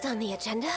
Next on the agenda?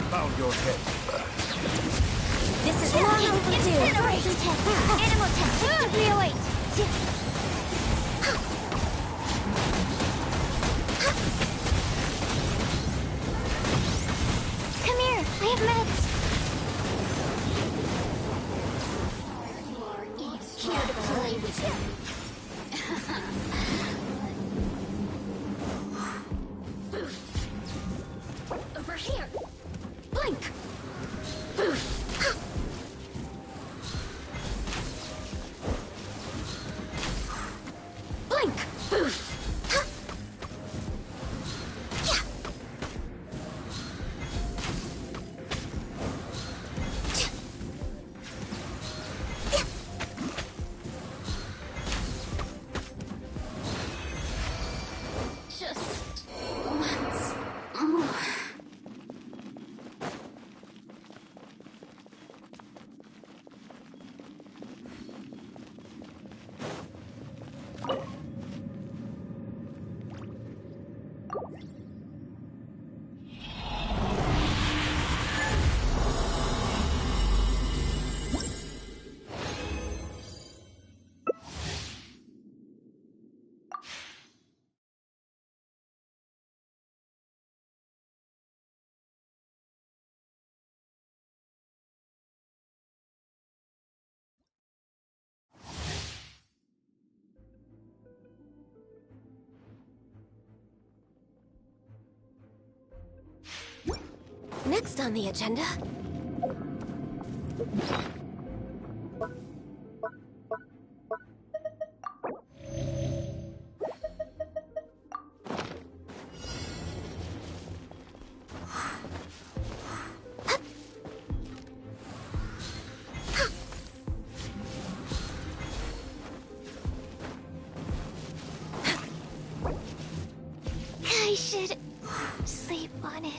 Found your head. This is long overdue. Animal test. Victory awaits. Come here. Over here! Blink! Blink! Just once more. Next on the agenda. I should sleep on it.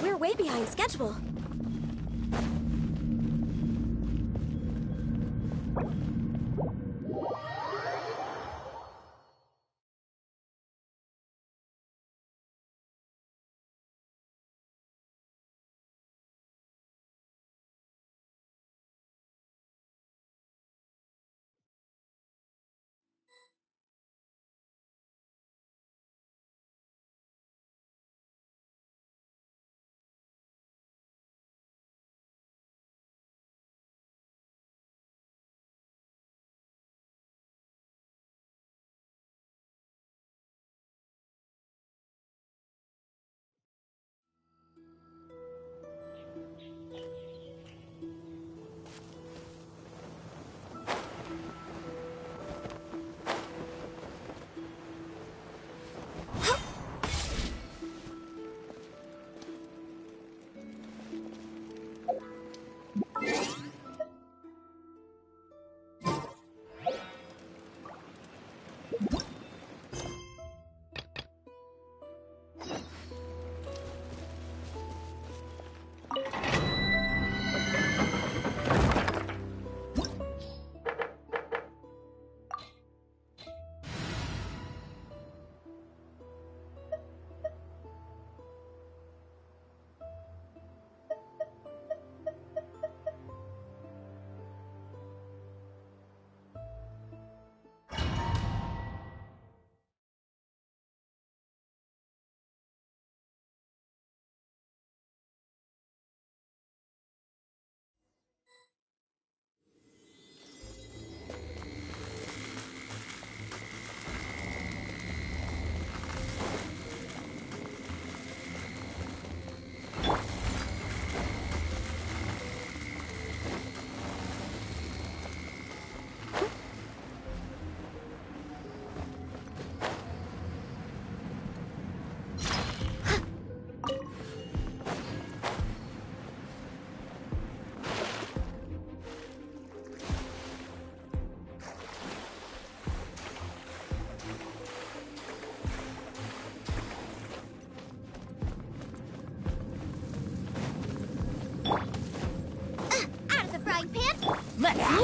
We're way behind schedule.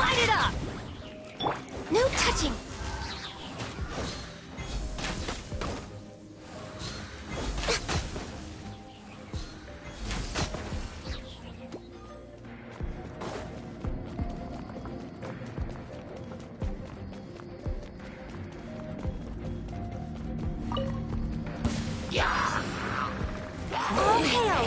Light it up! No touching! All hail!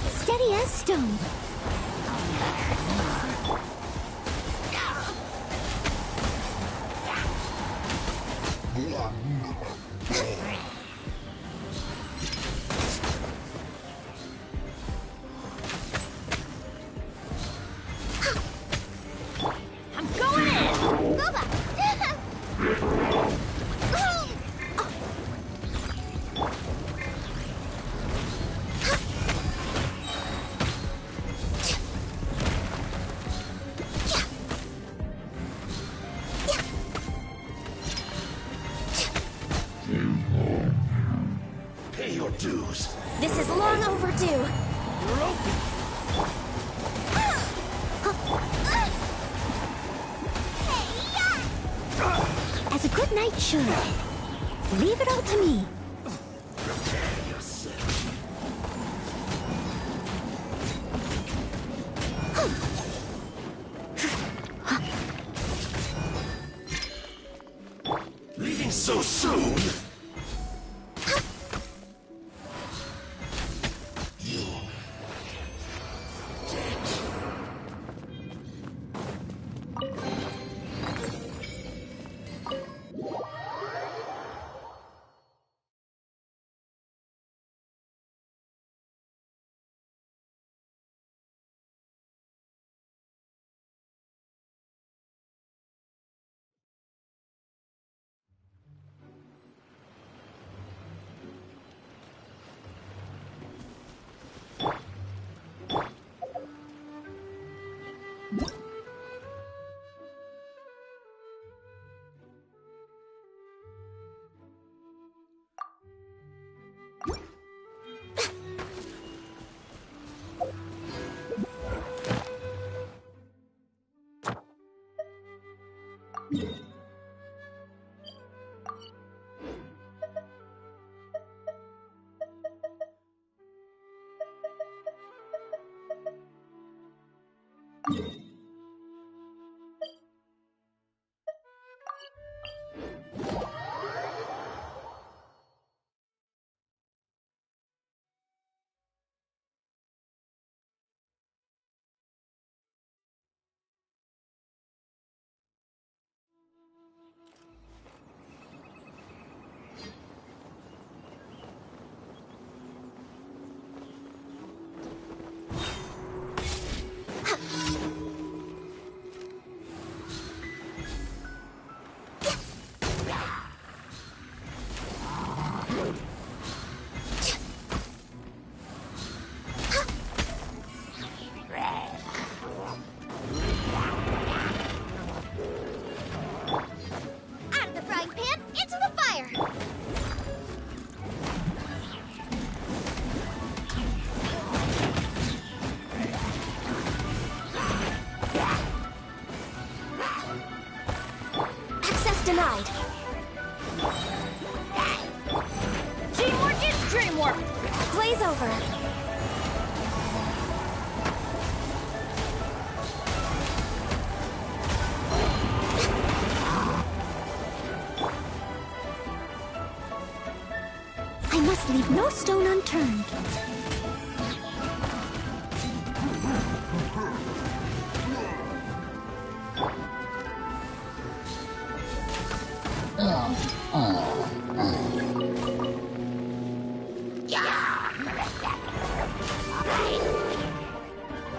Steady as stone. I'm going in! Go back! Pay your dues. This is long overdue. As a good knight should. Leave it all to me. Prepare yourself. Leaving so soon? You dead. Out of the frying pan, into the fire! Access denied. Teamwork is dreamwork! Blaze over. I must leave no stone unturned.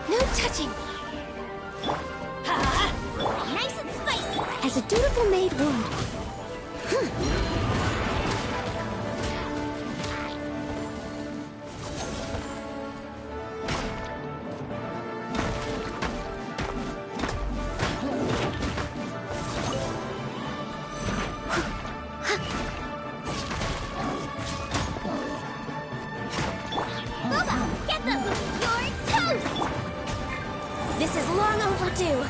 No touching. Nice and spicy. As a dutiful maid would. That'll do.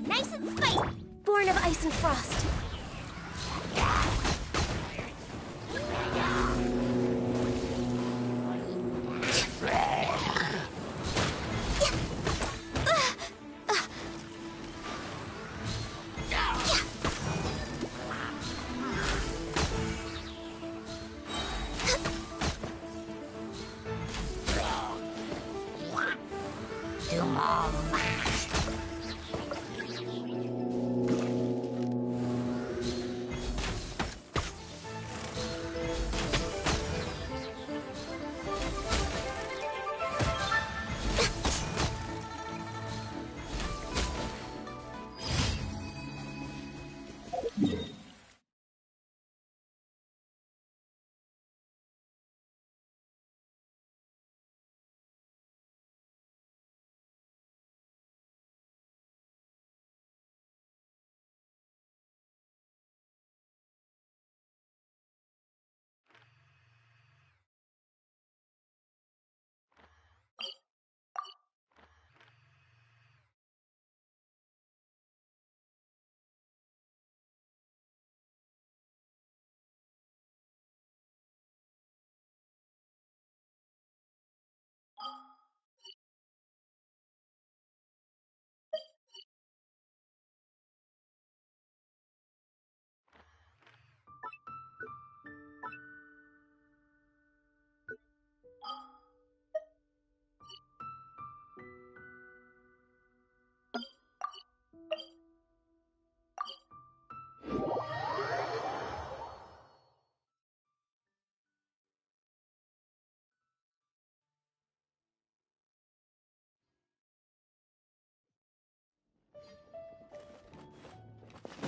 Nice and spicy. Born of ice and frost.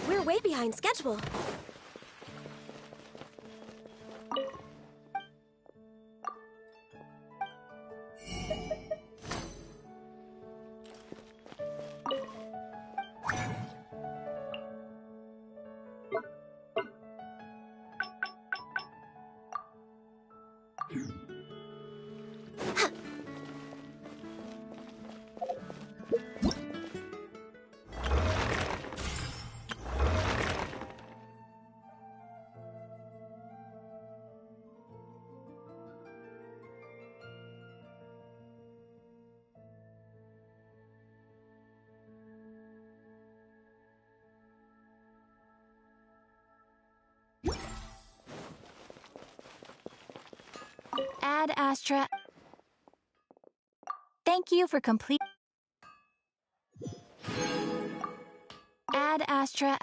We're way behind schedule. Ad Astra. Thank you for complete. Ad Astra.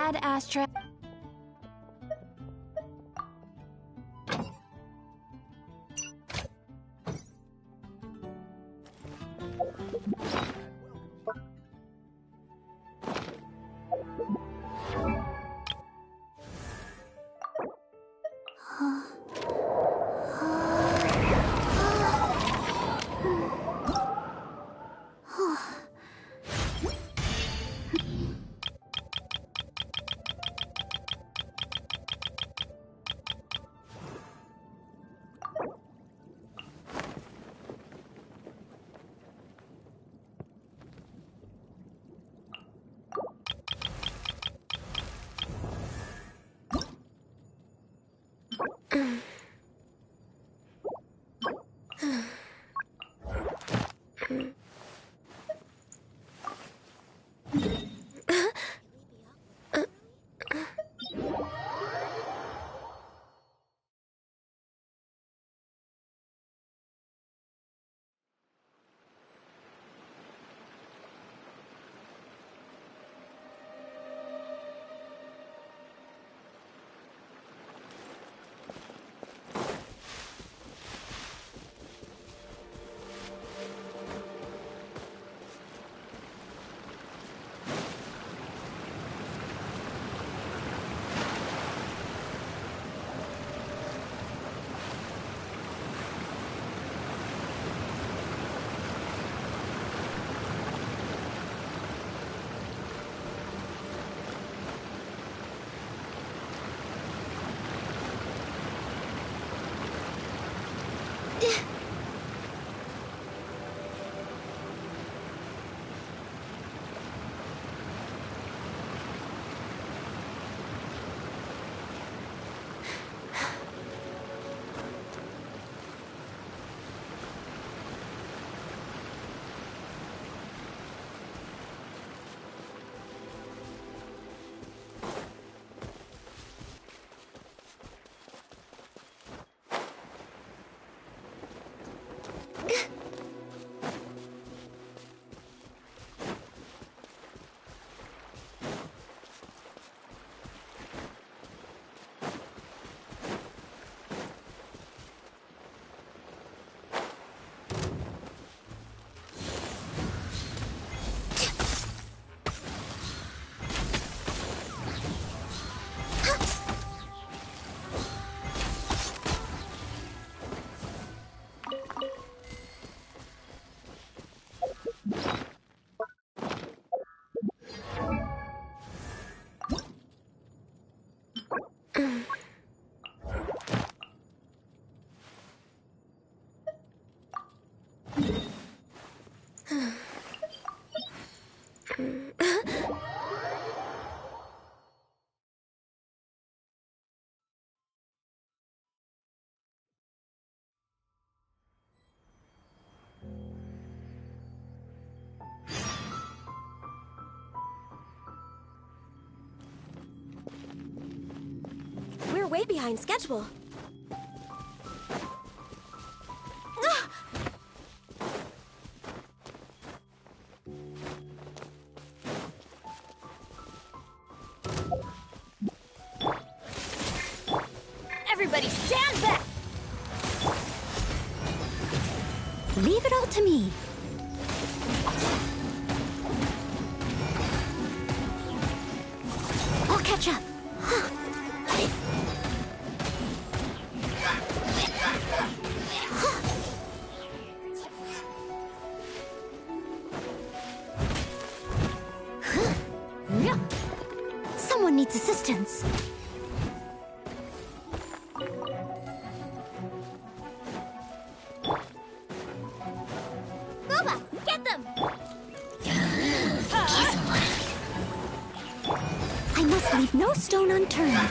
Ad Astra. We're way behind schedule. Ah! Everybody stand back! Leave it all to me. I'll catch up. Someone needs assistance. Boba, get them! I must leave no stone unturned.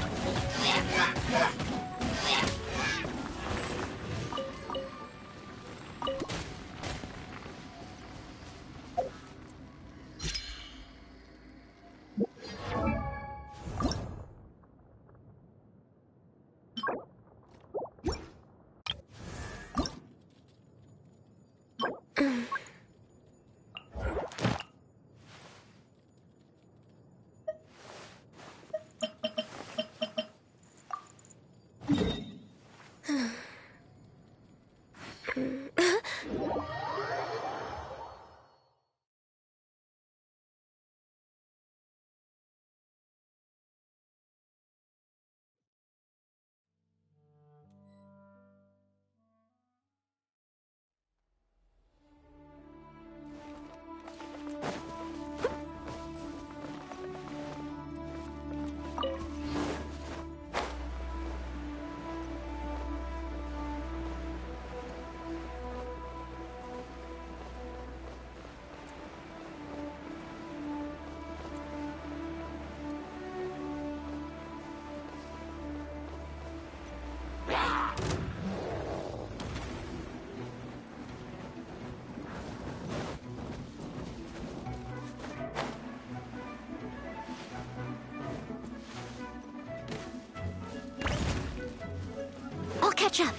I'll catch up.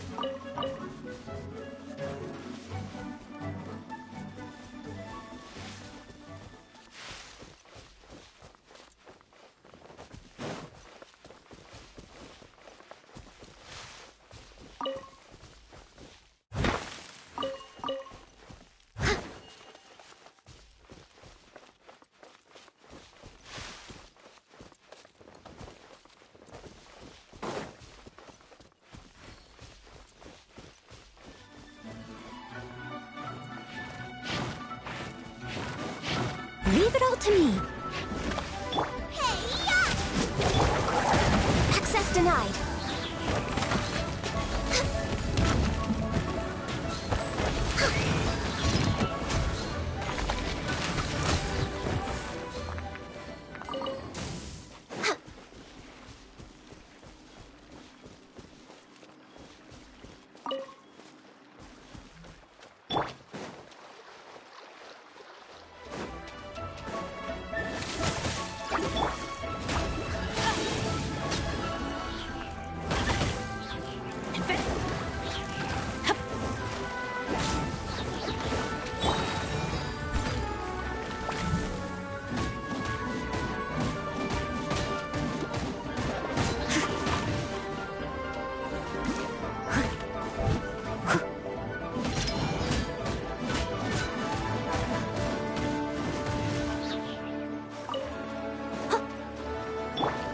Leave it all to me. Hey-ya! Access denied.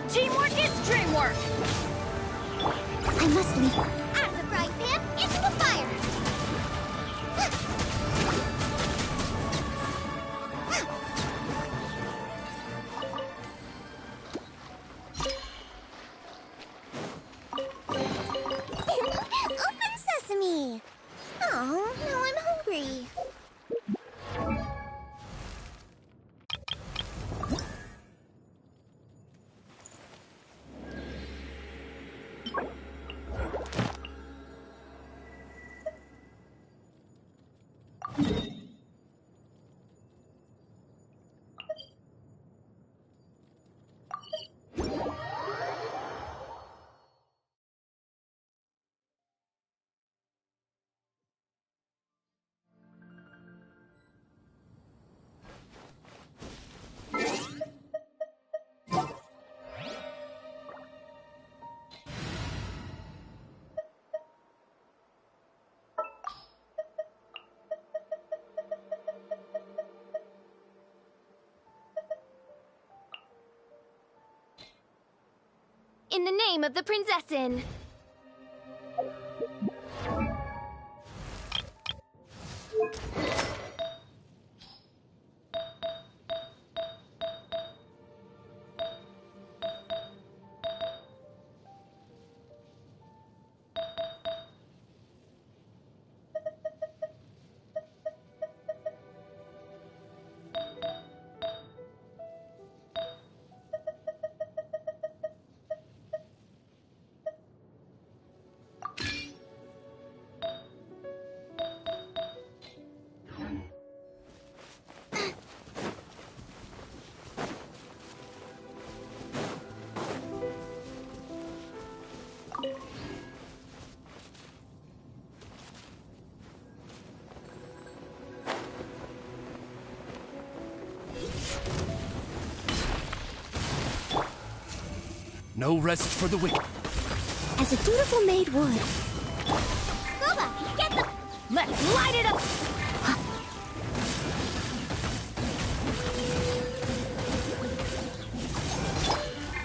Teamwork is dreamwork! I must leave. Out of the frying pan, into the fire! Open sesame! Oh, now I'm hungry. In the name of the Prinzessin! No rest for the wicked. As a dutiful maid would. Booba, get the... Let's light it up!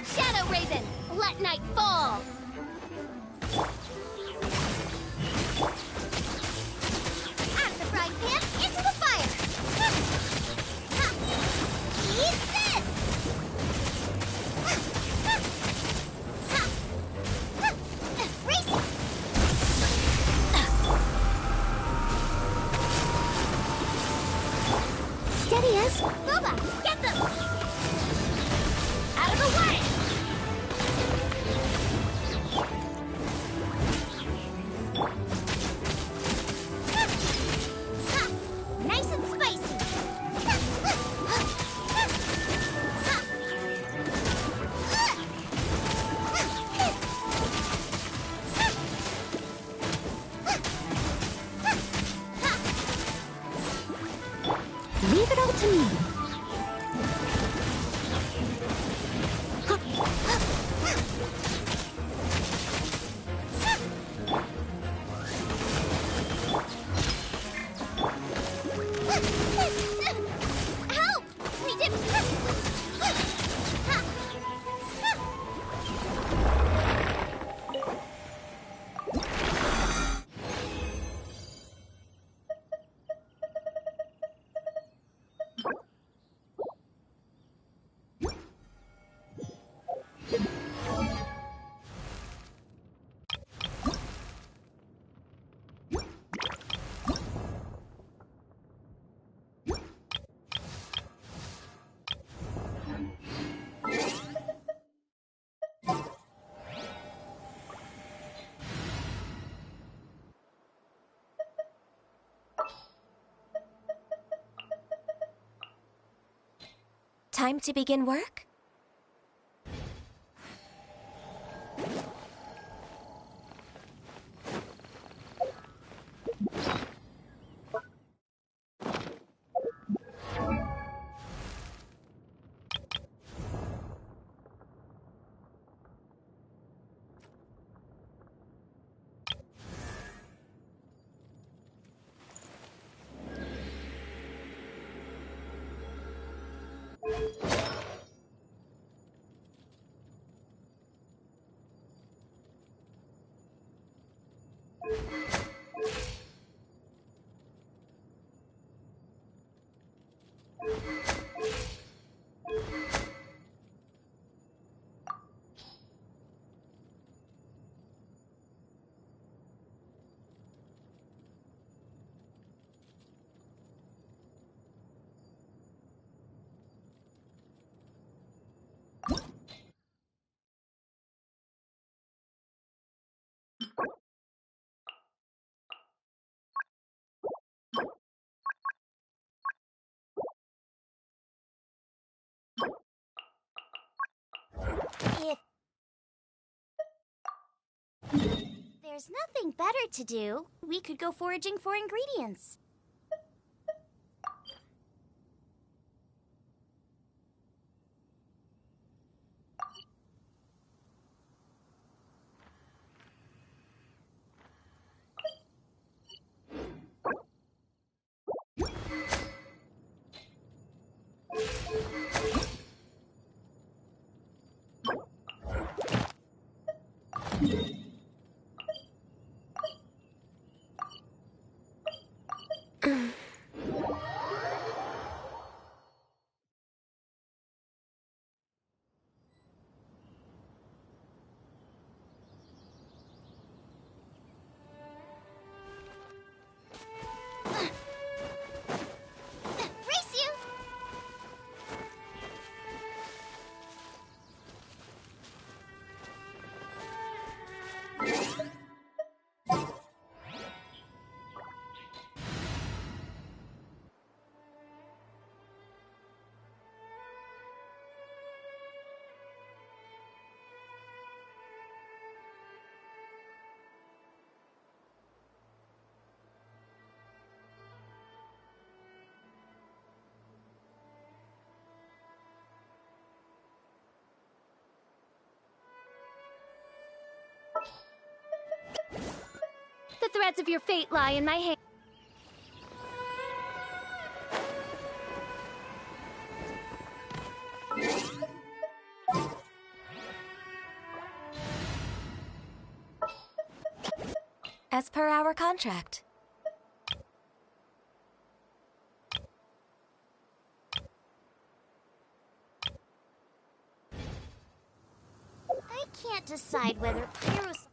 Shadow Raven, let night fall! Out of the frying pan, into the fire! Ha! Ha! Eat this! Ha! Ha! Ha! Ha! Race it! Steady as. Boba, get them! Out of the way! Ha! Ha! Nice and spicy! Ha! Ha! Ha! Ha! Ha! Leave it all to me. Help! We did. Time to begin work? If there's nothing better to do, we could go foraging for ingredients. Race you! The threads of your fate lie in my hand. As per our contract. I can't decide whether Pyros...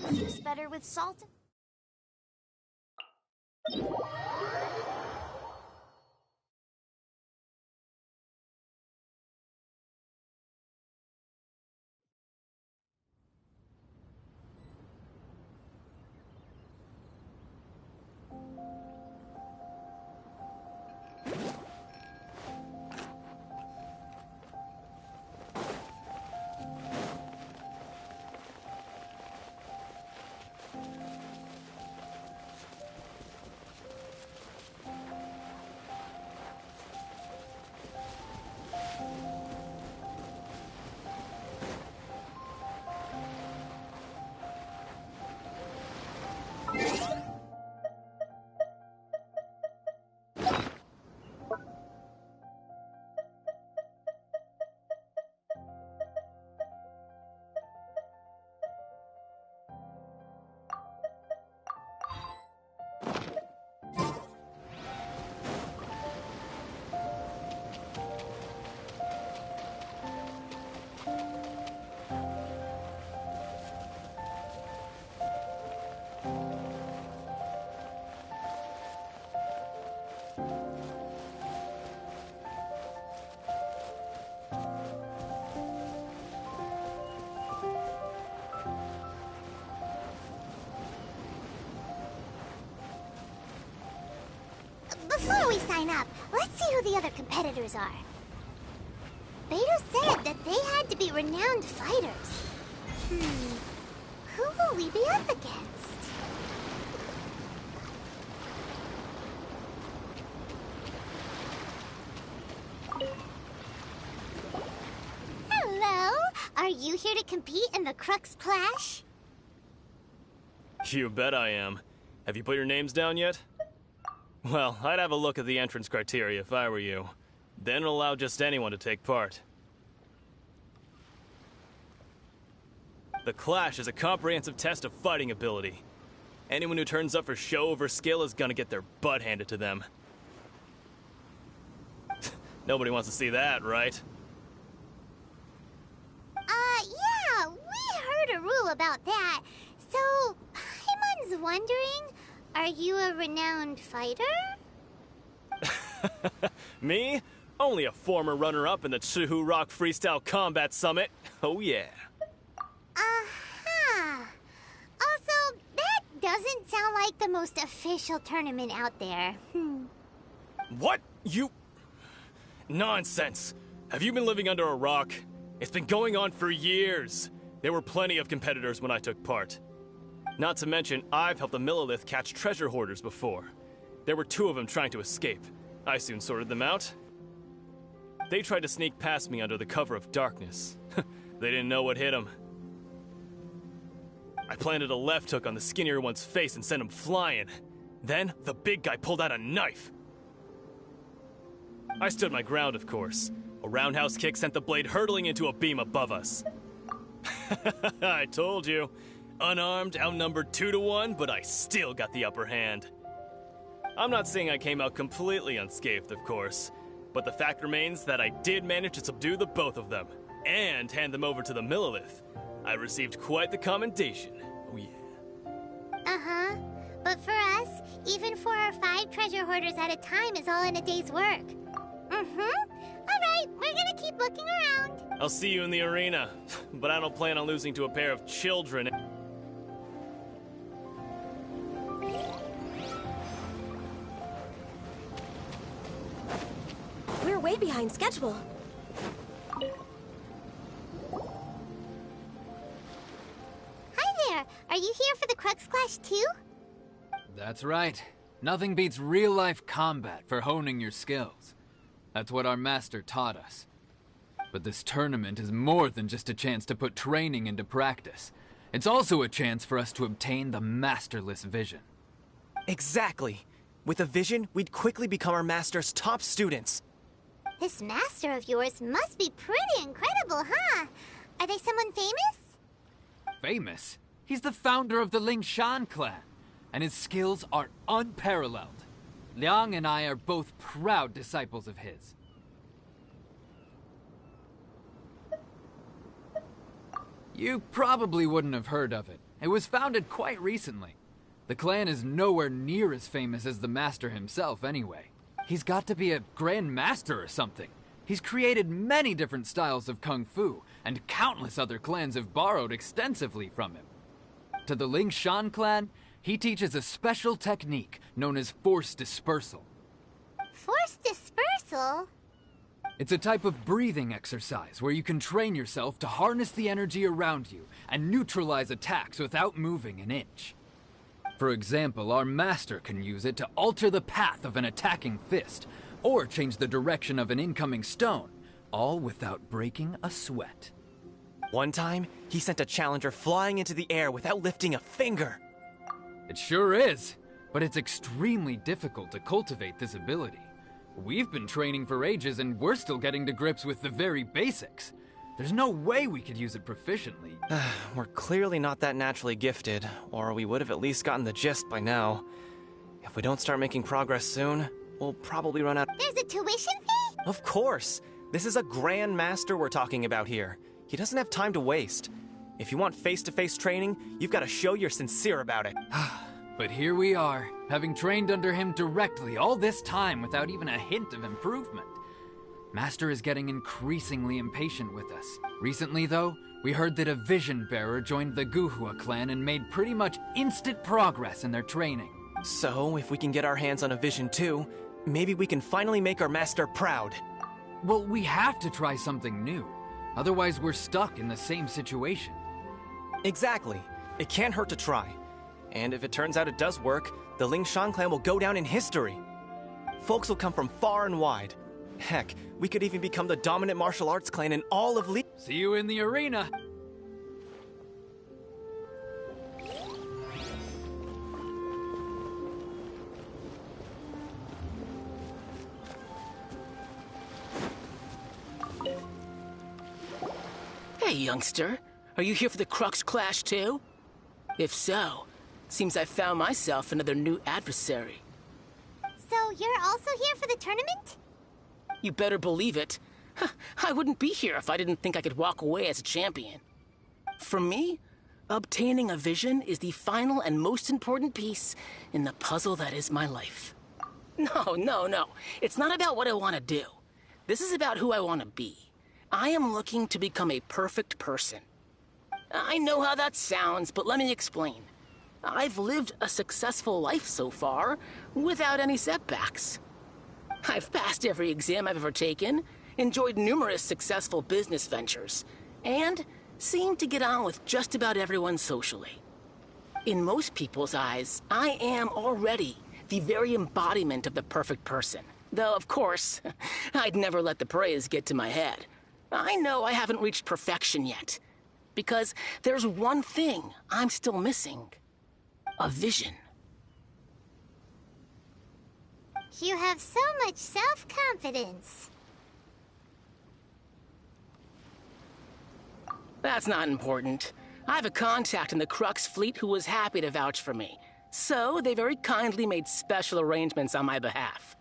Seems better with salt. Before we sign up, let's see who the other competitors are. Beto said that they had to be renowned fighters. Who will we be up against? Hello? Are you here to compete in the Crux Clash? You bet I am. Have you put your names down yet? Well, I'd have a look at the entrance criteria if I were you. Then it'll allow just anyone to take part. The Clash is a comprehensive test of fighting ability. Anyone who turns up for show over skill is gonna get their butt handed to them. Nobody wants to see that, right? Yeah, we heard a rule about that. So, Paimon's wondering, are you a renowned fighter? Me? Only a former runner-up in the Chihu Rock Freestyle Combat Summit. Oh yeah. Also, that doesn't sound like the most official tournament out there. What? You... Nonsense. Have you been living under a rock? It's been going on for years. There were plenty of competitors when I took part. Not to mention, I've helped the Millilith catch treasure hoarders before. There were 2 of them trying to escape. I soon sorted them out. They tried to sneak past me under the cover of darkness. They didn't know what hit them. I planted a left hook on the skinnier one's face and sent him flying. Then, the big guy pulled out a knife. I stood my ground, of course. A roundhouse kick sent the blade hurtling into a beam above us. I told you. Unarmed, outnumbered 2 to 1, but I still got the upper hand. I'm not saying I came out completely unscathed, of course, but the fact remains that I did manage to subdue the both of them, and hand them over to the Millilith. I received quite the commendation. Oh yeah. But for us, even 4 or 5 treasure hoarders at a time is all in a day's work. Alright, we're gonna keep looking around. I'll see you in the arena, but I don't plan on losing to a pair of children. We're way behind schedule. Hi there, are you here for the Crux Clash too? That's right. Nothing beats real-life combat for honing your skills. That's what our master taught us. But this tournament is more than just a chance to put training into practice. It's also a chance for us to obtain the masterless vision. Exactly. With a vision, we'd quickly become our master's top students. This master of yours must be pretty incredible, huh? Are they someone famous? Famous? He's the founder of the Lingshan clan, and his skills are unparalleled. Liang and I are both proud disciples of his. You probably wouldn't have heard of it. It was founded quite recently. The clan is nowhere near as famous as the master himself anyway. He's got to be a grand master or something. He's created many different styles of kung fu, and countless other clans have borrowed extensively from him. To the Lingshan clan, he teaches a special technique known as force dispersal. Force dispersal? It's a type of breathing exercise where you can train yourself to harness the energy around you and neutralize attacks without moving an inch. For example, our master can use it to alter the path of an attacking fist, or change the direction of an incoming stone, all without breaking a sweat. One time, he sent a challenger flying into the air without lifting a finger. It sure is, but it's extremely difficult to cultivate this ability. We've been training for ages and we're still getting to grips with the very basics. There's no way we could use it proficiently. We're clearly not that naturally gifted, or we would have at least gotten the gist by now. If we don't start making progress soon, we'll probably run out. There's a tuition fee? Of course! This is a grand master we're talking about here. He doesn't have time to waste. If you want face-to-face training, you've got to show you're sincere about it. But here we are, having trained under him directly all this time without even a hint of improvement. Master is getting increasingly impatient with us. Recently, though, we heard that a vision bearer joined the Guhua clan and made pretty much instant progress in their training. So, if we can get our hands on a vision too, maybe we can finally make our master proud. Well, we have to try something new. Otherwise, we're stuck in the same situation. Exactly. It can't hurt to try. And if it turns out it does work, the Lingshan clan will go down in history. Folks will come from far and wide. Heck, we could even become the dominant martial arts clan in all of See you in the arena! Hey, youngster. Are you here for the Crux Clash, too? If so, seems I found myself another new adversary. So you're also here for the tournament? You better believe it. I wouldn't be here if I didn't think I could walk away as a champion. For me, obtaining a vision is the final and most important piece in the puzzle that is my life. No. It's not about what I want to do. This is about who I want to be. I am looking to become a perfect person. I know how that sounds, but let me explain. I've lived a successful life so far, without any setbacks. I've passed every exam I've ever taken, enjoyed numerous successful business ventures, and seemed to get on with just about everyone socially. In most people's eyes, I am already the very embodiment of the perfect person. Though, of course, I'd never let the praise get to my head. I know I haven't reached perfection yet, because there's one thing I'm still missing. A vision. You have so much self-confidence. That's not important. I have a contact in the Crux fleet who was happy to vouch for me. So they very kindly made special arrangements on my behalf.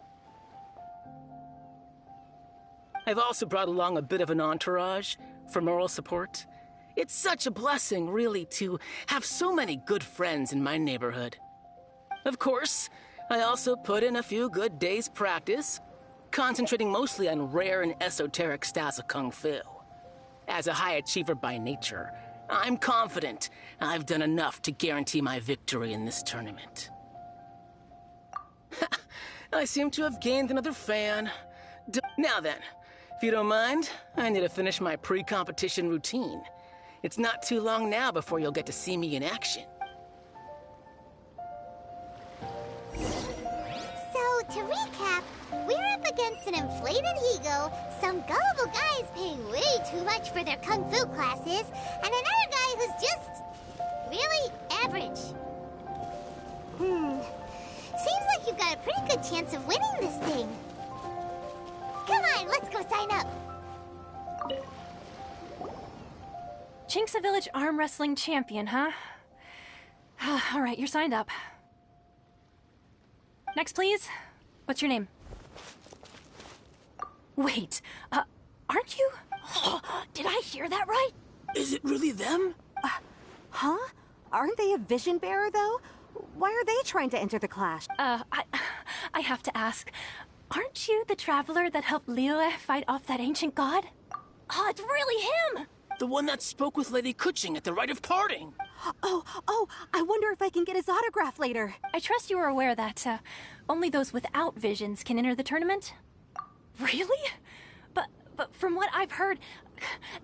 I've also brought along a bit of an entourage for moral support. It's such a blessing, really, to have so many good friends in my neighborhood. Of course, I also put in a few good days' practice, concentrating mostly on rare and esoteric styles of kung fu. As a high achiever by nature, I'm confident I've done enough to guarantee my victory in this tournament. I seem to have gained another fan. Now then, if you don't mind, I need to finish my pre-competition routine. It's not too long now before you'll get to see me in action. So, to recap, we're up against an inflated ego, some gullible guys paying way too much for their kung fu classes, and another guy who's just average. Seems like you've got a pretty good chance of winning this thing. Come on, let's go sign up. Chinxa Village Arm Wrestling Champion, huh? All right, you're signed up. Next, please. What's your name? Wait, aren't you? Did I hear that right? Is it really them? Huh? Aren't they a vision bearer, though? Why are they trying to enter the clash? I have to ask. Aren't you the traveler that helped Liyue fight off that ancient god? Oh, it's really him! The one that spoke with Lady Kuching at the rite of parting. Oh, I wonder if I can get his autograph later. I trust you are aware that only those without visions can enter the tournament? Really? But from what I've heard,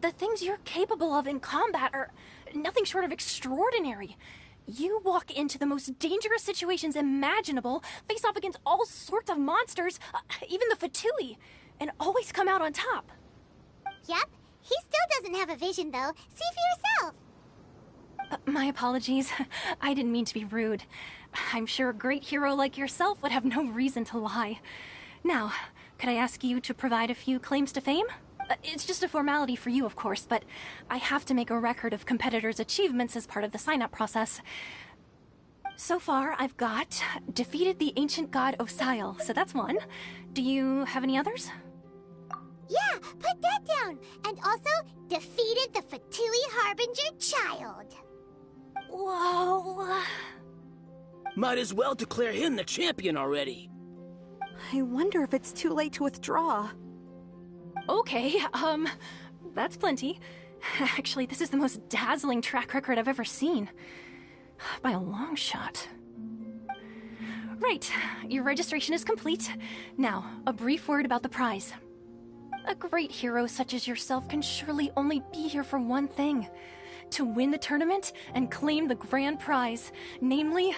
the things you're capable of in combat are nothing short of extraordinary. You walk into the most dangerous situations imaginable, face off against all sorts of monsters, even the Fatui, and always come out on top. Yep, he still doesn't have a vision, though. See for yourself. My apologies. I didn't mean to be rude. I'm sure a great hero like yourself would have no reason to lie. Now, could I ask you to provide a few claims to fame? It's just a formality for you, of course, but I have to make a record of competitors' achievements as part of the sign-up process. So far, I've got defeated the ancient god Osile, so that's one. Do you have any others? Yeah, put that down. And also, defeated the Fatui Harbinger child. Whoa. Might as well declare him the champion already. I wonder if it's too late to withdraw. Okay, that's plenty. Actually, this is the most dazzling track record I've ever seen. By a long shot. Right, your registration is complete. Now, a brief word about the prize. A great hero such as yourself can surely only be here for one thing. To win the tournament and claim the grand prize, namely,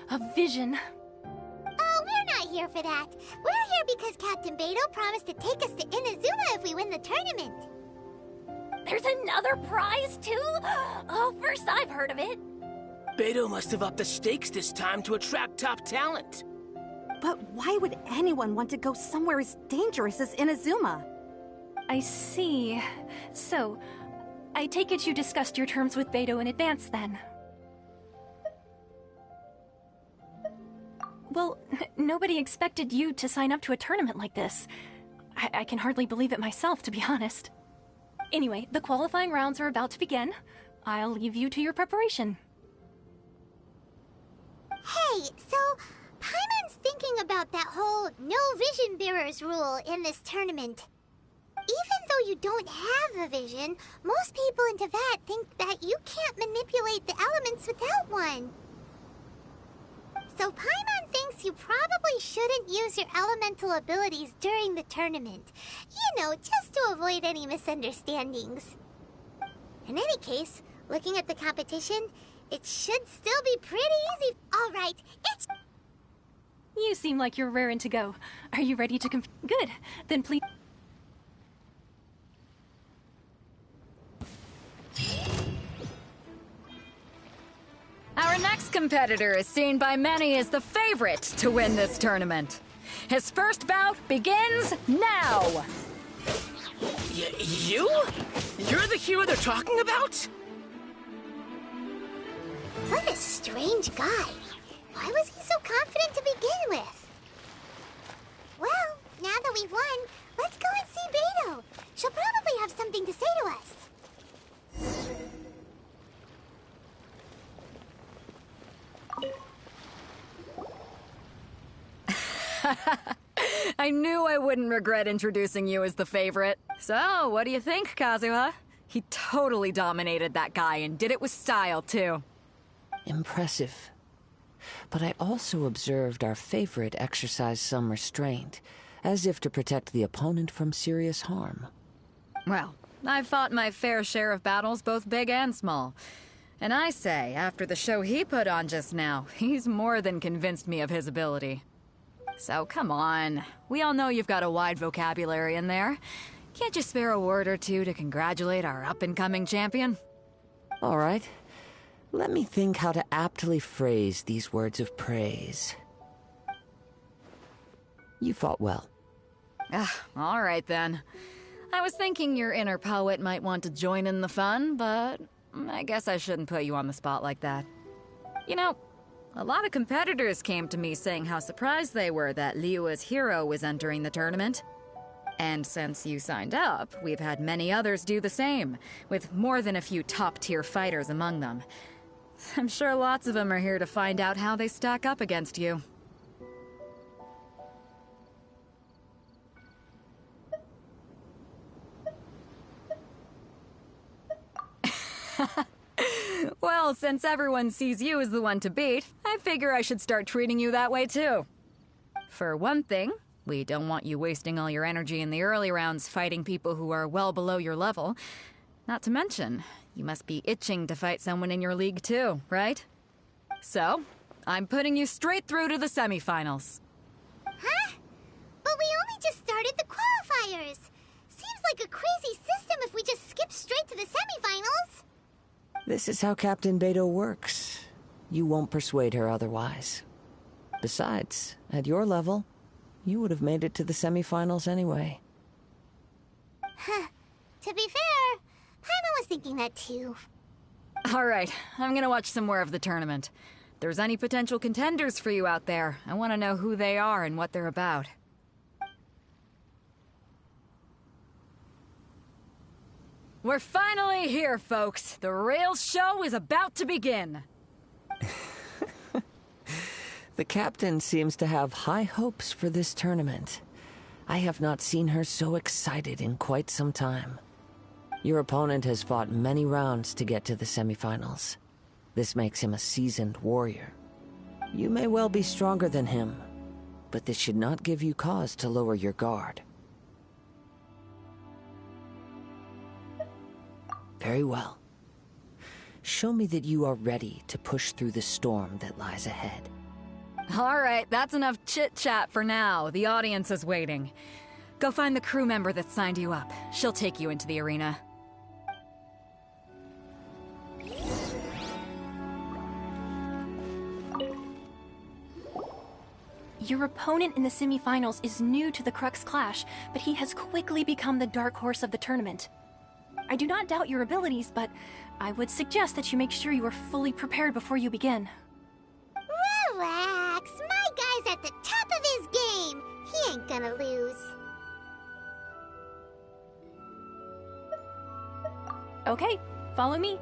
a vision. Oh, we're not here for that. We're here because Captain Beidou promised to take us to Inazuma if we win the tournament. There's another prize, too? Oh, first I've heard of it. Beidou must have upped the stakes this time to attract top talent. But why would anyone want to go somewhere as dangerous as Inazuma? I see. So, I take it you discussed your terms with Beidou in advance, then? Well, nobody expected you to sign up to a tournament like this. I can hardly believe it myself, to be honest. Anyway, the qualifying rounds are about to begin. I'll leave you to your preparation. Hey, so Paimon's thinking about that whole no vision bearers rule in this tournament. Even though you don't have a vision, most people in Teyvat think that you can't manipulate the elements without one. So Paimon thinks you probably shouldn't use your elemental abilities during the tournament. You know, just to avoid any misunderstandings. In any case, looking at the competition, it should still be pretty easy. All right, it's... You seem like you're raring to go. Are you ready to Good. Then please... Our next competitor is seen by many as the favorite to win this tournament. His first bout begins now! You? You're the hero they're talking about? What a strange guy. Why was he so confident to begin with? Well, now that we've won, let's go and see Beidou. She'll probably have something to say to us. I knew I wouldn't regret introducing you as the favorite. So, what do you think, Kazuha? He totally dominated that guy and did it with style, too. Impressive. But I also observed our favorite exercise some restraint, as if to protect the opponent from serious harm. Well, I've fought my fair share of battles, both big and small. And I say, after the show he put on just now, he's more than convinced me of his ability. So come on, we all know you've got a wide vocabulary in there. Can't you spare a word or two to congratulate our up-and-coming champion? All right. Let me think how to aptly phrase these words of praise. You fought well. All right then. I was thinking your inner poet might want to join in the fun, but I guess I shouldn't put you on the spot like that. You know, a lot of competitors came to me saying how surprised they were that Liyue's hero was entering the tournament. And since you signed up, we've had many others do the same, with more than a few top-tier fighters among them. I'm sure lots of them are here to find out how they stack up against you. Well, since everyone sees you as the one to beat, I figure I should start treating you that way too. For one thing, we don't want you wasting all your energy in the early rounds fighting people who are well below your level. Not to mention, you must be itching to fight someone in your league too, right? So, I'm putting you straight through to the semifinals. Huh? But we only just started the qualifiers. Seems like a crazy system if we just skip straight to the semifinals. This is how Captain Beto works. You won't persuade her otherwise. Besides, at your level, you would have made it to the semifinals anyway. Huh. To be fair, Paimon was thinking that too. Alright, I'm gonna watch some more of the tournament. If there's any potential contenders for you out there, I want to know who they are and what they're about. We're finally here, folks. The rail show is about to begin. The captain seems to have high hopes for this tournament. I have not seen her so excited in quite some time. Your opponent has fought many rounds to get to the semifinals. This makes him a seasoned warrior. You may well be stronger than him, but this should not give you cause to lower your guard. Very well. Show me that you are ready to push through the storm that lies ahead. Alright, that's enough chit-chat for now. The audience is waiting. Go find the crew member that signed you up. She'll take you into the arena. Your opponent in the semifinals is new to the Crux Clash, but he has quickly become the dark horse of the tournament. I do not doubt your abilities, but I would suggest that you make sure you are fully prepared before you begin. Relax. My guy's at the top of his game. He ain't gonna lose. Okay, follow me.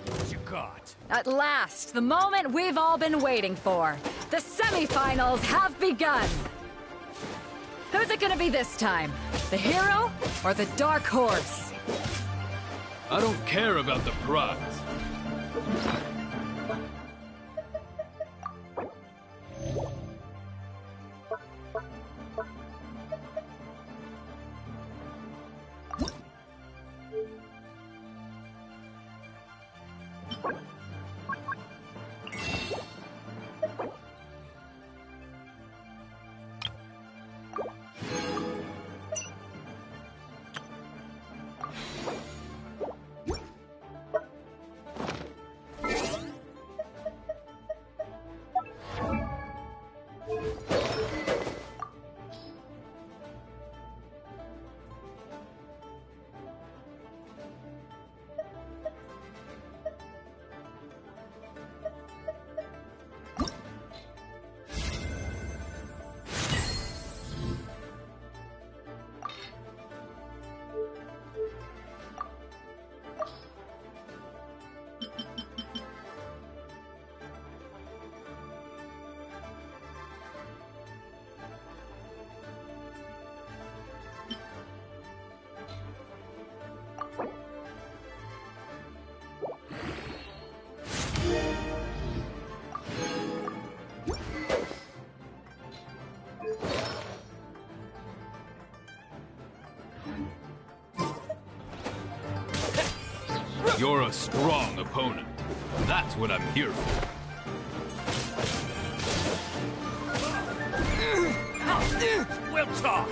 What you got? At last, the moment we've all been waiting for. The semifinals have begun. Who's it gonna be this time? The hero or the dark horse? I don't care about the prize. You're a strong opponent. That's what I'm here for. Well taught.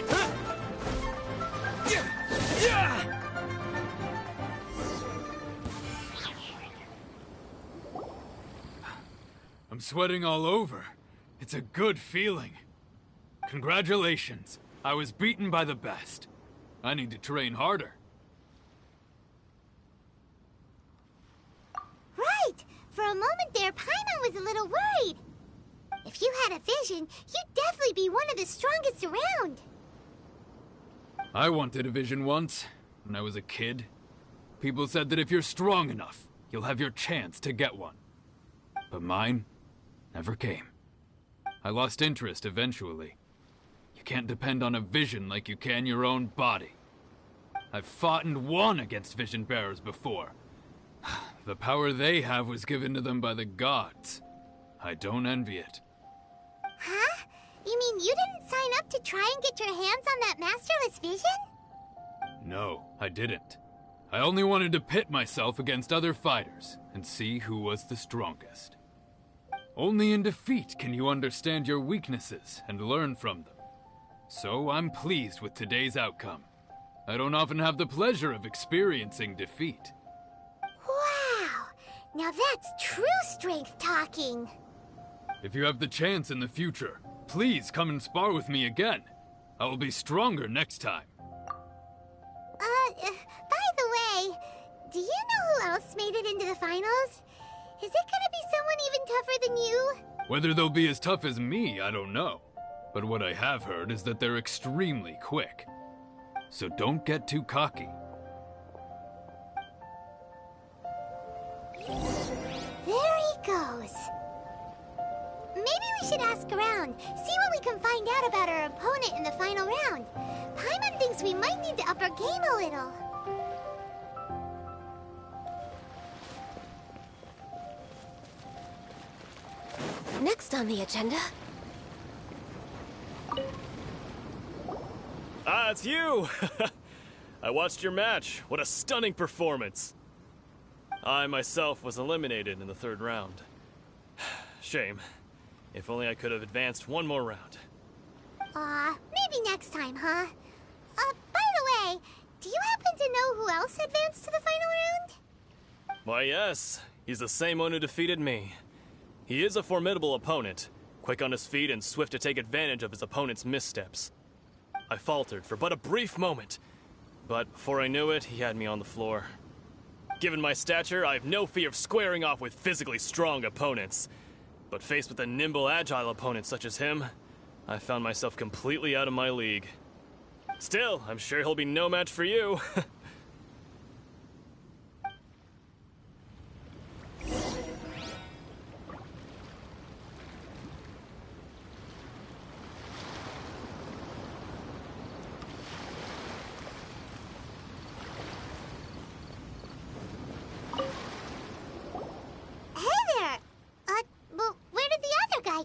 I'm sweating all over. It's a good feeling. Congratulations. I was beaten by the best. I need to train harder. Right! For a moment there, Paimon was a little worried. If you had a vision, you'd definitely be one of the strongest around. I wanted a vision once, when I was a kid. People said that if you're strong enough, you'll have your chance to get one. But mine never came. I lost interest eventually. You can't depend on a vision like you can your own body. I've fought and won against vision bearers before. The power they have was given to them by the gods. I don't envy it. Huh? You mean you didn't sign up to try and get your hands on that masterless vision? No, I didn't. I only wanted to pit myself against other fighters and see who was the strongest. Only in defeat can you understand your weaknesses and learn from them. So I'm pleased with today's outcome. I don't often have the pleasure of experiencing defeat. Wow! Now that's true strength talking. If you have the chance in the future, please come and spar with me again. I will be stronger next time. By the way, do you know who else made it into the finals? Is it gonna be someone even tougher than you? Whether they'll be as tough as me, I don't know. But what I have heard is that they're extremely quick. So don't get too cocky. There he goes. Maybe we should ask around, see what we can find out about our opponent in the final round. Paimon thinks we might need to up our game a little. Next on the agenda. Ah, it's you! I watched your match. What a stunning performance. I myself was eliminated in the third round. Shame. If only I could have advanced one more round. Maybe next time, huh? By the way, do you happen to know who else advanced to the final round? Why, yes. He's the same one who defeated me. He is a formidable opponent, quick on his feet and swift to take advantage of his opponent's missteps. I faltered for but a brief moment, but before I knew it, he had me on the floor. Given my stature, I have no fear of squaring off with physically strong opponents. But faced with a nimble, agile opponent such as him, I found myself completely out of my league. Still, I'm sure he'll be no match for you.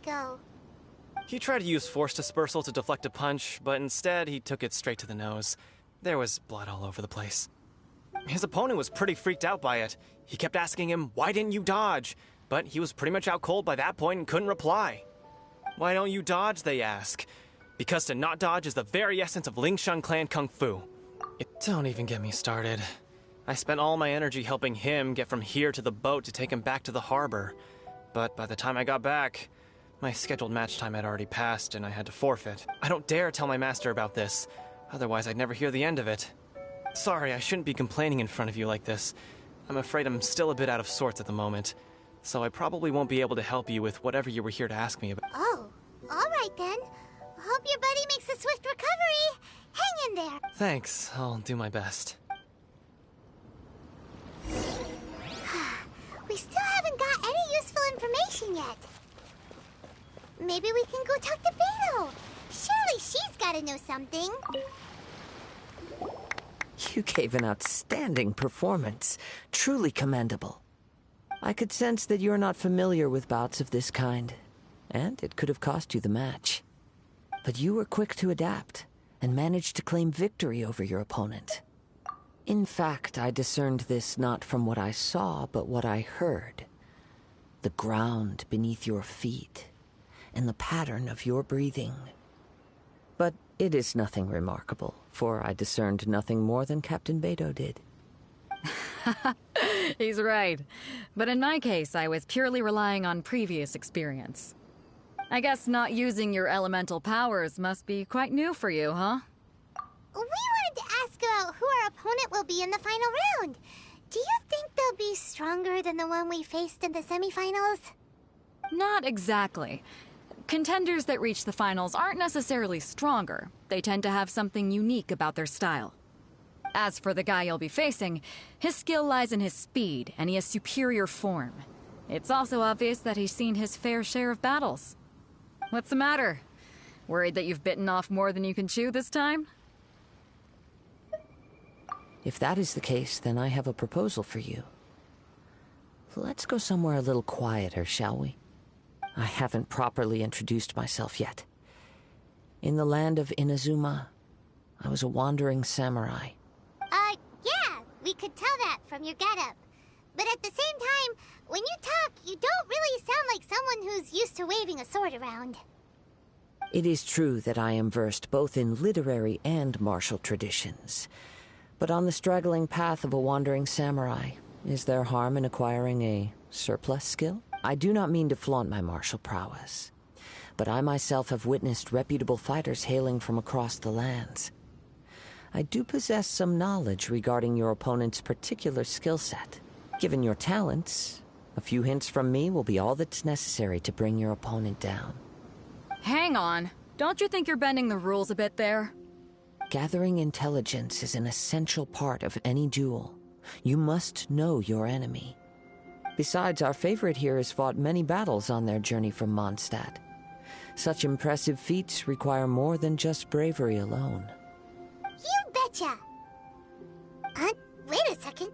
Go. He tried to use force dispersal to deflect a punch, but instead he took it straight to the nose. There was blood all over the place. His opponent was pretty freaked out by it. He kept asking him, "Why didn't you dodge?" But he was pretty much out cold by that point and couldn't reply. "Why don't you dodge?" they ask. Because to not dodge is the very essence of Lingshan clan kung fu. Don't even get me started. I spent all my energy helping him get from here to the boat to take him back to the harbor. But by the time I got back, my scheduled match time had already passed and I had to forfeit. I don't dare tell my master about this, otherwise I'd never hear the end of it. Sorry, I shouldn't be complaining in front of you like this. I'm afraid I'm still a bit out of sorts at the moment, so I probably won't be able to help you with whatever you were here to ask me about. Oh, alright then. Hope your buddy makes a swift recovery. Hang in there. Thanks, I'll do my best. We still haven't got any useful information yet. Maybe we can go talk to Beto. Surely she's gotta know something. You gave an outstanding performance. Truly commendable. I could sense that you're not familiar with bouts of this kind, and it could have cost you the match. But you were quick to adapt, and managed to claim victory over your opponent. In fact, I discerned this not from what I saw, but what I heard. The ground beneath your feet, and the pattern of your breathing. But it is nothing remarkable, for I discerned nothing more than Captain Beto did. He's right. But in my case, I was purely relying on previous experience. I guess not using your elemental powers must be quite new for you, huh? We wanted to ask about who our opponent will be in the final round. Do you think they'll be stronger than the one we faced in the semifinals? Not exactly. Contenders that reach the finals aren't necessarily stronger. They tend to have something unique about their style. As for the guy you'll be facing, his skill lies in his speed, and he has superior form. It's also obvious that he's seen his fair share of battles. What's the matter? Worried that you've bitten off more than you can chew this time? If that is the case, then I have a proposal for you. Let's go somewhere a little quieter, shall we? I haven't properly introduced myself yet. In the land of Inazuma, I was a wandering samurai. Yeah, we could tell that from your getup. But at the same time, when you talk, you don't really sound like someone who's used to waving a sword around. It is true that I am versed both in literary and martial traditions. But on the straggling path of a wandering samurai, is there harm in acquiring a surplus skill? I do not mean to flaunt my martial prowess, but I myself have witnessed reputable fighters hailing from across the lands. I do possess some knowledge regarding your opponent's particular skill set. Given your talents, a few hints from me will be all that's necessary to bring your opponent down. Hang on. Don't you think you're bending the rules a bit there? Gathering intelligence is an essential part of any duel. You must know your enemy. Besides, our favorite here has fought many battles on their journey from Mondstadt. Such impressive feats require more than just bravery alone. You betcha! Wait a second.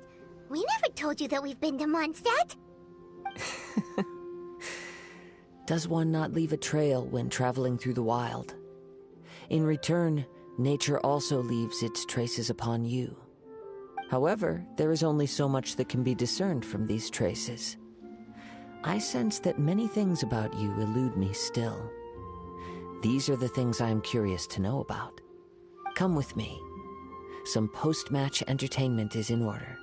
We never told you that we've been to Mondstadt. Does one not leave a trail when traveling through the wild? In return, nature also leaves its traces upon you. However, there is only so much that can be discerned from these traces. I sense that many things about you elude me still. These are the things I am curious to know about. Come with me. Some post-match entertainment is in order.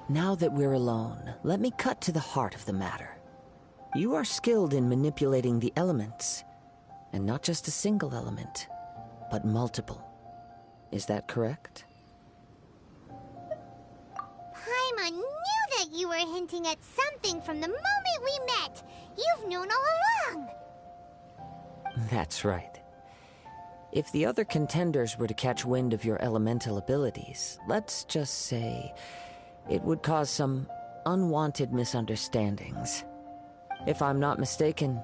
Now that we're alone, let me cut to the heart of the matter. You are skilled in manipulating the elements, and not just a single element, but multiple. Is that correct? Paimon knew that you were hinting at something from the moment we met. You've known all along. That's right. If the other contenders were to catch wind of your elemental abilities, let's just say it would cause some unwanted misunderstandings. If I'm not mistaken,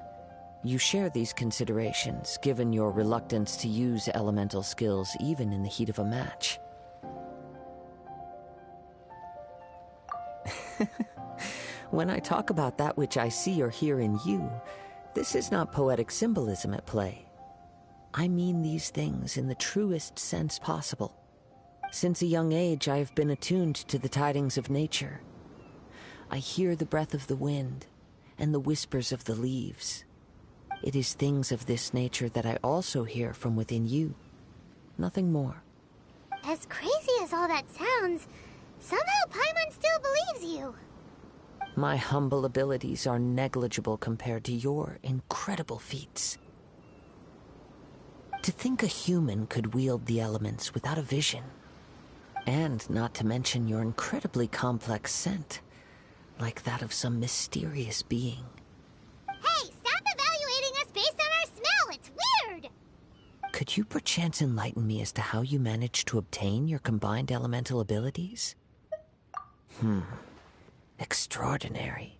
you share these considerations, given your reluctance to use elemental skills even in the heat of a match. When I talk about that which I see or hear in you, this is not poetic symbolism at play. I mean these things in the truest sense possible. Since a young age, I have been attuned to the tidings of nature. I hear the breath of the wind and the whispers of the leaves. It is things of this nature that I also hear from within you. Nothing more. As crazy as all that sounds, somehow Paimon still believes you. My humble abilities are negligible compared to your incredible feats. To think a human could wield the elements without a vision. And not to mention your incredibly complex scent, like that of some mysterious being. Hey, stop evaluating us based on our smell! It's weird! Could you perchance enlighten me as to how you managed to obtain your combined elemental abilities? Extraordinary.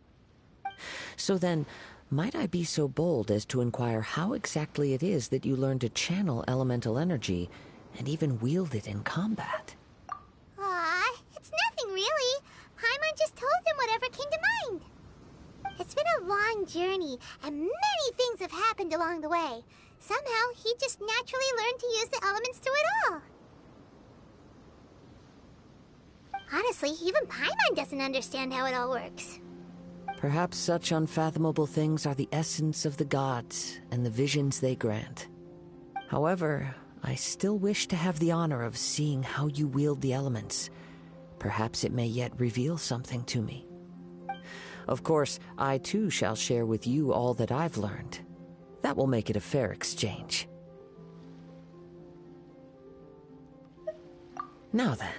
So then, might I be so bold as to inquire how exactly it is that you learned to channel elemental energy and even wield it in combat? Aw, it's nothing really. Paimon just told him whatever came to mind. It's been a long journey, and many things have happened along the way. Somehow, he just naturally learned to use the elements through it all. Honestly, even Paimon doesn't understand how it all works. Perhaps such unfathomable things are the essence of the gods and the visions they grant. However, I still wish to have the honor of seeing how you wield the elements. Perhaps it may yet reveal something to me. Of course, I too shall share with you all that I've learned. That will make it a fair exchange. Now then,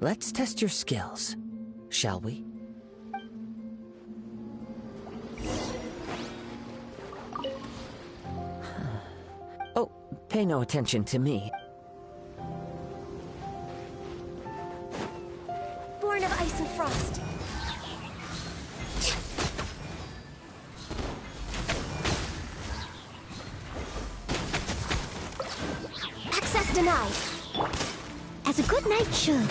let's test your skills, shall we? Oh, pay no attention to me. Born of ice and frost. Access denied. As a good knight should.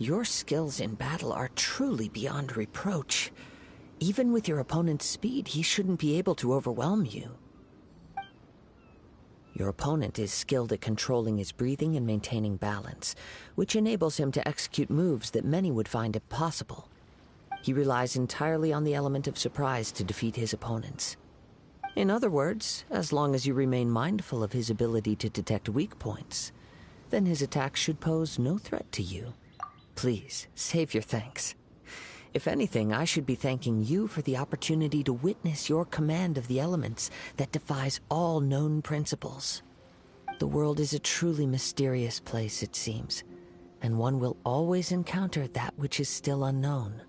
Your skills in battle are truly beyond reproach. Even with your opponent's speed, he shouldn't be able to overwhelm you. Your opponent is skilled at controlling his breathing and maintaining balance, which enables him to execute moves that many would find impossible. He relies entirely on the element of surprise to defeat his opponents. In other words, as long as you remain mindful of his ability to detect weak points, then his attacks should pose no threat to you. Please, save your thanks. If anything, I should be thanking you for the opportunity to witness your command of the elements that defies all known principles. The world is a truly mysterious place, it seems, and one will always encounter that which is still unknown.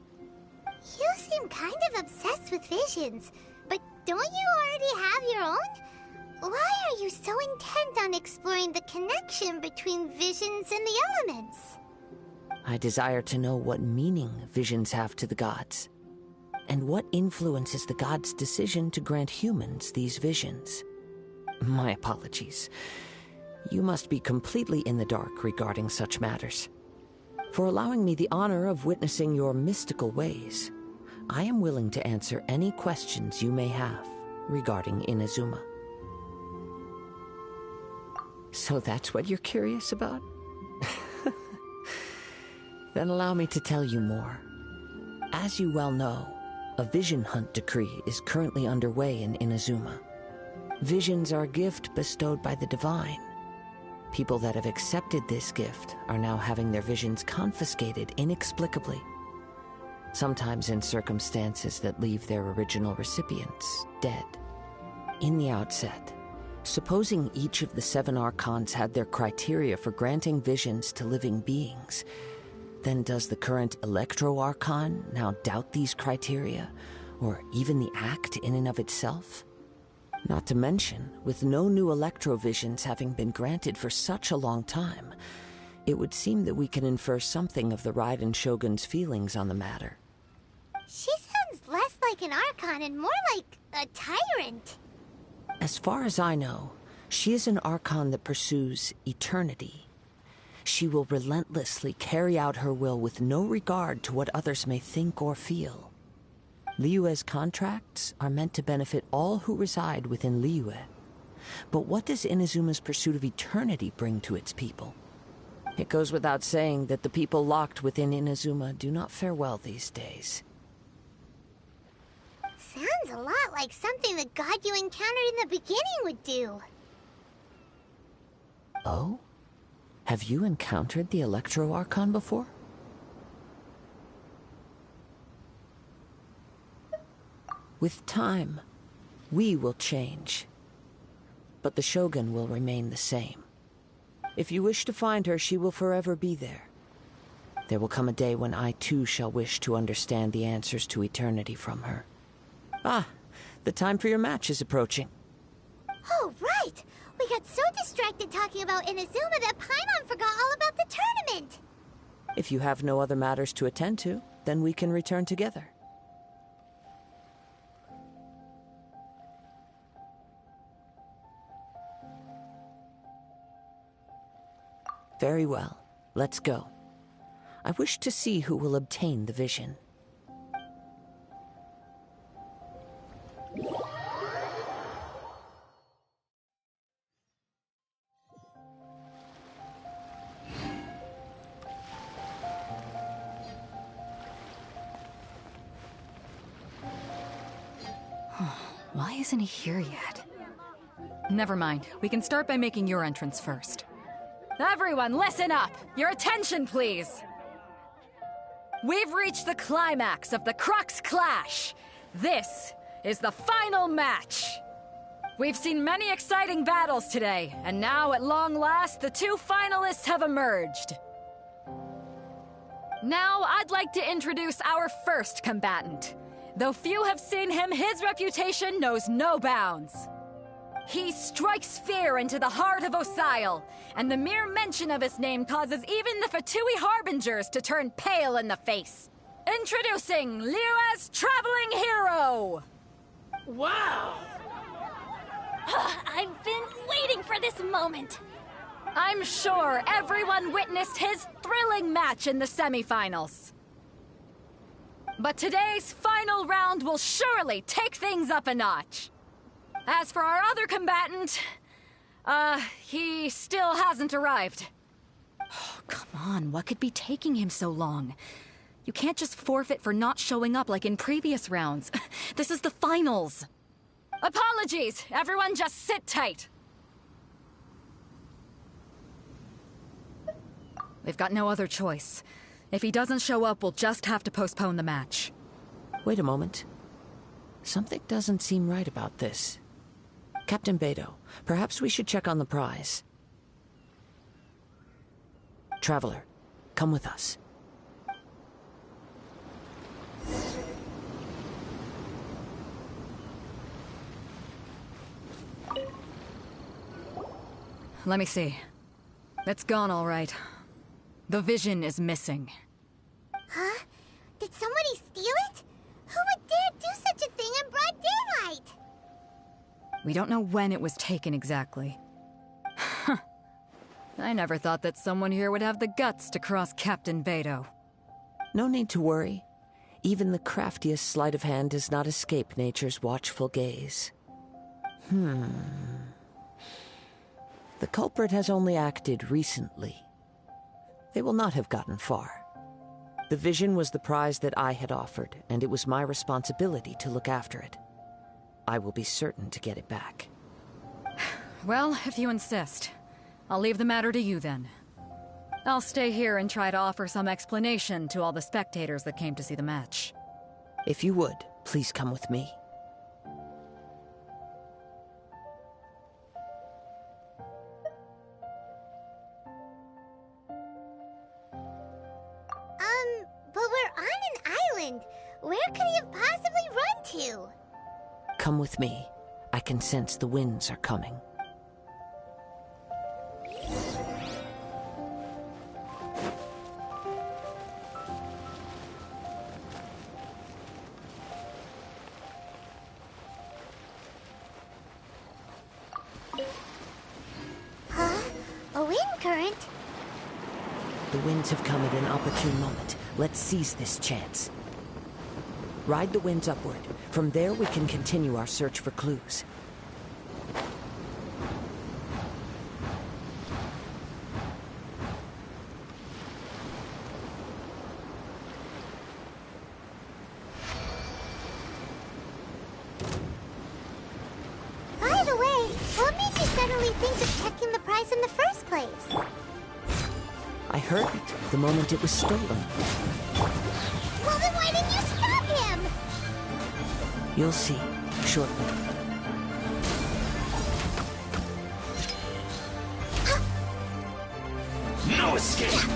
You seem kind of obsessed with visions, but don't you already have your own? Why are you so intent on exploring the connection between visions and the elements? I desire to know what meaning visions have to the gods, and what influences the gods' decision to grant humans these visions. My apologies. You must be completely in the dark regarding such matters. For allowing me the honor of witnessing your mystical ways, I am willing to answer any questions you may have regarding Inazuma. So that's what you're curious about? Then allow me to tell you more. As you well know, a vision hunt decree is currently underway in Inazuma. Visions are a gift bestowed by the divine. People that have accepted this gift are now having their visions confiscated inexplicably. Sometimes in circumstances that leave their original recipients dead. In the outset, supposing each of the 7 Archons had their criteria for granting visions to living beings, then does the current Electro Archon now doubt these criteria, or even the act in and of itself? Not to mention, with no new Electro-visions having been granted for such a long time, it would seem that we can infer something of the Raiden Shogun's feelings on the matter. She sounds less like an Archon and more like a tyrant. As far as I know, she is an Archon that pursues eternity. She will relentlessly carry out her will with no regard to what others may think or feel. Liyue's contracts are meant to benefit all who reside within Liyue. But what does Inazuma's pursuit of eternity bring to its people? It goes without saying that the people locked within Inazuma do not fare well these days. Sounds a lot like something the god you encountered in the beginning would do. Oh? Have you encountered the Electro Archon before? With time, we will change. But the Shogun will remain the same. If you wish to find her, she will forever be there. There will come a day when I too shall wish to understand the answers to eternity from her. Ah, the time for your match is approaching. Oh, right! We got so distracted talking about Inazuma that Paimon forgot all about the tournament! If you have no other matters to attend to, then we can return together. Very well. Let's go. I wish to see who will obtain the vision. Why isn't he here yet? Never mind. We can start by making your entrance first. Everyone, listen up! Your attention, please! We've reached the climax of the Crux Clash! This is the final match! We've seen many exciting battles today, and now, at long last, the 2 finalists have emerged. Now, I'd like to introduce our first combatant. Though few have seen him, his reputation knows no bounds. He strikes fear into the heart of Osile, and the mere mention of his name causes even the Fatui Harbingers to turn pale in the face. Introducing Liyue's traveling hero! Wow! I've been waiting for this moment! I'm sure everyone witnessed his thrilling match in the semifinals. But today's final round will surely take things up a notch. As for our other combatant, he still hasn't arrived. Oh, come on, what could be taking him so long? You can't just forfeit for not showing up like in previous rounds. This is the finals. Apologies, everyone just sit tight. We've got no other choice. If he doesn't show up, we'll just have to postpone the match. Wait a moment. Something doesn't seem right about this. Captain Beto, perhaps we should check on the prize. Traveler, come with us. Let me see. It's gone all right. The vision is missing. Huh? Did somebody steal it? Who would dare do such a thing in broad daylight? We don't know when it was taken exactly. I never thought that someone here would have the guts to cross Captain Beto. No need to worry. Even the craftiest sleight of hand does not escape nature's watchful gaze. The culprit has only acted recently. They will not have gotten far. The vision was the prize that I had offered, and it was my responsibility to look after it. I will be certain to get it back. Well, if you insist. I'll leave the matter to you then. I'll stay here and try to offer some explanation to all the spectators that came to see the match. If you would, please come with me. But we're on an island. Where could he have possibly run to? Come with me. I can sense the winds are coming. Huh? A wind current? The winds have come at an opportune moment. Let's seize this chance. Ride the winds upward. From there, we can continue our search for clues. By the way, what made you suddenly think of checking the prize in the first place? I heard it the moment it was stolen. Well, then why didn't you stop him? You'll see, shortly. No escape!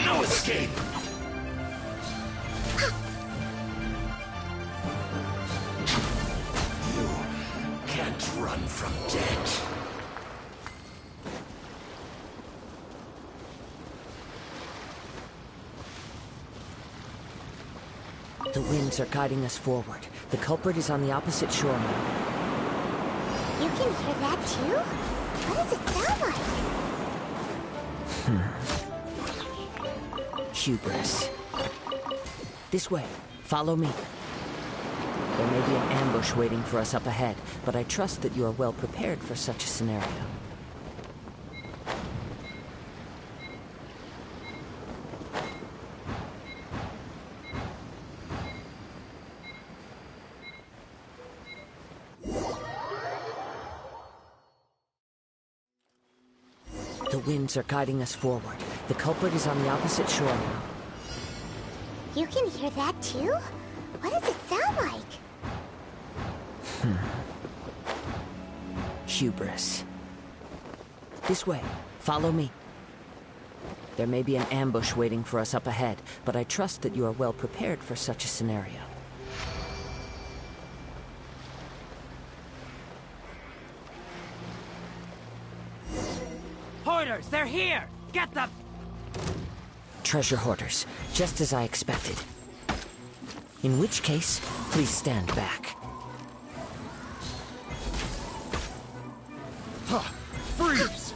No escape! You can't run from death. The winds are guiding us forward. The culprit is on the opposite shore now. You can hear that too? What does it sound like? Hubris. This way. Follow me. There may be an ambush waiting for us up ahead, but I trust that you are well prepared for such a scenario. The winds are guiding us forward. The culprit is on the opposite shore now. You can hear that too? What does it sound like? Hubris. This way. Follow me. There may be an ambush waiting for us up ahead, but I trust that you are well prepared for such a scenario. Hoarders, they're here! Get them! Treasure hoarders, just as I expected. In which case, please stand back. Freeze!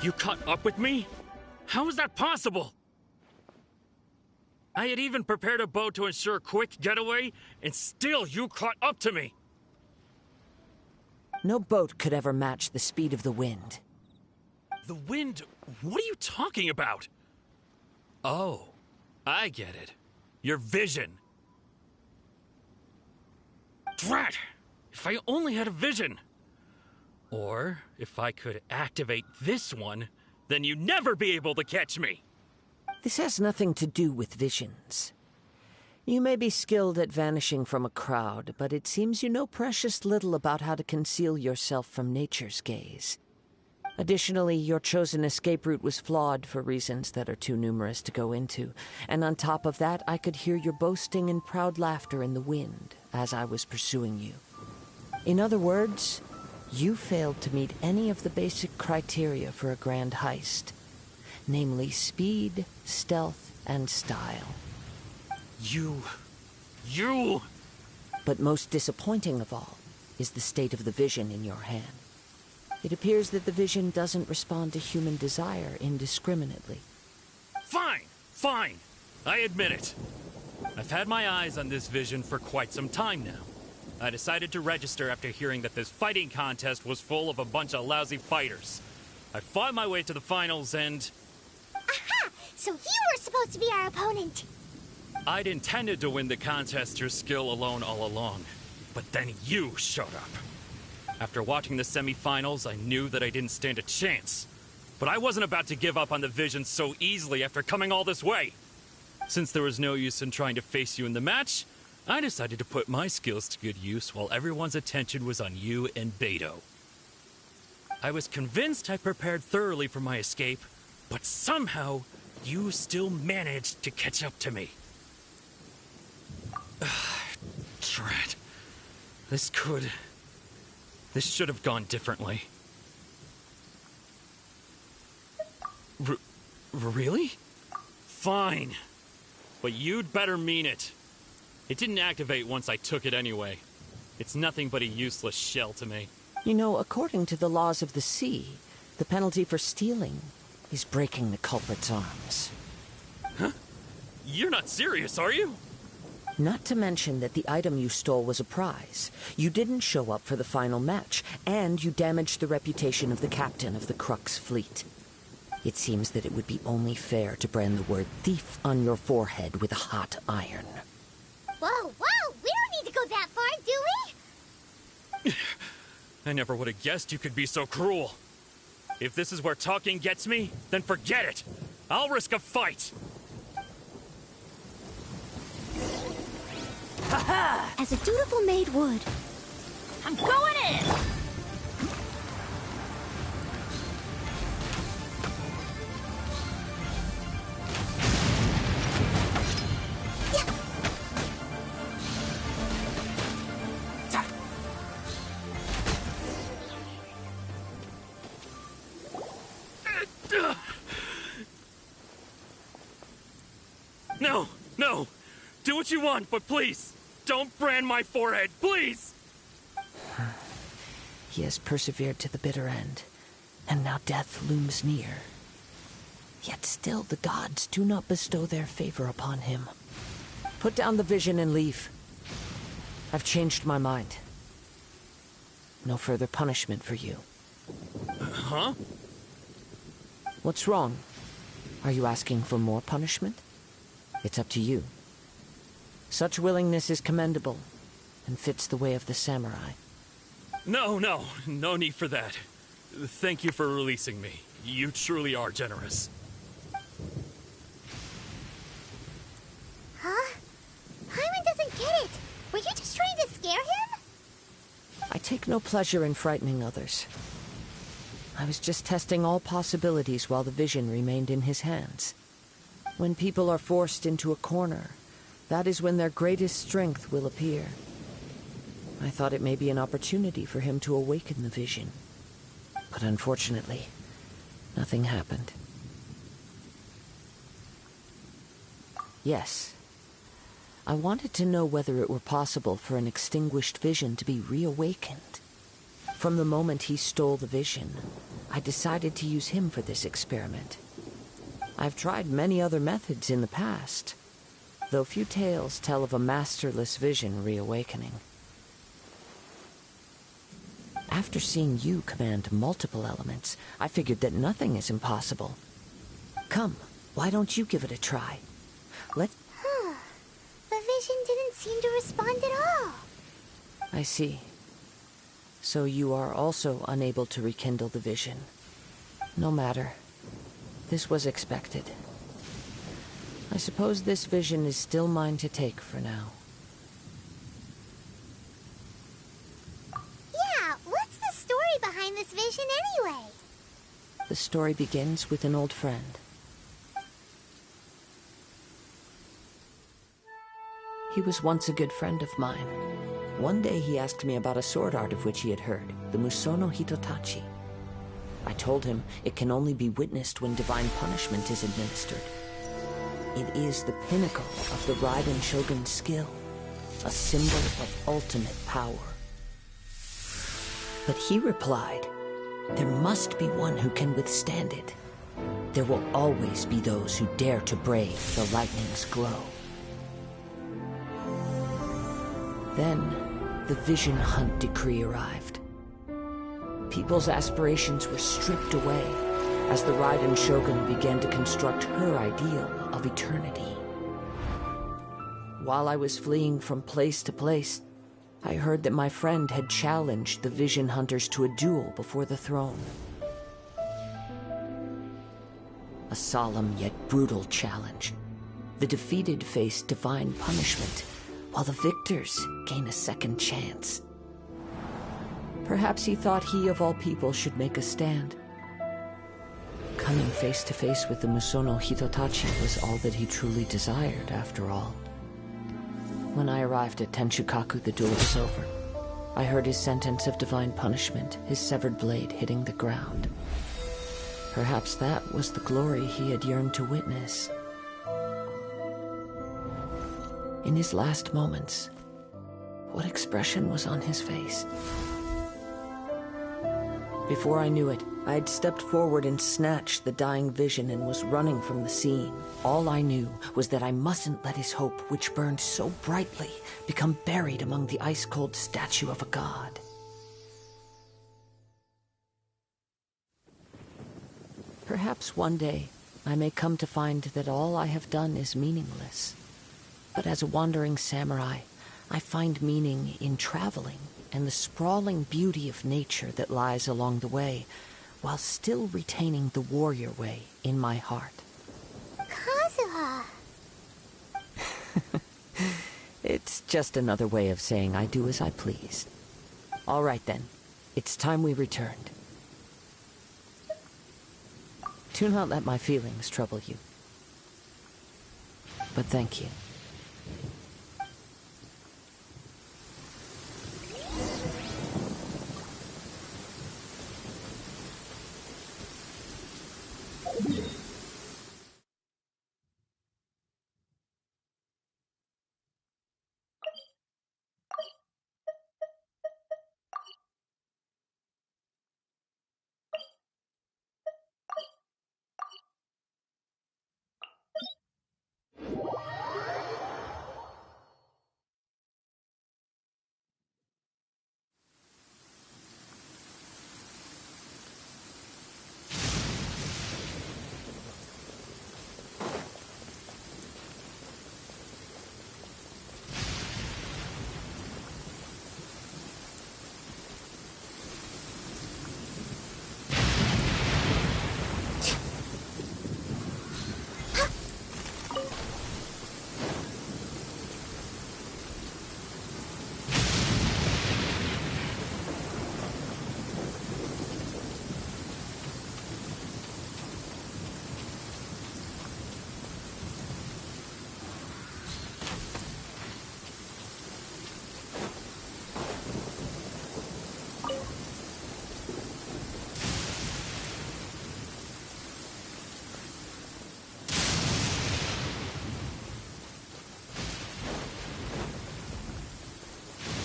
You caught up with me? How is that possible? I had even prepared a boat to ensure a quick getaway, and still you caught up to me! No boat could ever match the speed of the wind. The wind? What are you talking about? Oh, I get it. Your vision. Drat! If I only had a vision! Or, if I could activate this one, then you'd never be able to catch me! This has nothing to do with visions. You may be skilled at vanishing from a crowd, but it seems you know precious little about how to conceal yourself from nature's gaze. Additionally, your chosen escape route was flawed for reasons that are too numerous to go into, and on top of that, I could hear your boasting and proud laughter in the wind as I was pursuing you. In other words, you failed to meet any of the basic criteria for a grand heist, namely speed, stealth, and style. You... But most disappointing of all is the state of the vision in your hand. It appears that the vision doesn't respond to human desire indiscriminately. Fine. I admit it. I've had my eyes on this vision for quite some time now. I decided to register after hearing that this fighting contest was full of a bunch of lousy fighters. I fought my way to the finals and... Aha! So you were supposed to be our opponent! I'd intended to win the contest through skill alone all along. But then you showed up. After watching the semi-finals, I knew that I didn't stand a chance. But I wasn't about to give up on the vision so easily after coming all this way. Since there was no use in trying to face you in the match, I decided to put my skills to good use while everyone's attention was on you and Beto. I was convinced I prepared thoroughly for my escape, but somehow you still managed to catch up to me. Drat. This should have gone differently. Really? Fine. But you'd better mean it. It didn't activate once I took it anyway. It's nothing but a useless shell to me. You know, according to the laws of the sea, the penalty for stealing is breaking the culprit's arms. Huh? You're not serious, are you? Not to mention that the item you stole was a prize. You didn't show up for the final match, and you damaged the reputation of the captain of the Crux fleet. It seems that it would be only fair to brand the word thief on your forehead with a hot iron. Whoa! We don't need to go that far, do we? I never would have guessed you could be so cruel. If this is where talking gets me, then forget it. I'll risk a fight. As a dutiful maid would. I'm going in! No! Do what you want, but please, don't brand my forehead, please! He has persevered to the bitter end, and now death looms near. Yet still the gods do not bestow their favor upon him. Put down the vision and leave. I've changed my mind. No further punishment for you. Huh? What's wrong? Are you asking for more punishment? It's up to you. Such willingness is commendable, and fits the way of the samurai. No need for that. Thank you for releasing me. You truly are generous. Huh? Paimon doesn't get it. Were you just trying to scare him? I take no pleasure in frightening others. I was just testing all possibilities while the vision remained in his hands. When people are forced into a corner, that is when their greatest strength will appear. I thought it may be an opportunity for him to awaken the vision. But unfortunately, nothing happened. Yes. I wanted to know whether it were possible for an extinguished vision to be reawakened. From the moment he stole the vision, I decided to use him for this experiment. I've tried many other methods in the past, though few tales tell of a masterless vision reawakening. After seeing you command multiple elements, I figured that nothing is impossible. Come, why don't you give it a try? The vision didn't seem to respond at all. I see. So you are also unable to rekindle the vision. No matter. This was expected. I suppose this vision is still mine to take for now. Yeah, what's the story behind this vision anyway? The story begins with an old friend. He was once a good friend of mine. One day he asked me about a sword art of which he had heard, the Musono Hitotachi. I told him it can only be witnessed when divine punishment is administered. It is the pinnacle of the Raiden Shogun's skill, a symbol of ultimate power. But he replied, there must be one who can withstand it. There will always be those who dare to brave the lightning's glow. Then, the Vision Hunt decree arrived. People's aspirations were stripped away as the Raiden Shogun began to construct her ideal of eternity. While I was fleeing from place to place, I heard that my friend had challenged the Vision Hunters to a duel before the throne. A solemn yet brutal challenge. The defeated face divine punishment, while the victors gain a second chance. Perhaps he thought he of all people should make a stand. Coming face to face with the Musono Hitotachi was all that he truly desired, after all. When I arrived at Tenshukaku, the duel was over. I heard his sentence of divine punishment, his severed blade hitting the ground. Perhaps that was the glory he had yearned to witness. In his last moments, what expression was on his face? Before I knew it, I had stepped forward and snatched the dying vision and was running from the scene. All I knew was that I mustn't let his hope, which burned so brightly, become buried among the ice-cold statue of a god. Perhaps one day, I may come to find that all I have done is meaningless. But as a wandering samurai, I find meaning in traveling and the sprawling beauty of nature that lies along the way, while still retaining the warrior way in my heart. Kazuha! It's just another way of saying I do as I please. All right then, it's time we returned. Do not let my feelings trouble you. But thank you.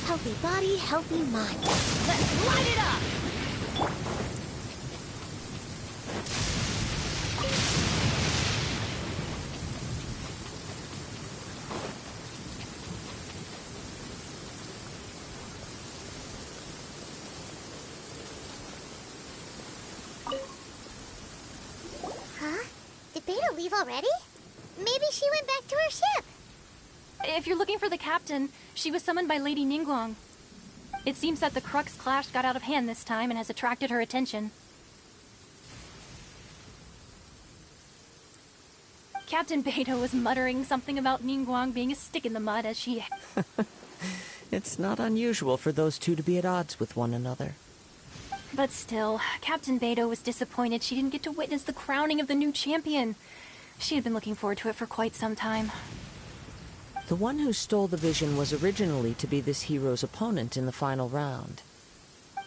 Healthy body, healthy mind. Let's light it up! Huh? Did Beta leave already? Maybe she went back to her ship. If you're looking for the captain, she was summoned by Lady Ninglong. It seems that the Crux clash got out of hand this time and has attracted her attention. Captain Beidou was muttering something about Ningguang being a stick in the mud as she... It's not unusual for those two to be at odds with one another. But still, Captain Beidou was disappointed she didn't get to witness the crowning of the new champion. She had been looking forward to it for quite some time. The one who stole the vision was originally to be this hero's opponent in the final round.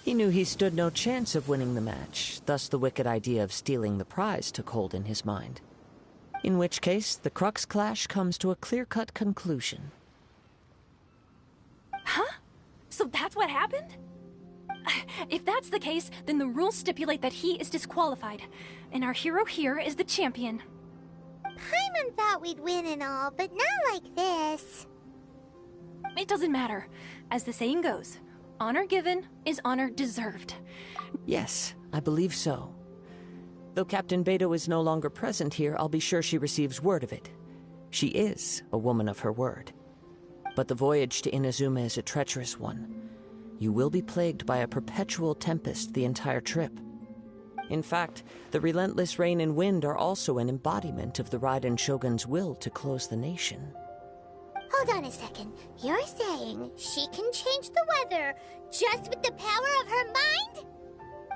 He knew he stood no chance of winning the match, thus the wicked idea of stealing the prize took hold in his mind. In which case, the Crux clash comes to a clear-cut conclusion. Huh? So that's what happened? If that's the case, then the rules stipulate that he is disqualified, and our hero here is the champion. Paimon thought we'd win and all, but not like this. It doesn't matter. As the saying goes, honor given is honor deserved. Yes, I believe so. Though Captain Beidou is no longer present here, I'll be sure she receives word of it. She is a woman of her word. But the voyage to Inazuma is a treacherous one. You will be plagued by a perpetual tempest the entire trip. In fact, the relentless rain and wind are also an embodiment of the Raiden Shogun's will to close the nation. Hold on a second. You're saying she can change the weather just with the power of her mind?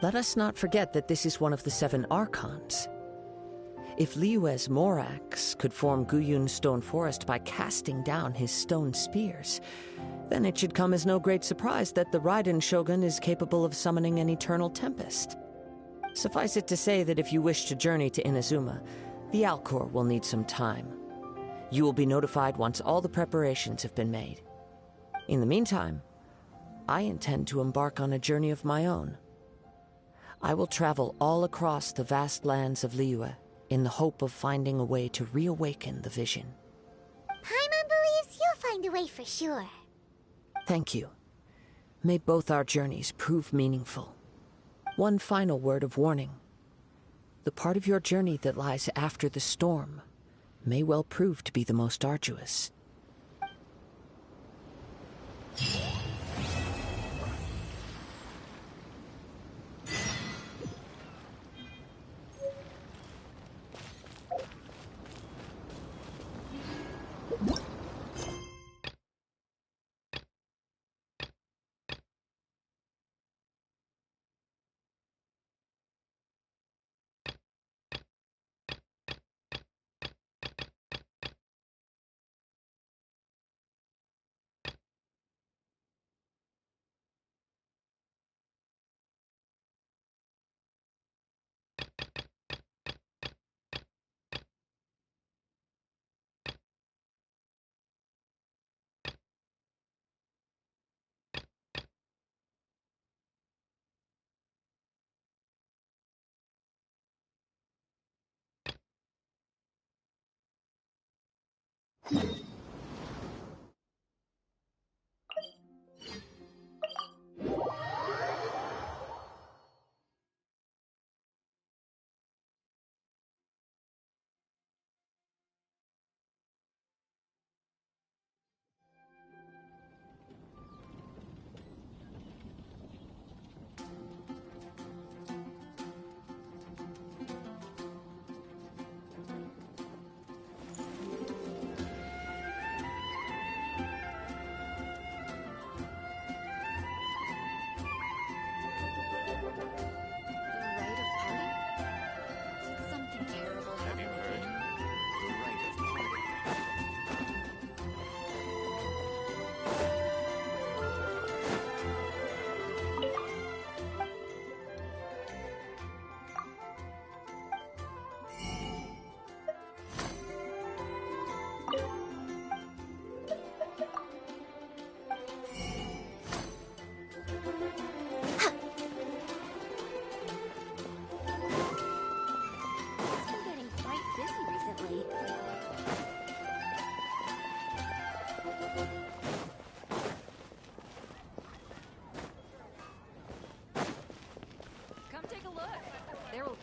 Let us not forget that this is one of the 7 Archons. If Liyue's Morax could form Guyun's stone forest by casting down his stone spears, then it should come as no great surprise that the Raiden Shogun is capable of summoning an eternal tempest. Suffice it to say that if you wish to journey to Inazuma, the Alcor will need some time. You will be notified once all the preparations have been made. In the meantime, I intend to embark on a journey of my own. I will travel all across the vast lands of Liyue in the hope of finding a way to reawaken the vision. Paimon believes you'll find a way for sure. Thank you. May both our journeys prove meaningful. One final word of warning. The part of your journey that lies after the storm may well prove to be the most arduous.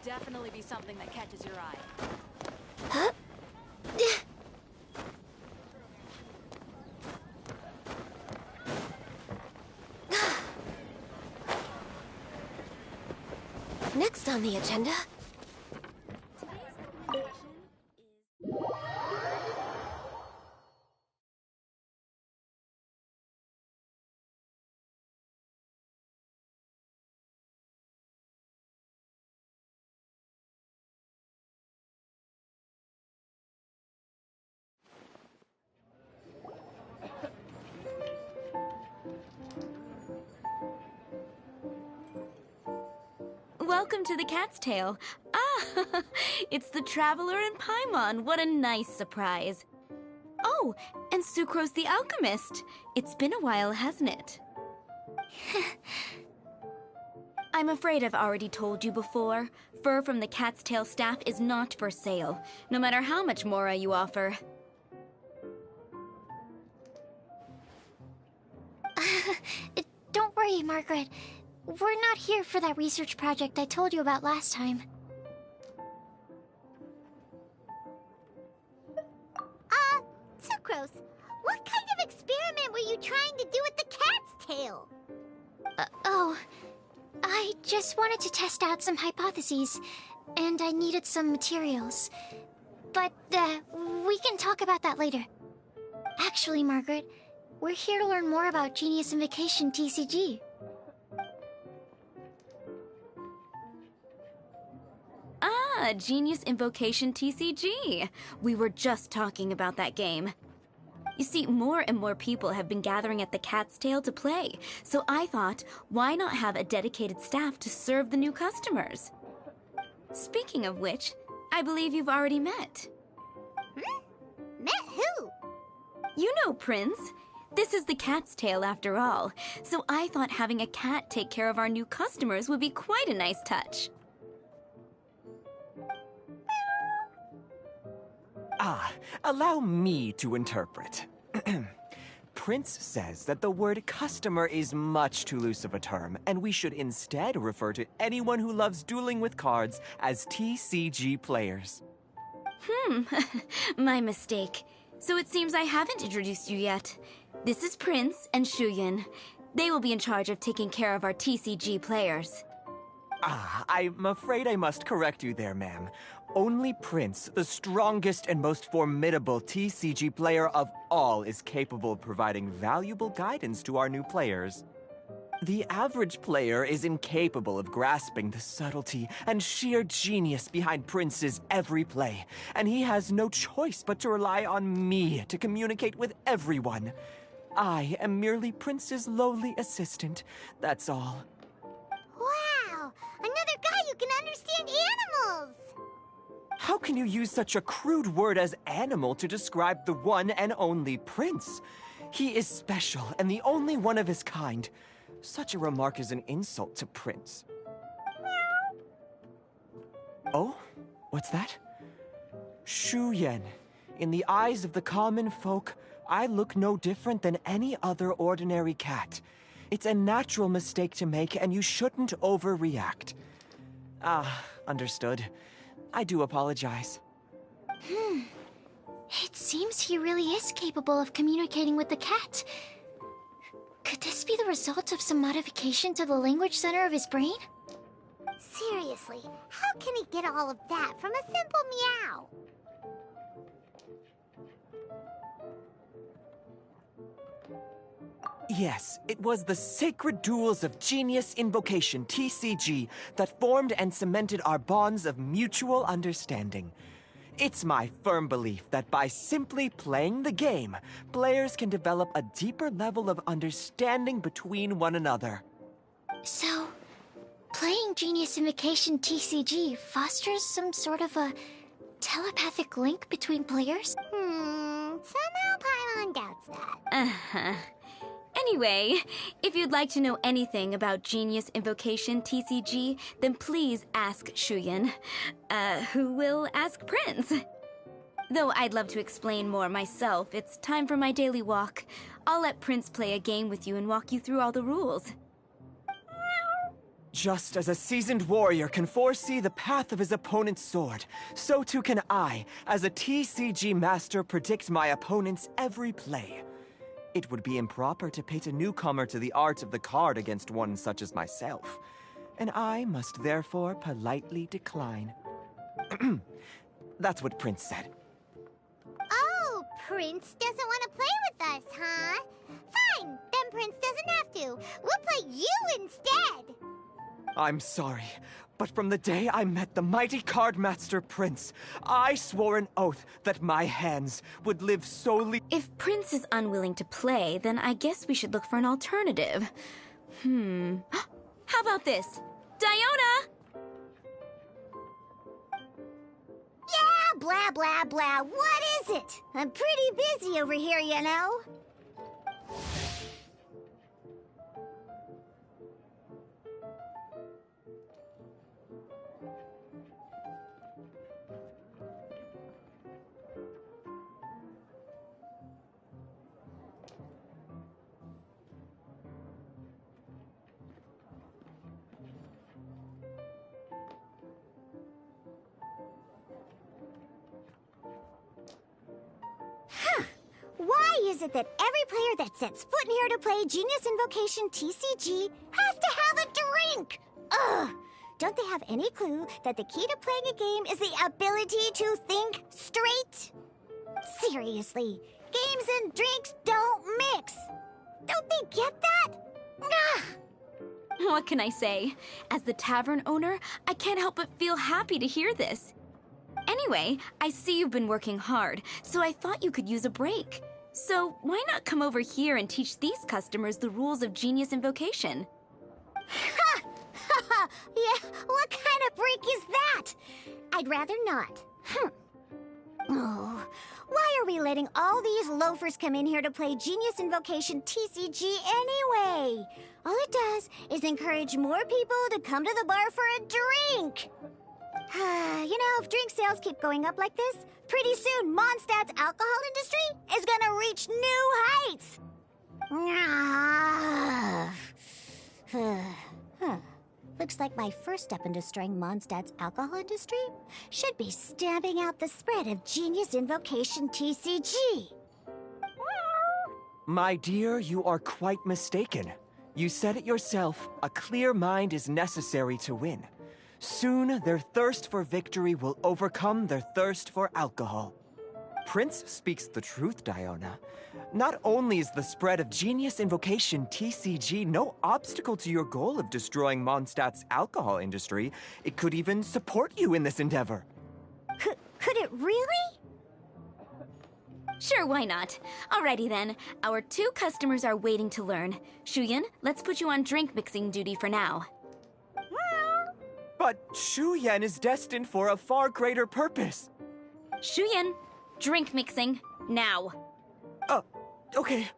Definitely be something that catches your eye. Huh? Next on the agenda... Welcome to the Cat's Tail. Ah, it's the Traveler and Paimon. What a nice surprise. Oh, and Sucrose the Alchemist. It's been a while, hasn't it? I'm afraid I've already told you before. Fur from the Cat's Tail staff is not for sale, no matter how much Mora you offer. Don't worry, Margaret. We're not here for that research project I told you about last time. Sucrose, what kind of experiment were you trying to do with the cat's tail? I just wanted to test out some hypotheses, and I needed some materials. But, we can talk about that later. Actually, Margaret, we're here to learn more about Genius Invocation TCG. Ah, Genius Invocation TCG. We were just talking about that game. You see, more and more people have been gathering at the Cat's Tail to play, so I thought, why not have a dedicated staff to serve the new customers? Speaking of which, I believe you've already met. Met who? You know Prince. This is the Cat's Tail after all, so I thought having a cat take care of our new customers would be quite a nice touch. Allow me to interpret. Prince says that the word customer is much too loose of a term, and we should instead refer to anyone who loves dueling with cards as TCG players. My mistake. So it seems I haven't introduced you yet. This is Prince and Shuyan. They will be in charge of taking care of our TCG players. I'm afraid I must correct you there, ma'am. Only Prince, the strongest and most formidable TCG player of all, is capable of providing valuable guidance to our new players. The average player is incapable of grasping the subtlety and sheer genius behind Prince's every play, and he has no choice but to rely on me to communicate with everyone. I am merely Prince's lowly assistant, that's all. Wow! Another guy who can understand animals! How can you use such a crude word as animal to describe the one and only Prince? He is special and the only one of his kind. Such a remark is an insult to Prince. Oh? What's that? Shuyan. In the eyes of the common folk, I look no different than any other ordinary cat. It's a natural mistake to make, and you shouldn't overreact. Understood. I do apologize. It seems he really is capable of communicating with the cat. Could this be the result of some modification to the language center of his brain? Seriously, how can he get all of that from a simple meow? Yes, it was the sacred duels of Genius Invocation, TCG, that formed and cemented our bonds of mutual understanding. It's my firm belief that by simply playing the game, players can develop a deeper level of understanding between one another. So, playing Genius Invocation TCG fosters some sort of a telepathic link between players? Somehow Paimon doubts that. Anyway, if you'd like to know anything about Genius Invocation TCG, then please ask Shuyan, who will ask Prince. Though I'd love to explain more myself, it's time for my daily walk. I'll let Prince play a game with you and walk you through all the rules. Just as a seasoned warrior can foresee the path of his opponent's sword, so too can I, as a TCG master, predict my opponent's every play. It would be improper to pit a newcomer to the art of the card against one such as myself. and I must therefore politely decline. That's what Prince said. Oh, Prince doesn't want to play with us, huh? Fine, then Prince doesn't have to. We'll play you instead. I'm sorry, but from the day I met the mighty Cardmaster Prince, I swore an oath that my hands would live solely— If Prince is unwilling to play, then I guess we should look for an alternative. How about this? Diona! Yeah, blah, blah, blah. What is it? I'm pretty busy over here, you know. Why is it that every player that sets foot in here to play Genius Invocation TCG has to have a drink? Ugh! Don't they have any clue that the key to playing a game is the ability to think straight? Seriously, games and drinks don't mix. Don't they get that? Ugh! What can I say? As the tavern owner, I can't help but feel happy to hear this. Anyway, I see you've been working hard, so I thought you could use a break. So why not come over here and teach these customers the rules of Genius Invocation? Ha! Ha ha! Yeah, what kind of break is that? I'd rather not. Oh, why are we letting all these loafers come in here to play Genius Invocation TCG anyway? All it does is encourage more people to come to the bar for a drink. You know, if drink sales keep going up like this, pretty soon Mondstadt's alcohol industry is gonna reach new heights. Looks like my first step in destroying Mondstadt's alcohol industry should be stamping out the spread of Genius Invocation TCG. My dear, you are quite mistaken. You said it yourself, a clear mind is necessary to win. Soon, their thirst for victory will overcome their thirst for alcohol. Prince speaks the truth, Diona. Not only is the spread of Genius Invocation TCG no obstacle to your goal of destroying Mondstadt's alcohol industry, it could even support you in this endeavor. Could it really? Sure, why not? Alrighty then. Our 2 customers are waiting to learn. Shuyan, let's put you on drink mixing duty for now. But Shuyan is destined for a far greater purpose. Shuyan, drink mixing, now. Okay.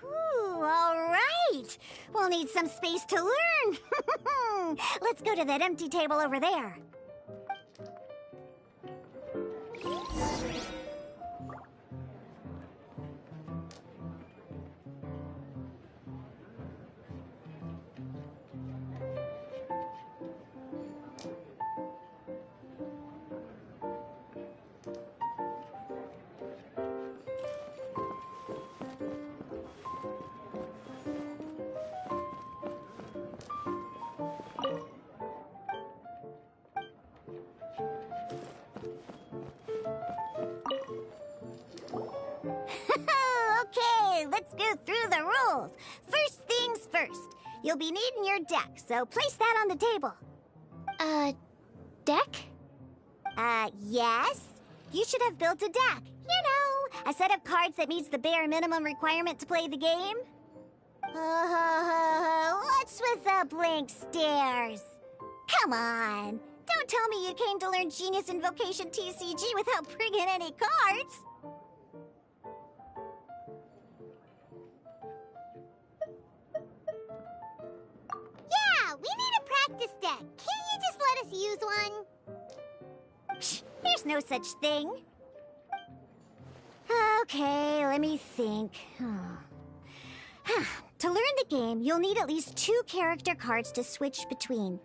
Ooh, all right. We'll need some space to learn. Let's go to that empty table over there. Okay, let's go through the rules. First things first. You'll be needing your deck, so place that on the table. Deck? Yes. You should have built a deck. You know, a set of cards that meets the bare minimum requirement to play the game. What's with the blank stares? Come on. Don't tell me you came to learn Genius Invocation TCG without bringing any cards. Yeah, we need a practice deck. Can't you just let us use one? Psh, there's no such thing. Okay, let me think. To learn the game, you'll need at least 2 character cards to switch between.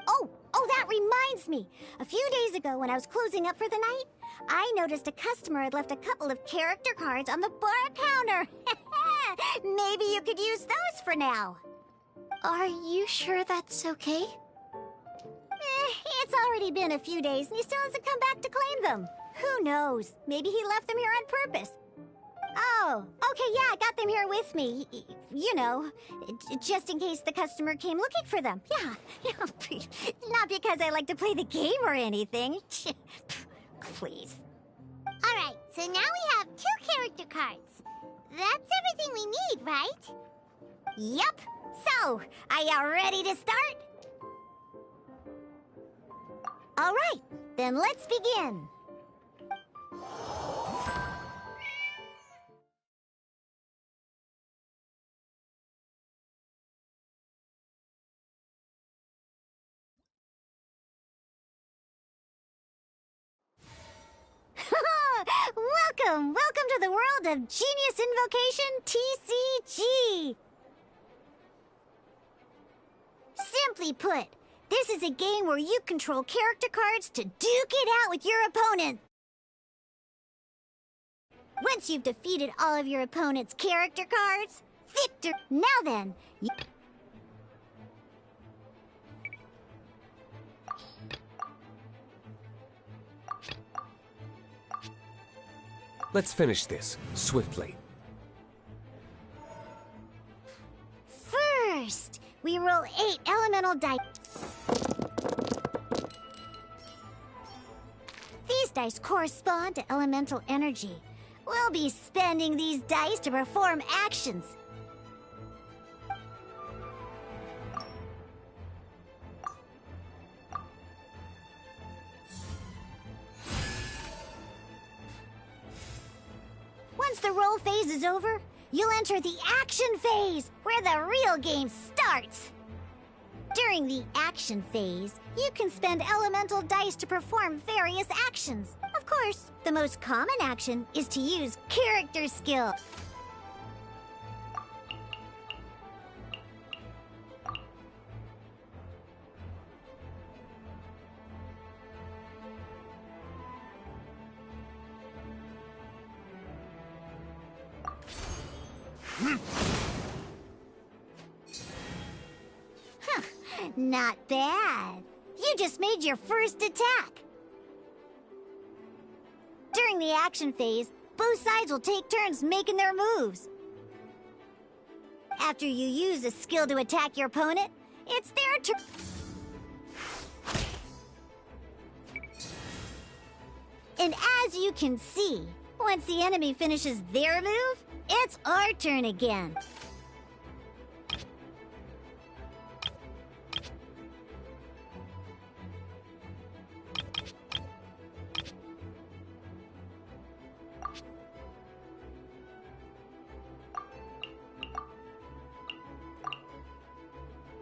Oh, that reminds me. A few days ago, when I was closing up for the night, I noticed a customer had left a couple of character cards on the bar counter. Maybe you could use those for now. Are you sure that's okay? It's already been a few days and he still hasn't come back to claim them. Who knows? Maybe he left them here on purpose. Oh, okay, yeah, I got them here with me. You know, just in case the customer came looking for them. Yeah, not because I like to play the game or anything. Please. Alright, so now we have 2 character cards. That's everything we need, right? Yep. So, are you ready to start? All right, then let's begin. Welcome to the world of Genius Invocation TCG. Simply put, this is a game where you control character cards to duke it out with your opponent. Once you've defeated all of your opponent's character cards, victor. Now then, Let's finish this, swiftly. First, we roll 8 elemental dice. These dice correspond to elemental energy. We'll be spending these dice to perform actions. Once the roll phase is over, you'll enter the action phase, where the real game starts. During the action phase, you can spend elemental dice to perform various actions. Of course, the most common action is to use character skill. Not bad. You just made your first attack. During the action phase, both sides will take turns making their moves. After you use a skill to attack your opponent, it's their turn. And as you can see, once the enemy finishes their move, it's our turn again.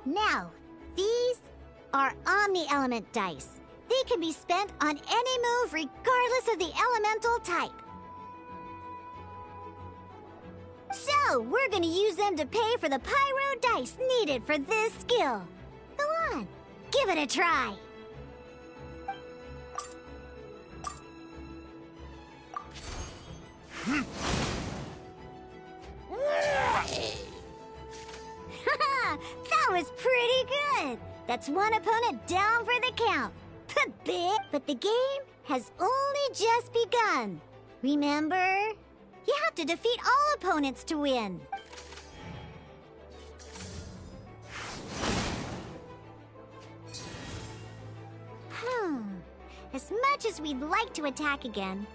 Now, these are Omni-Element dice. They can be spent on any move regardless of the elemental type. So, we're gonna use them to pay for the pyro dice needed for this skill. Go on, give it a try. That was pretty good. That's one opponent down for the count. But the game has only just begun. Remember? You have to defeat all opponents to win. As much as we'd like to attack again,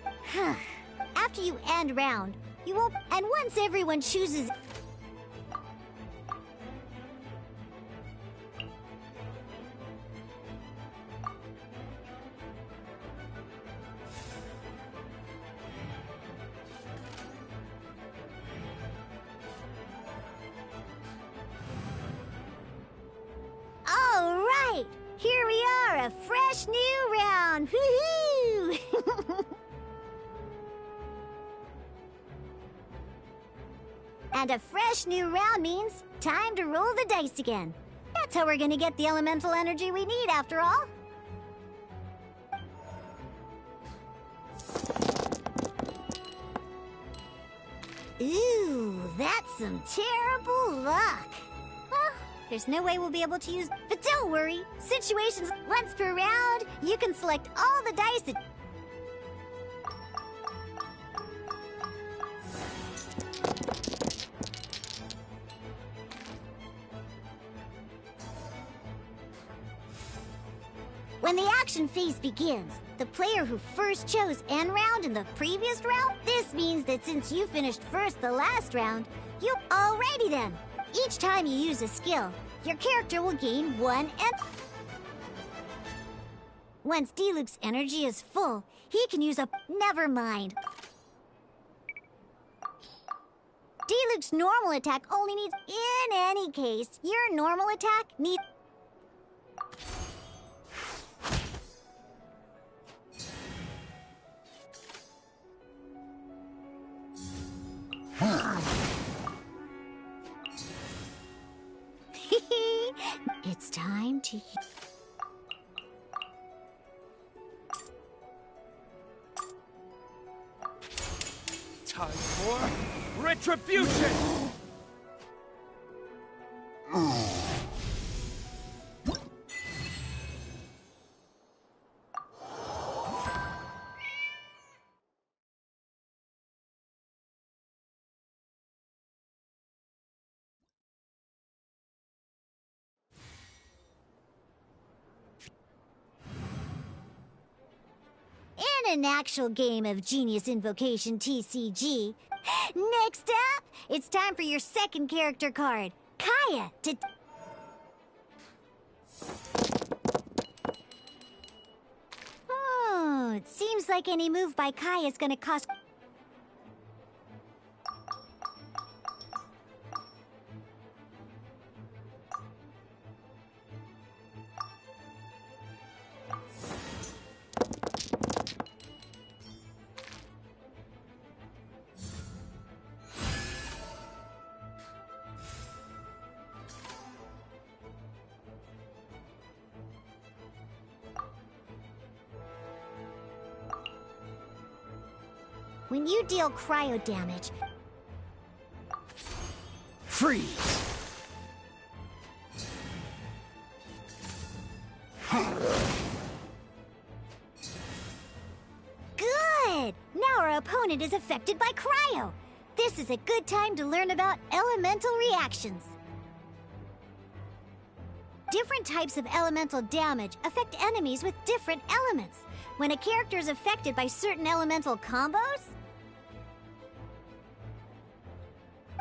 after you end round, you won't. And once everyone chooses. All right, here we are, a fresh new round. Woohoo! And a fresh new round means time to roll the dice again. That's how we're gonna get the elemental energy we need, after all. Ooh, that's some terrible luck. Well, There's no way we'll be able to use... But don't worry! Situations once per round, you can select all the dice that... When the action phase begins, the player who first chose end round in the previous round, this means that since you finished first the last round, you... Alrighty then! Each time you use a skill, your character will gain 1 and... Once Diluc's energy is full, he can use a... Never mind. Diluc's normal attack only needs... In any case, your normal attack needs... It's time to... Time for retribution! In an actual game of Genius Invocation TCG. Next up, it's time for your second character card, Kaya, to... Oh, it seems like any move by Kaya is gonna cost... When you deal cryo damage... Freeze! Good! Now our opponent is affected by cryo. This is a good time to learn about elemental reactions. Different types of elemental damage affect enemies with different elements. When a character is affected by certain elemental combos,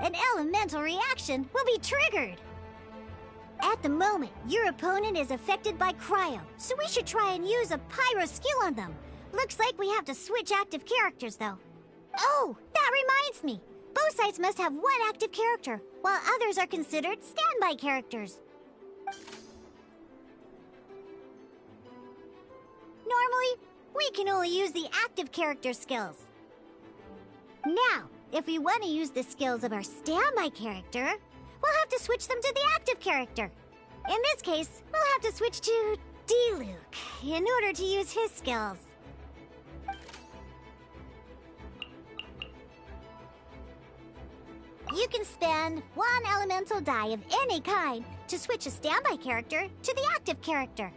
an elemental reaction will be triggered. At the moment, your opponent is affected by cryo, so we should try and use a pyro skill on them. Looks like we have to switch active characters, though. Oh, that reminds me. Both sides must have one active character, while others are considered standby characters. Normally, we can only use the active character skills. Now, if we want to use the skills of our standby character, we'll have to switch them to the active character. In this case, we'll have to switch to Diluc in order to use his skills. You can spend 1 elemental die of any kind to switch a standby character to the active character.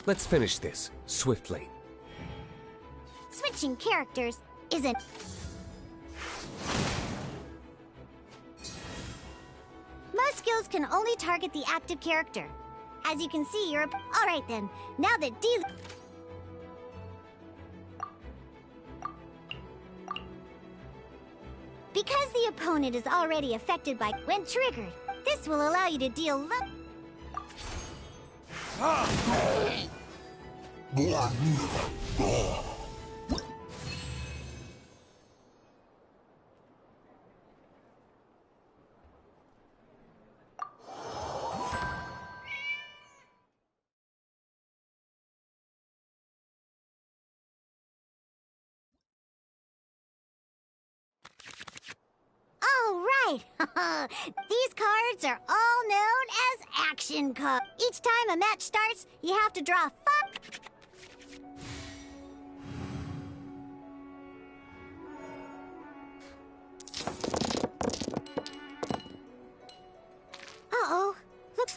Let's finish this, swiftly. Switching characters isn't... Most skills can only target the active character. As you can see, you're... Alright then, now that Because the opponent is already affected by... When triggered, this will allow you to deal... All right! These cards are all known as action cards. Each time a match starts, you have to draw 5...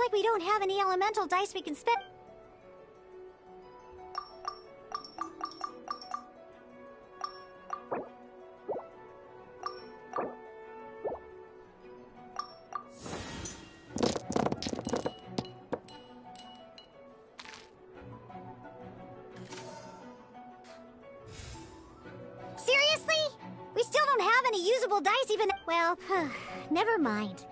like we don't have any elemental dice we can spend. Seriously? We still don't have any usable dice even... Well, never mind.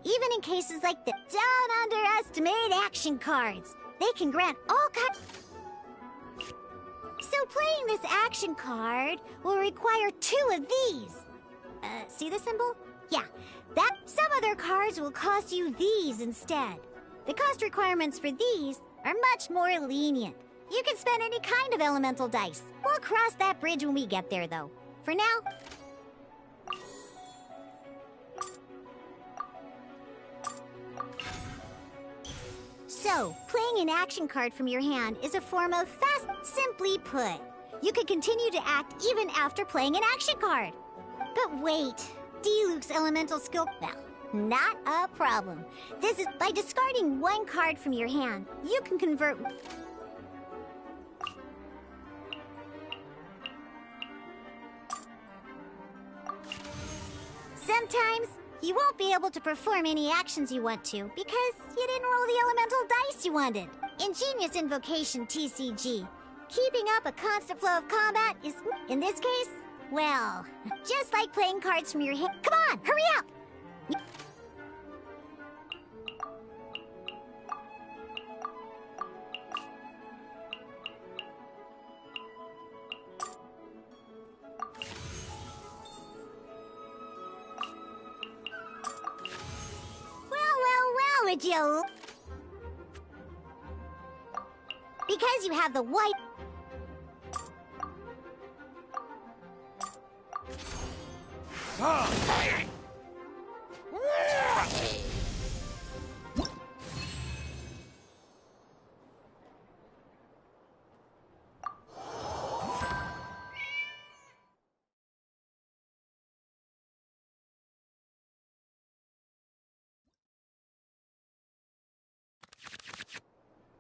Even in cases like this, don't underestimate action cards. They can grant all kinds... So playing this action card will require 2 of these. See the symbol? Yeah, that... Some other cards will cost you these instead. The cost requirements for these are much more lenient. You can spend any kind of elemental dice. We'll cross that bridge when we get there, though. For now... So, playing an action card from your hand is a form of fast... Simply put, you could continue to act even after playing an action card. But wait, Diluc's elemental skill... Well, not a problem. This is... By discarding 1 card from your hand, you can convert... Sometimes, you won't be able to perform any actions you want to because you didn't roll the elemental dice you wanted. Ingenious Invocation TCG. Keeping up a constant flow of combat is, in this case, well, just like playing cards from your hand. Come on, hurry up! Would you? Because you have the white...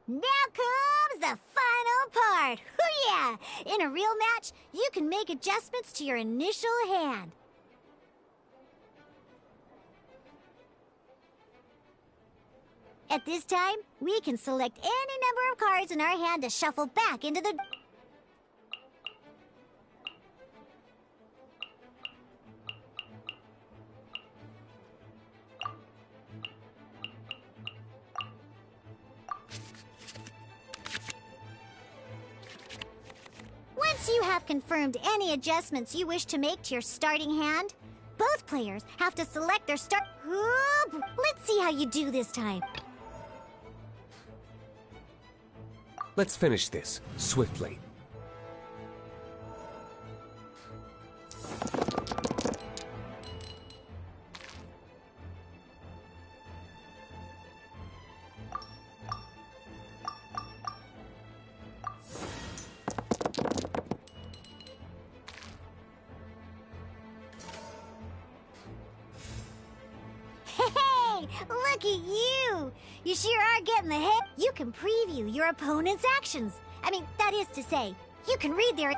Now comes the final part! Hoo yeah! In a real match, you can make adjustments to your initial hand. At this time, we can select any number of cards in our hand to shuffle back into the... Once you have confirmed any adjustments you wish to make to your starting hand, both players have to select their start... Let's see how you do this time. Let's finish this, swiftly. Look at you! You sure are getting the hit. You can preview your opponent's actions. I mean, that is to say, you can read their...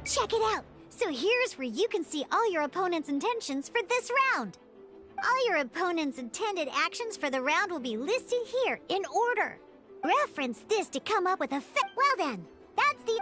Check it out! So here's where you can see all your opponent's intentions for this round. All your opponent's intended actions for the round will be listed here in order. Reference this to come up with a Well then, that's the...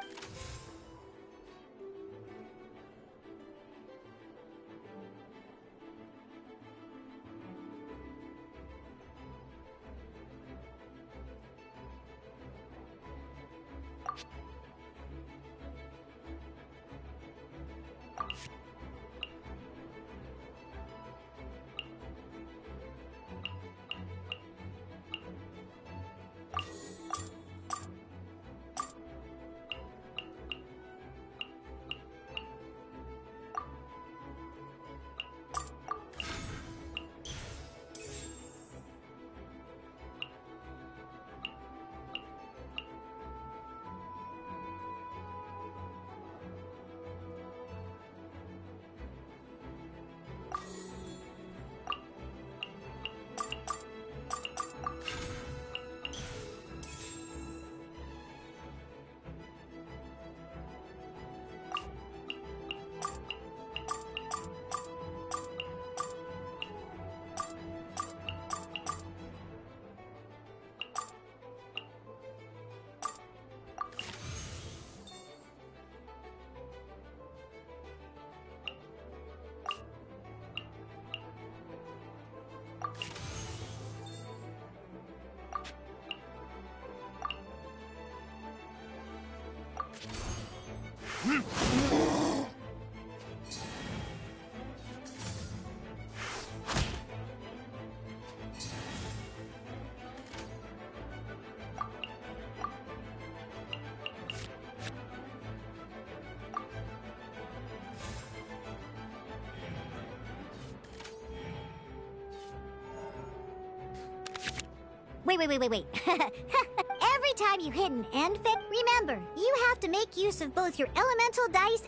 Wait. Every time you hit an end fit, remember, you have to make use of both your elemental dice.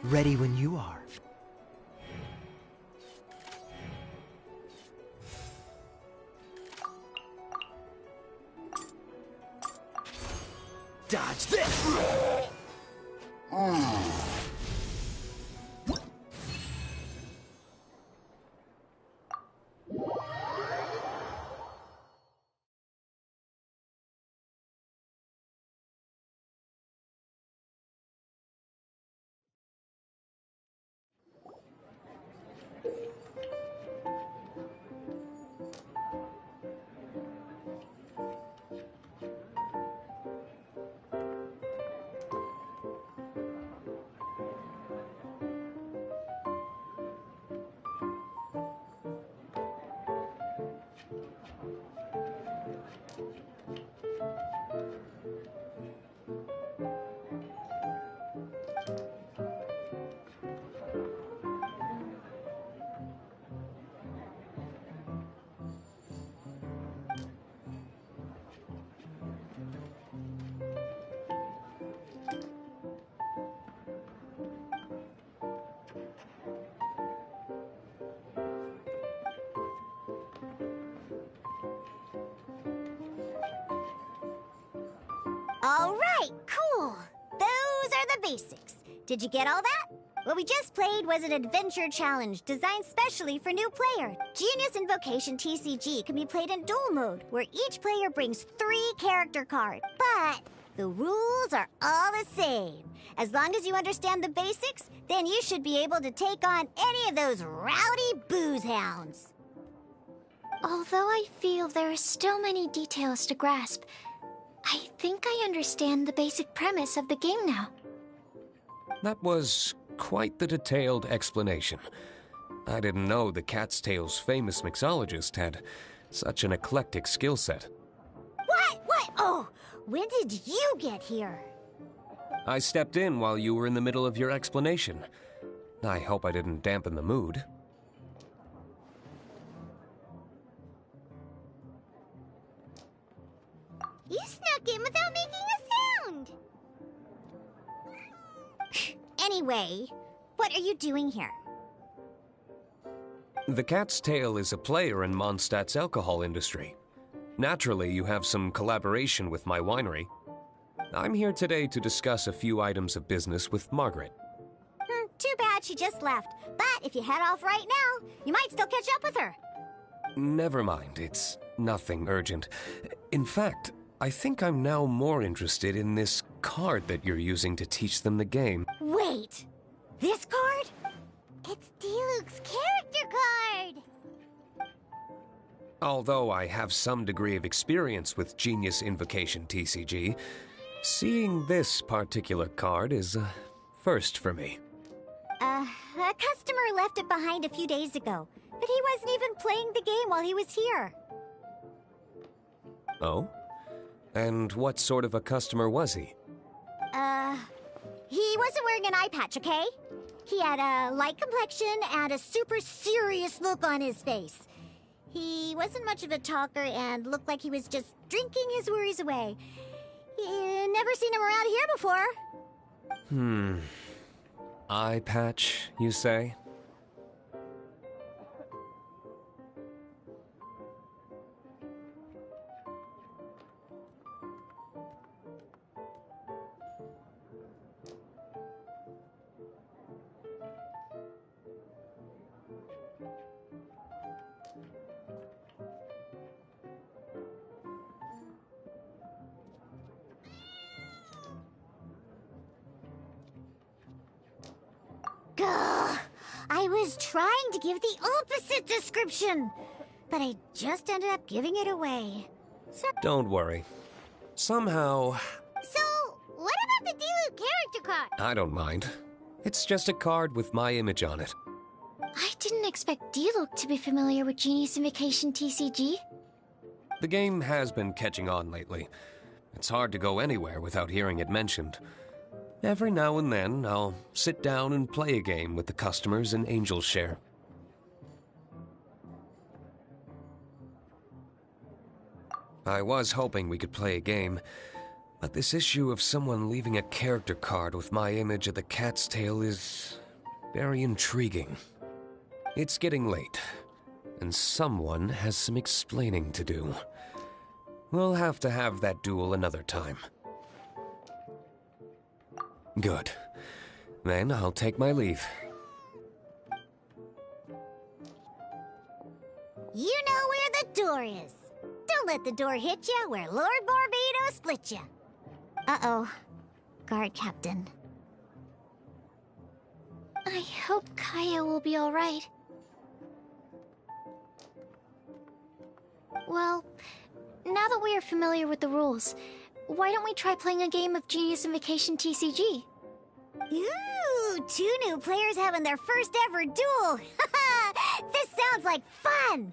Ready when you are. Dodge this! All right, cool. Those are the basics. Did you get all that? What we just played was an adventure challenge designed specially for new players. Genius Invocation TCG can be played in duel mode, where each player brings 3 character cards. But the rules are all the same. As long as you understand the basics, then you should be able to take on any of those rowdy booze hounds. Although I feel there are still many details to grasp, I think I understand the basic premise of the game now. That was quite the detailed explanation. I didn't know the Cat's Tail's famous mixologist had such an eclectic skill set. What? Oh, when did you get here? I stepped in while you were in the middle of your explanation. I hope I didn't dampen the mood. You snuck in without making a sound! Anyway, what are you doing here? The Cat's Tail is a player in Mondstadt's alcohol industry. Naturally, you have some collaboration with my winery. I'm here today to discuss a few items of business with Margaret. Too bad she just left. But if you head off right now, you might still catch up with her. Never mind, it's nothing urgent. In fact, I think I'm now more interested in this card that you're using to teach them the game. Wait! This card? It's Diluc's character card! Although I have some degree of experience with Genius Invocation TCG, seeing this particular card is a first for me. A customer left it behind a few days ago, but he wasn't even playing the game while he was here. Oh? And what sort of a customer was he? He wasn't wearing an eye patch, okay? He had a light complexion and a super serious look on his face. He wasn't much of a talker and looked like he was just drinking his worries away. Never seen him around here before. Eye patch, you say? Gah! I was trying to give the opposite description, but I just ended up giving it away. So Don't worry. Somehow, So, what about the Diluc character card? I don't mind. It's just a card with my image on it. I didn't expect Diluc to be familiar with Genius Invocation TCG. The game has been catching on lately. It's hard to go anywhere without hearing it mentioned. Every now and then, I'll sit down and play a game with the customers in Angel's Share. I was hoping we could play a game, but this issue of someone leaving a character card with my image of the cat's tail is very intriguing. It's getting late, and someone has some explaining to do. We'll have to have that duel another time. Good. Then I'll take my leave. you know where the door is. Don't let the door hit you where Lord Barbados split you. Uh-oh. Guard Captain. I hope Kaya will be alright. Well, now that we are familiar with the rules, why don't we try playing a game of Genius Invocation TCG? Ooh, 2 new players having their first ever duel. This sounds like fun!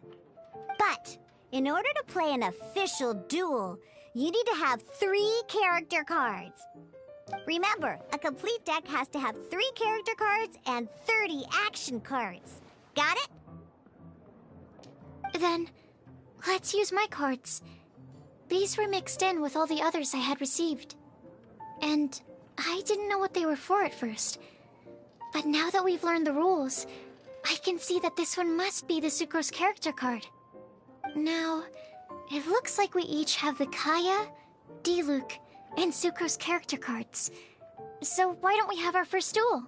But, in order to play an official duel, you need to have 3 character cards. Remember, a complete deck has to have 3 character cards and 30 action cards. Got it? Then, let's use my cards. These were mixed in with all the others I had received. And I didn't know what they were for at first. But now that we've learned the rules, I can see that this one must be the Sucrose character card. Now, it looks like we each have the Kaya, Diluc, and Sucrose character cards. So why don't we have our first duel?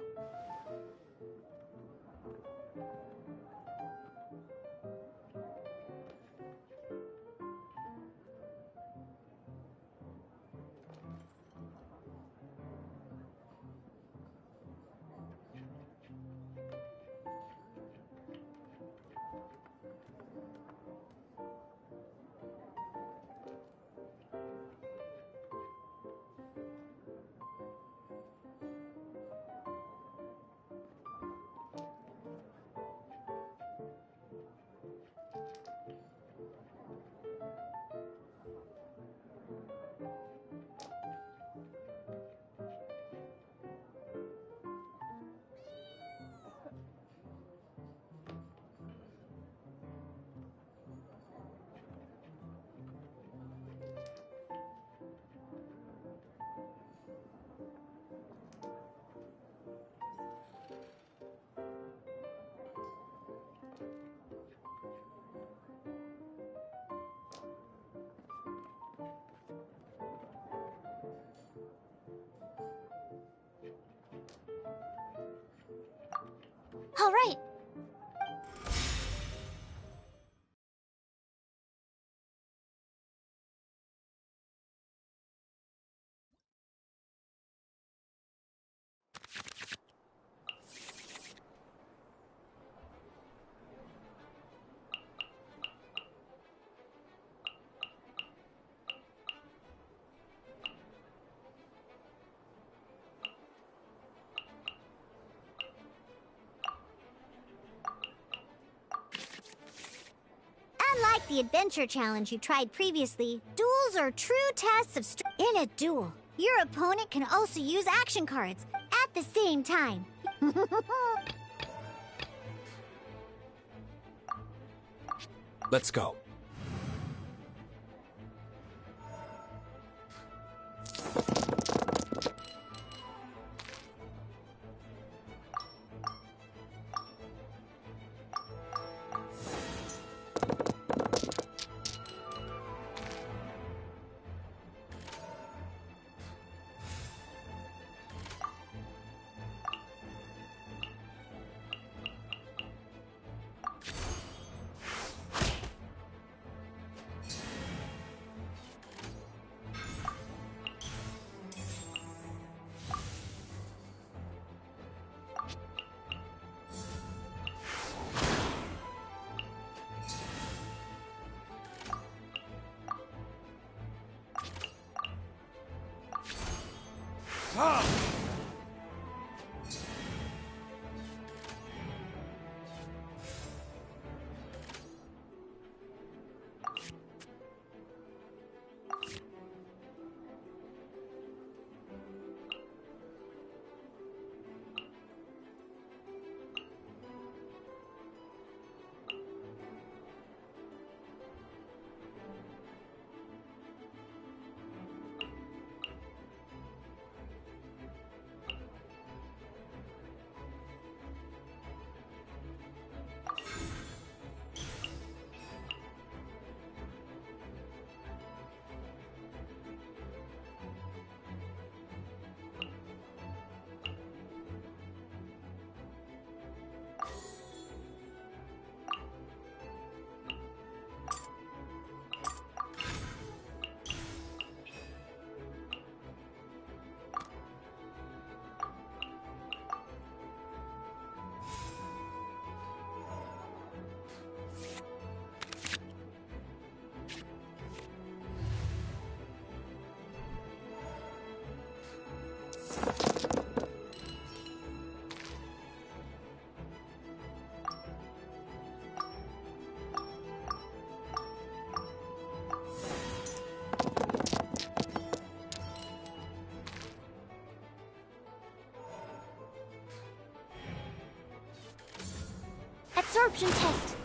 All right. Unlike the adventure challenge you tried previously, duels are true tests of strength. In a duel, your opponent can also use action cards at the same time. Let's go. Absorption test.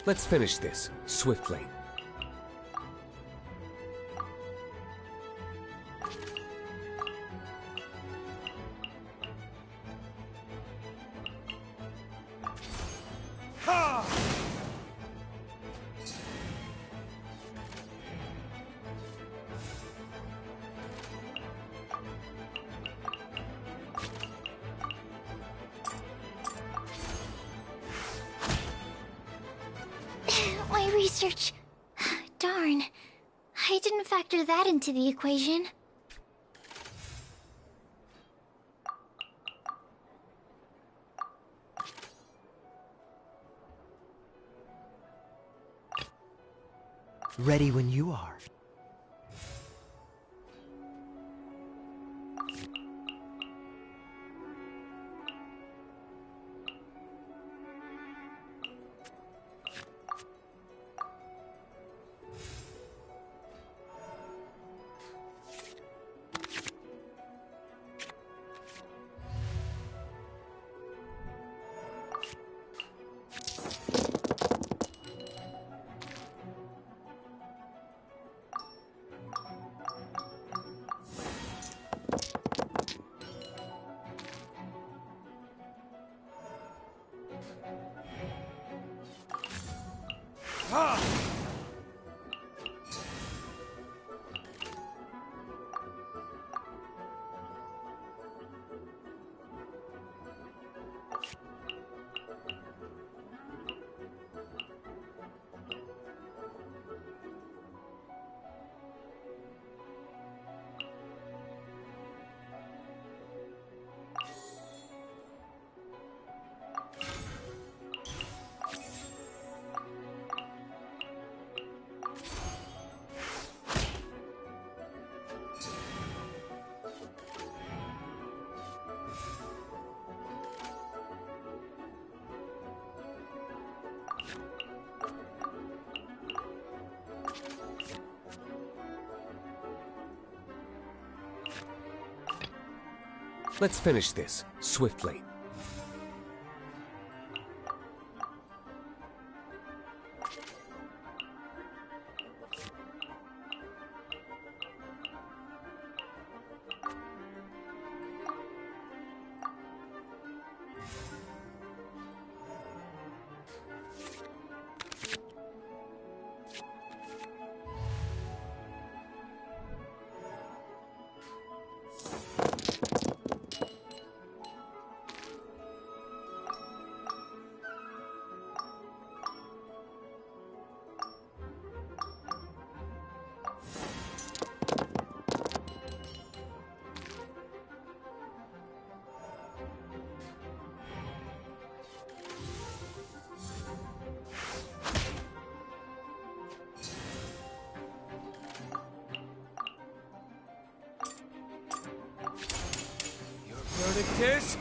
Let's finish this, swiftly. My research. Darn. I didn't factor that into the equation. Ready when you are. Let's finish this, swiftly. Verdict is...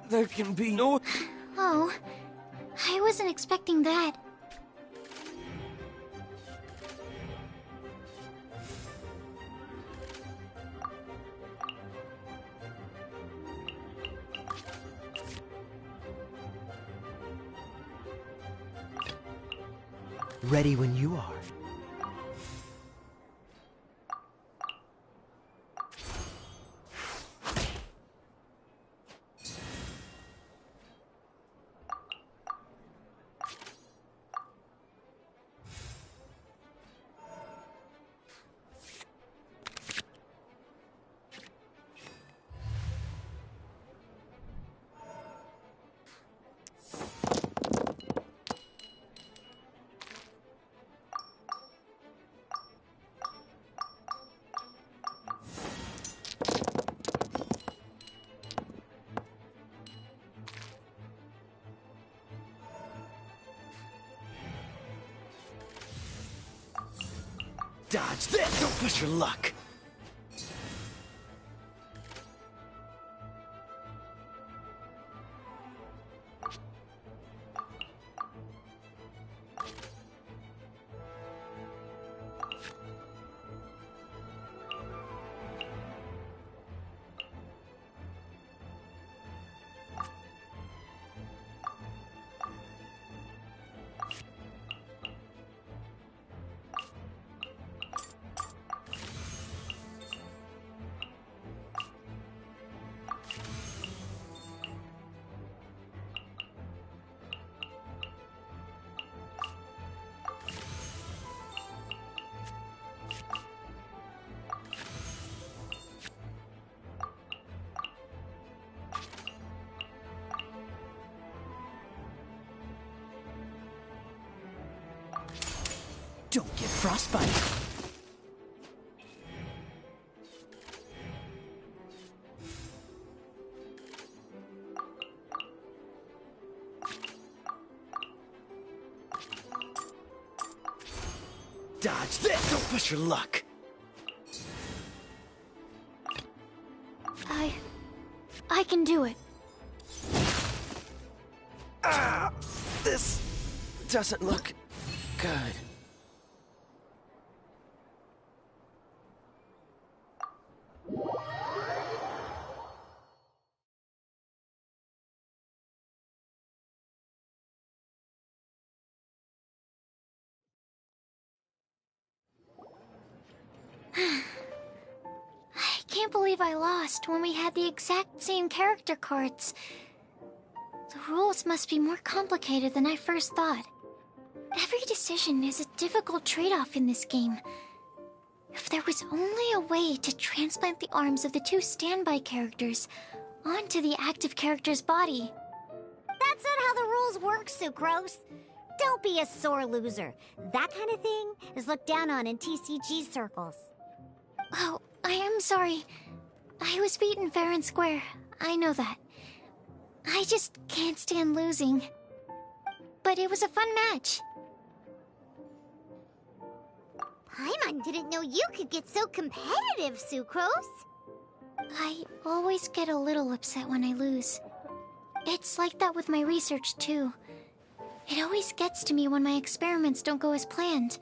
There can be no... Oh, I wasn't expecting that. Ready when you are. Dodge this! Don't push your luck! Don't get frostbite. Dodge this! Don't push your luck. I can do it. Ah! This doesn't look good. I can't believe I lost when we had the exact same character cards. The rules must be more complicated than I first thought. Every decision is a difficult trade-off in this game. If there was only a way to transplant the arms of the two standby characters onto the active character's body. That's not how the rules work, Sucrose. Don't be a sore loser. That kind of thing is looked down on in TCG circles. Oh, I am sorry. I was beaten fair and square. I know that. I just can't stand losing. But it was a fun match. Paimon didn't know you could get so competitive, Sucrose. I always get a little upset when I lose. It's like that with my research, too. It always gets to me when my experiments don't go as planned.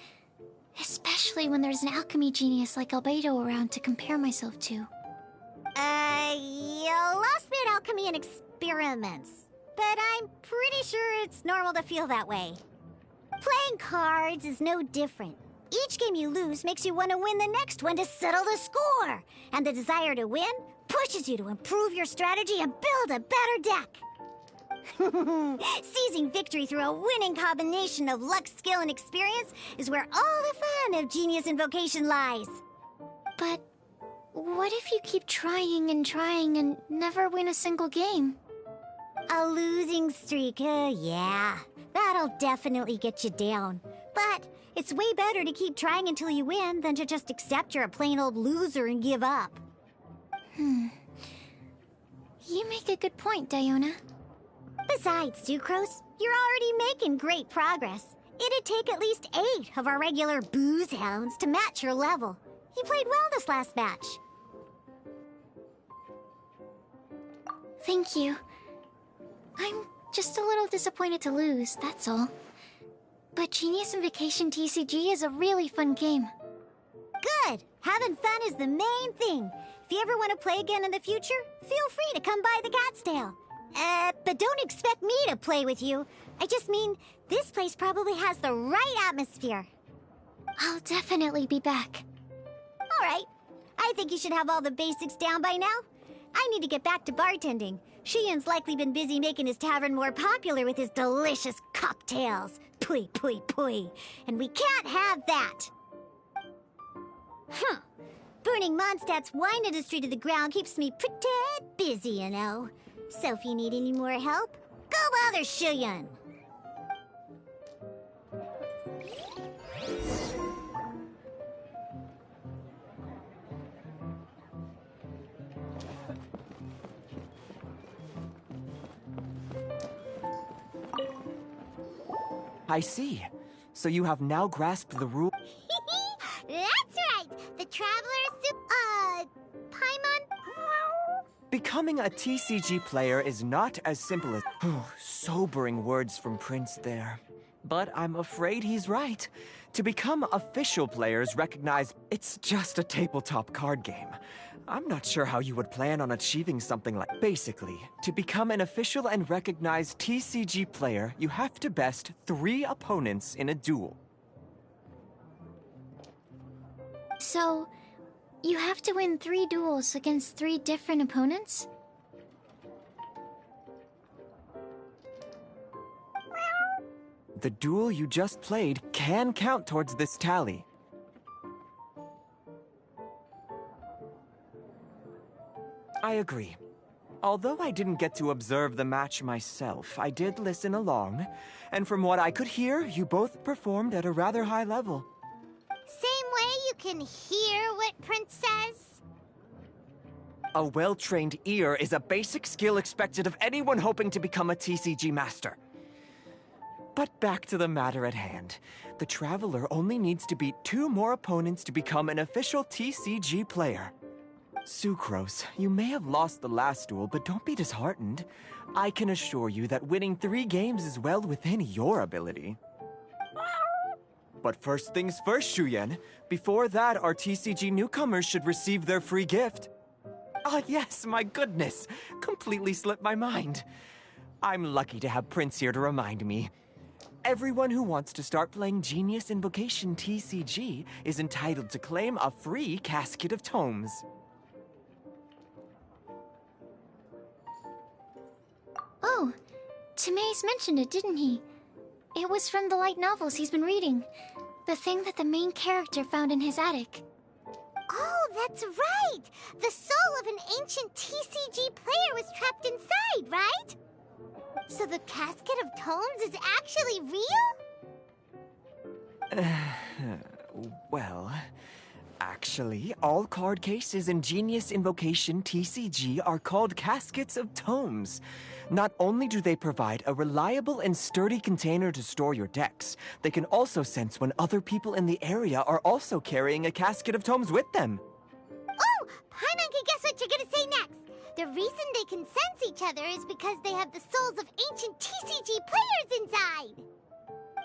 Especially when there's an alchemy genius like Albedo around to compare myself to. You lost me at alchemy and experiments. But I'm pretty sure it's normal to feel that way. Playing cards is no different. Each game you lose makes you want to win the next one to settle the score. And the desire to win pushes you to improve your strategy and build a better deck. Seizing victory through a winning combination of luck, skill, and experience is where all the fun of Genius Invocation lies. But what if you keep trying and never win a single game? A losing streak, yeah. That'll definitely get you down. But it's way better to keep trying until you win than to just accept you're a plain old loser and give up. You make a good point, Diona. Besides, Sucrose, you're already making great progress. It'd take at least 8 of our regular booze hounds to match your level. You played well this last match. Thank you. I'm just a little disappointed to lose, that's all. But Genius Invocation TCG is a really fun game. Good! Having fun is the main thing. If you ever want to play again in the future, feel free to come by the Cat's Tail. But don't expect me to play with you. I just mean, this place probably has the right atmosphere. I'll definitely be back. All right. I think you should have all the basics down by now. I need to get back to bartending. Shiyan's likely been busy making his tavern more popular with his delicious cocktails. Pui, pui, pui. And we can't have that. Burning Mondstadt's wine industry to the ground keeps me pretty busy, you know. So if you need any more help, go bother Shiyan. I see. So you have now grasped the rule. That's right! The Traveler Paimon? Becoming a TCG player is not as simple as... Sobering words from Prince there. But I'm afraid he's right. To become official players recognize it's just a tabletop card game. I'm not sure how you would plan on achieving something like... Basically, to become an official and recognized TCG player, you have to best 3 opponents in a duel. So, you have to win 3 duels against 3 different opponents? The duel you just played can count towards this tally. I agree. Although I didn't get to observe the match myself, I did listen along, and from what I could hear, you both performed at a rather high level. Same way you can hear what Prince says? A well-trained ear is a basic skill expected of anyone hoping to become a TCG master. But back to the matter at hand. The Traveler only needs to beat 2 more opponents to become an official TCG player. Sucrose, you may have lost the last duel, but don't be disheartened. I can assure you that winning 3 games is well within your ability. But first things first, Shuyen. Before that, our TCG newcomers should receive their free gift. Ah, yes, my goodness. Completely slipped my mind. I'm lucky to have Prince here to remind me. Everyone who wants to start playing Genius Invocation TCG is entitled to claim a free casket of tomes. Oh, Timaeus mentioned it, didn't he? It was from the light novels he's been reading. The thing that the main character found in his attic. Oh, that's right! The soul of an ancient TCG player was trapped inside, right? So the Casket of Tomes is actually real? Well, actually, all card cases in Genius Invocation TCG are called Caskets of Tomes. Not only do they provide a reliable and sturdy container to store your decks, they can also sense when other people in the area are also carrying a Casket of Tomes with them. Oh! Paimon can guess what you're gonna say next! The reason they can sense each other is because they have the souls of ancient TCG players inside!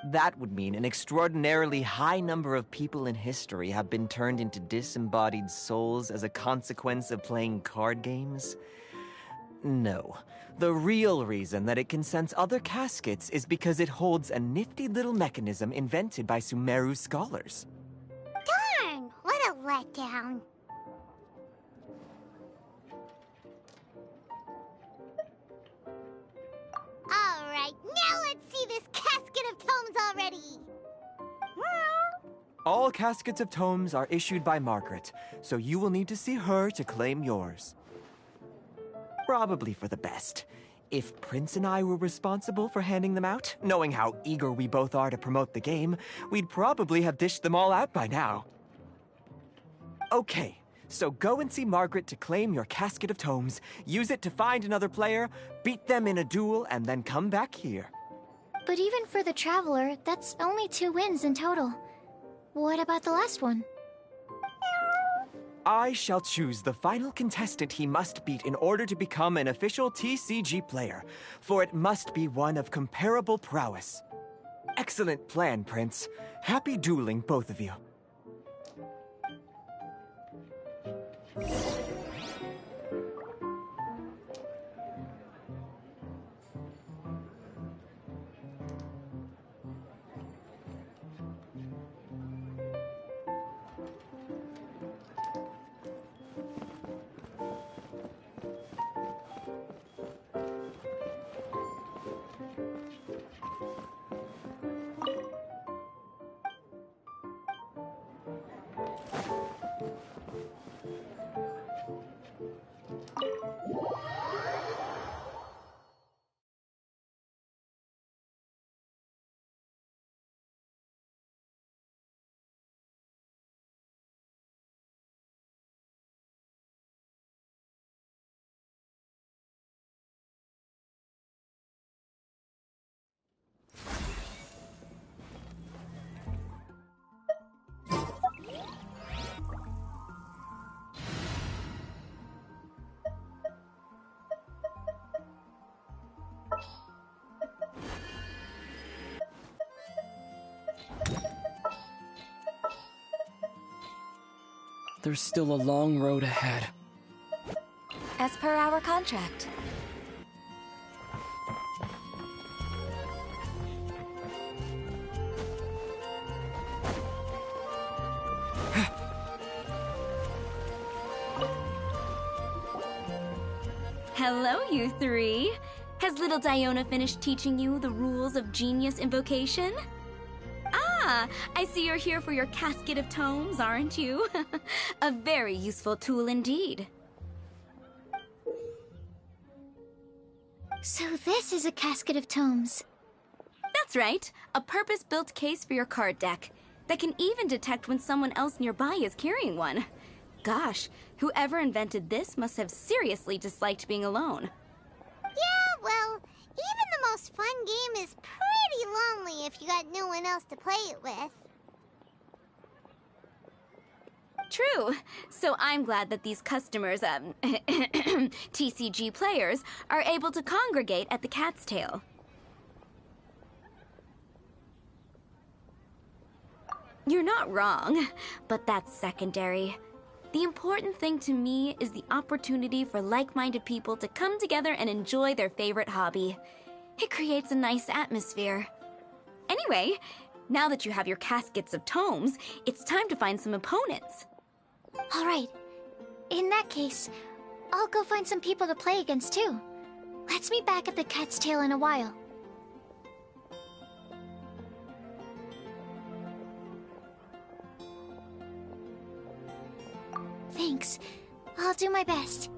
That would mean an extraordinarily high number of people in history have been turned into disembodied souls as a consequence of playing card games? No. The real reason that it can sense other caskets is because it holds a nifty little mechanism invented by Sumeru scholars. Darn! What a letdown. Alright, now let's see this Casket of Tomes already! All Caskets of Tomes are issued by Margaret, so you will need to see her to claim yours. Probably for the best. If Prince and I were responsible for handing them out, knowing how eager we both are to promote the game, we'd probably have dished them all out by now. Okay, so go and see Margaret to claim your Casket of Tomes, use it to find another player, beat them in a duel, and then come back here. But even for the Traveler, that's only 2 wins in total. What about the last one? I shall choose the final contestant he must beat in order to become an official TCG player, for it must be one of comparable prowess. Excellent plan, Prince. Happy dueling, both of you. There's still a long road ahead. As per our contract. Hello, you three. Has little Diona finished teaching you the rules of Genius Invocation? Ah, I see you're here for your Casket of Tomes, aren't you? A very useful tool indeed. So this is a Casket of Tomes. That's right. A purpose-built case for your card deck that can even detect when someone else nearby is carrying one. Gosh, whoever invented this must have seriously disliked being alone. Yeah, well, even the most fun game is pretty lonely if you got no one else to play it with. True. So I'm glad that these customers, TCG players, are able to congregate at the Cat's Tail. You're not wrong, but that's secondary. The important thing to me is the opportunity for like-minded people to come together and enjoy their favorite hobby. It creates a nice atmosphere. Anyway, now that you have your Caskets of Tomes, it's time to find some opponents. All right. In that case, I'll go find some people to play against too. Let's meet back at the Cat's Tail in a while. my best.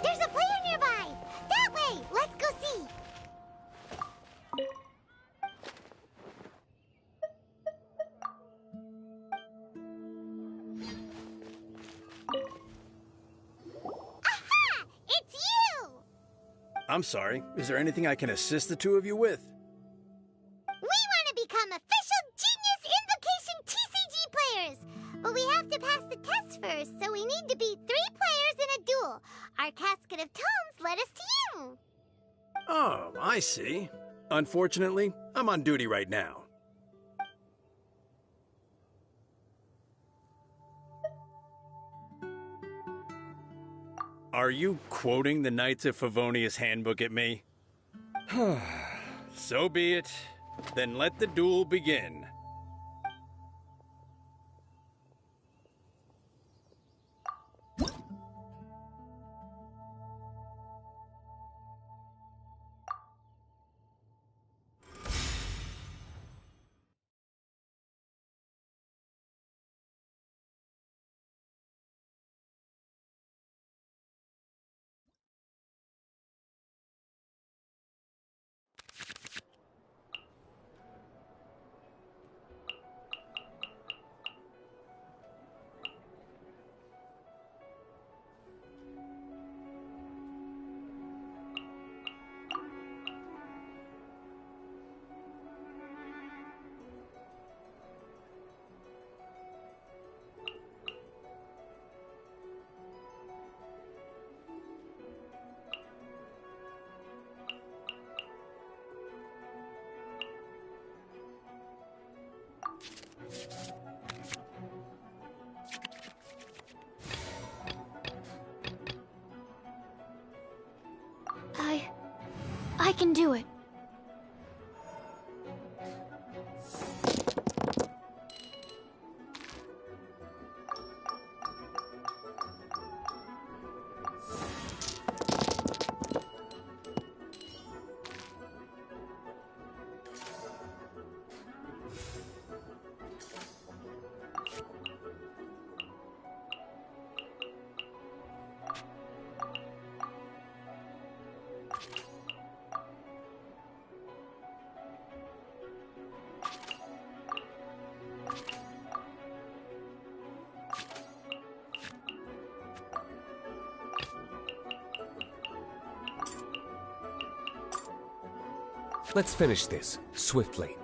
There's a player nearby! That way! Let's go see! Aha! It's you! I'm sorry. Is there anything I can assist the two of you with? We want to become official Genius Invocation TCG players! But we have to pass the test first, so we need to beat 3 players in a duel. Our Casket of Tomes led us to you. Oh, I see. Unfortunately, I'm on duty right now. Are you quoting the Knights of Favonius handbook at me? So be it. Then let the duel begin. I can do it. Let's finish this, swiftly.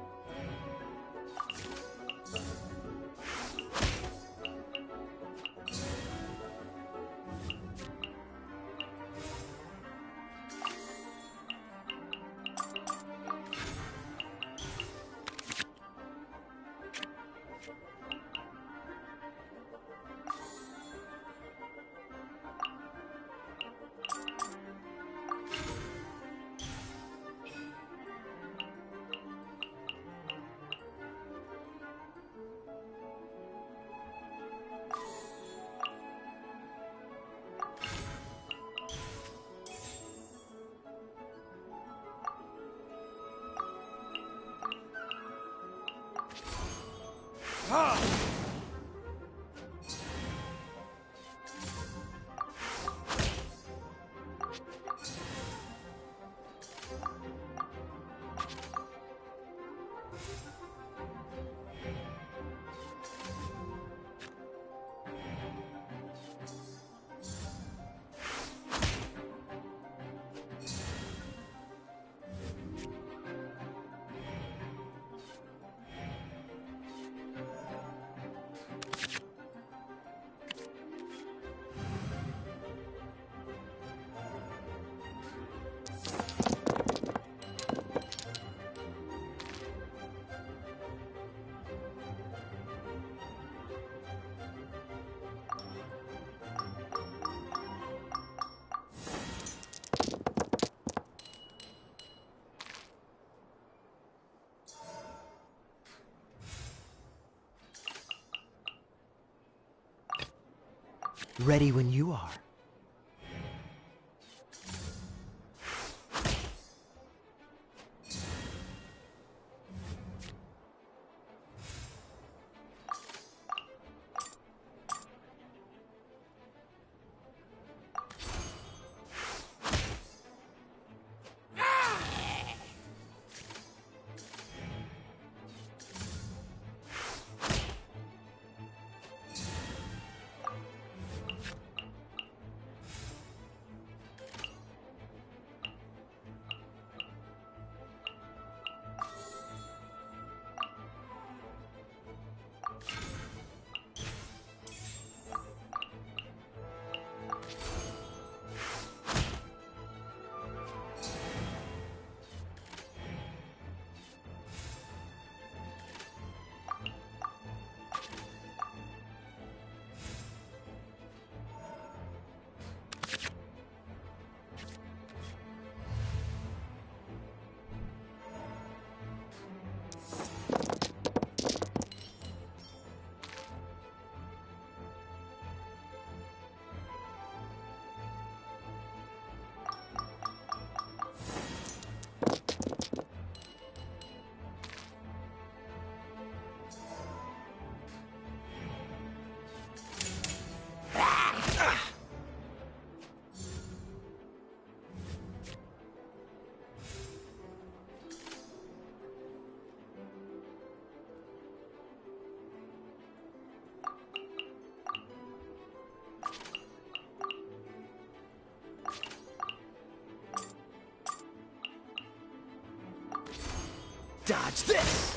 Ready when you are. Dodge this!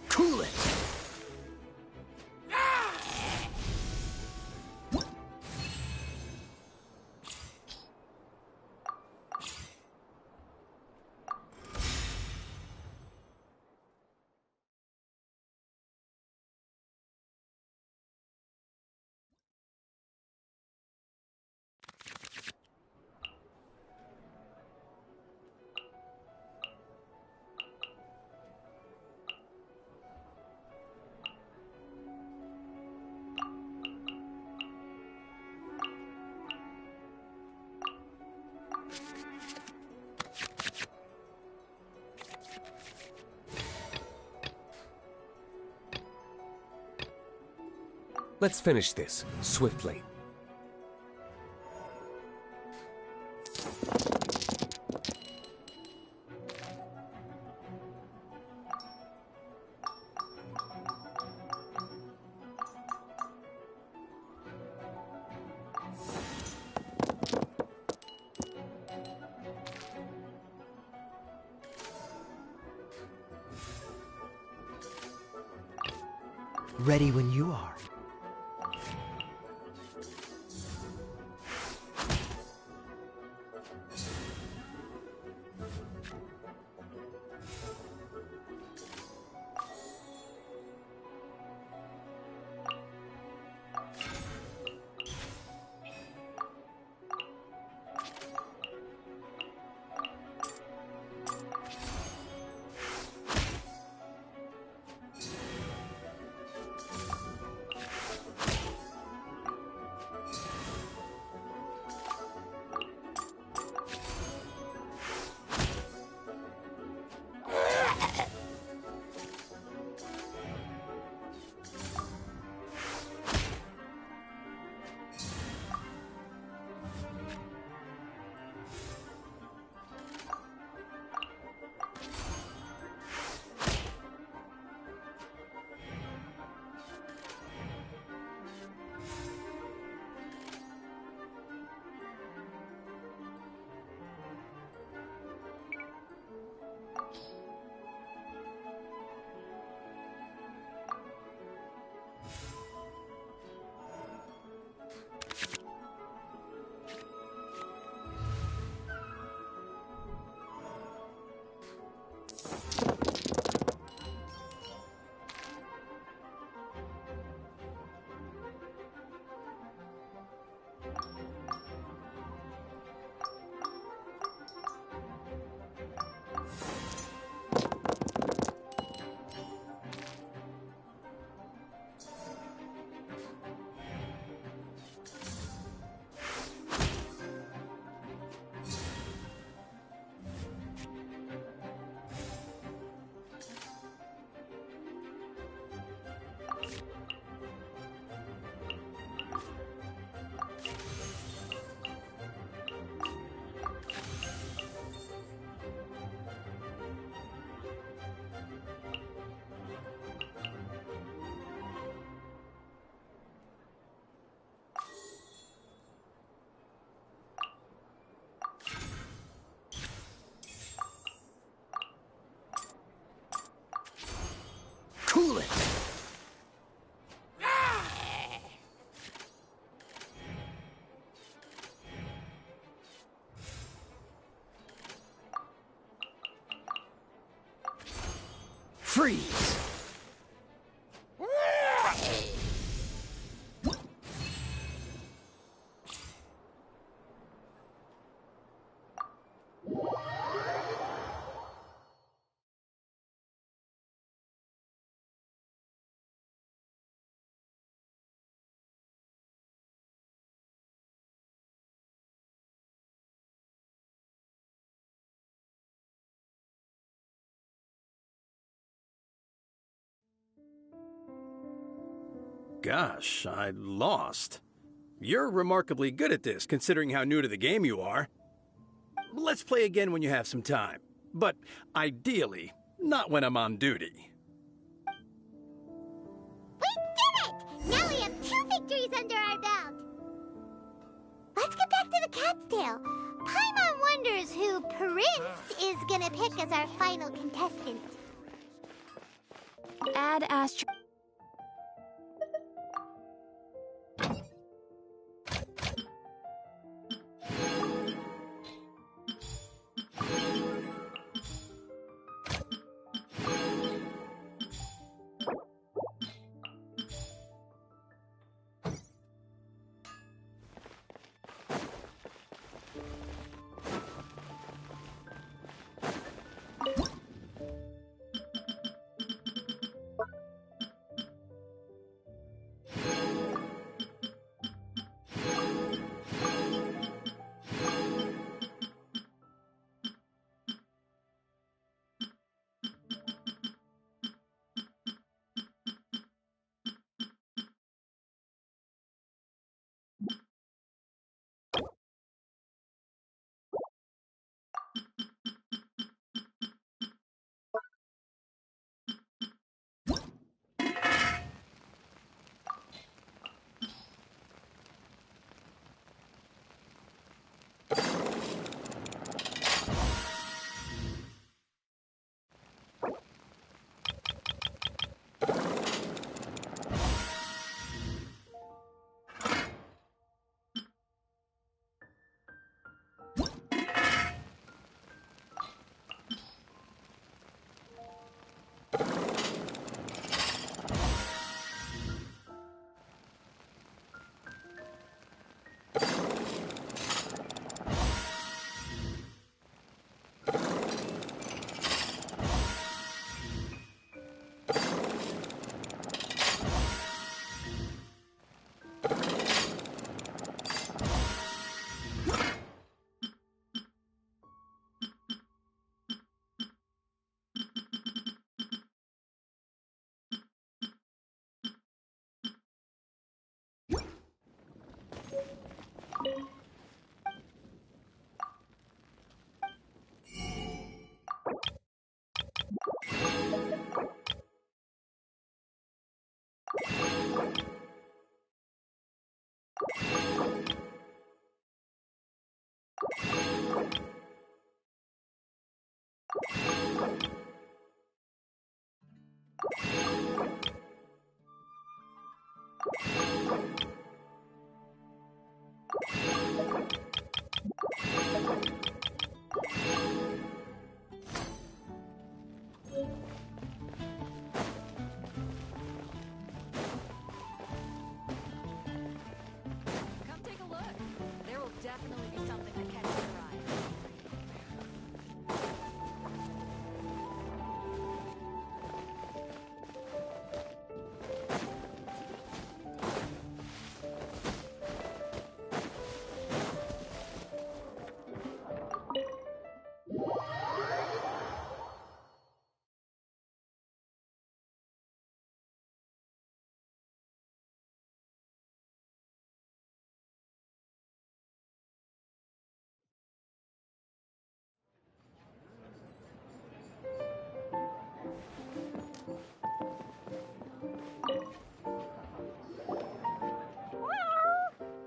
Cool it! Let's finish this, swiftly. Ready when you are. Freeze! Gosh, I lost. You're remarkably good at this, considering how new to the game you are. Let's play again when you have some time. But ideally, not when I'm on duty. We did it! Now we have 2 victories under our belt. Let's get back to the cat's tail. Paimon wonders who Prince is gonna pick as our final contestant. Add Astro.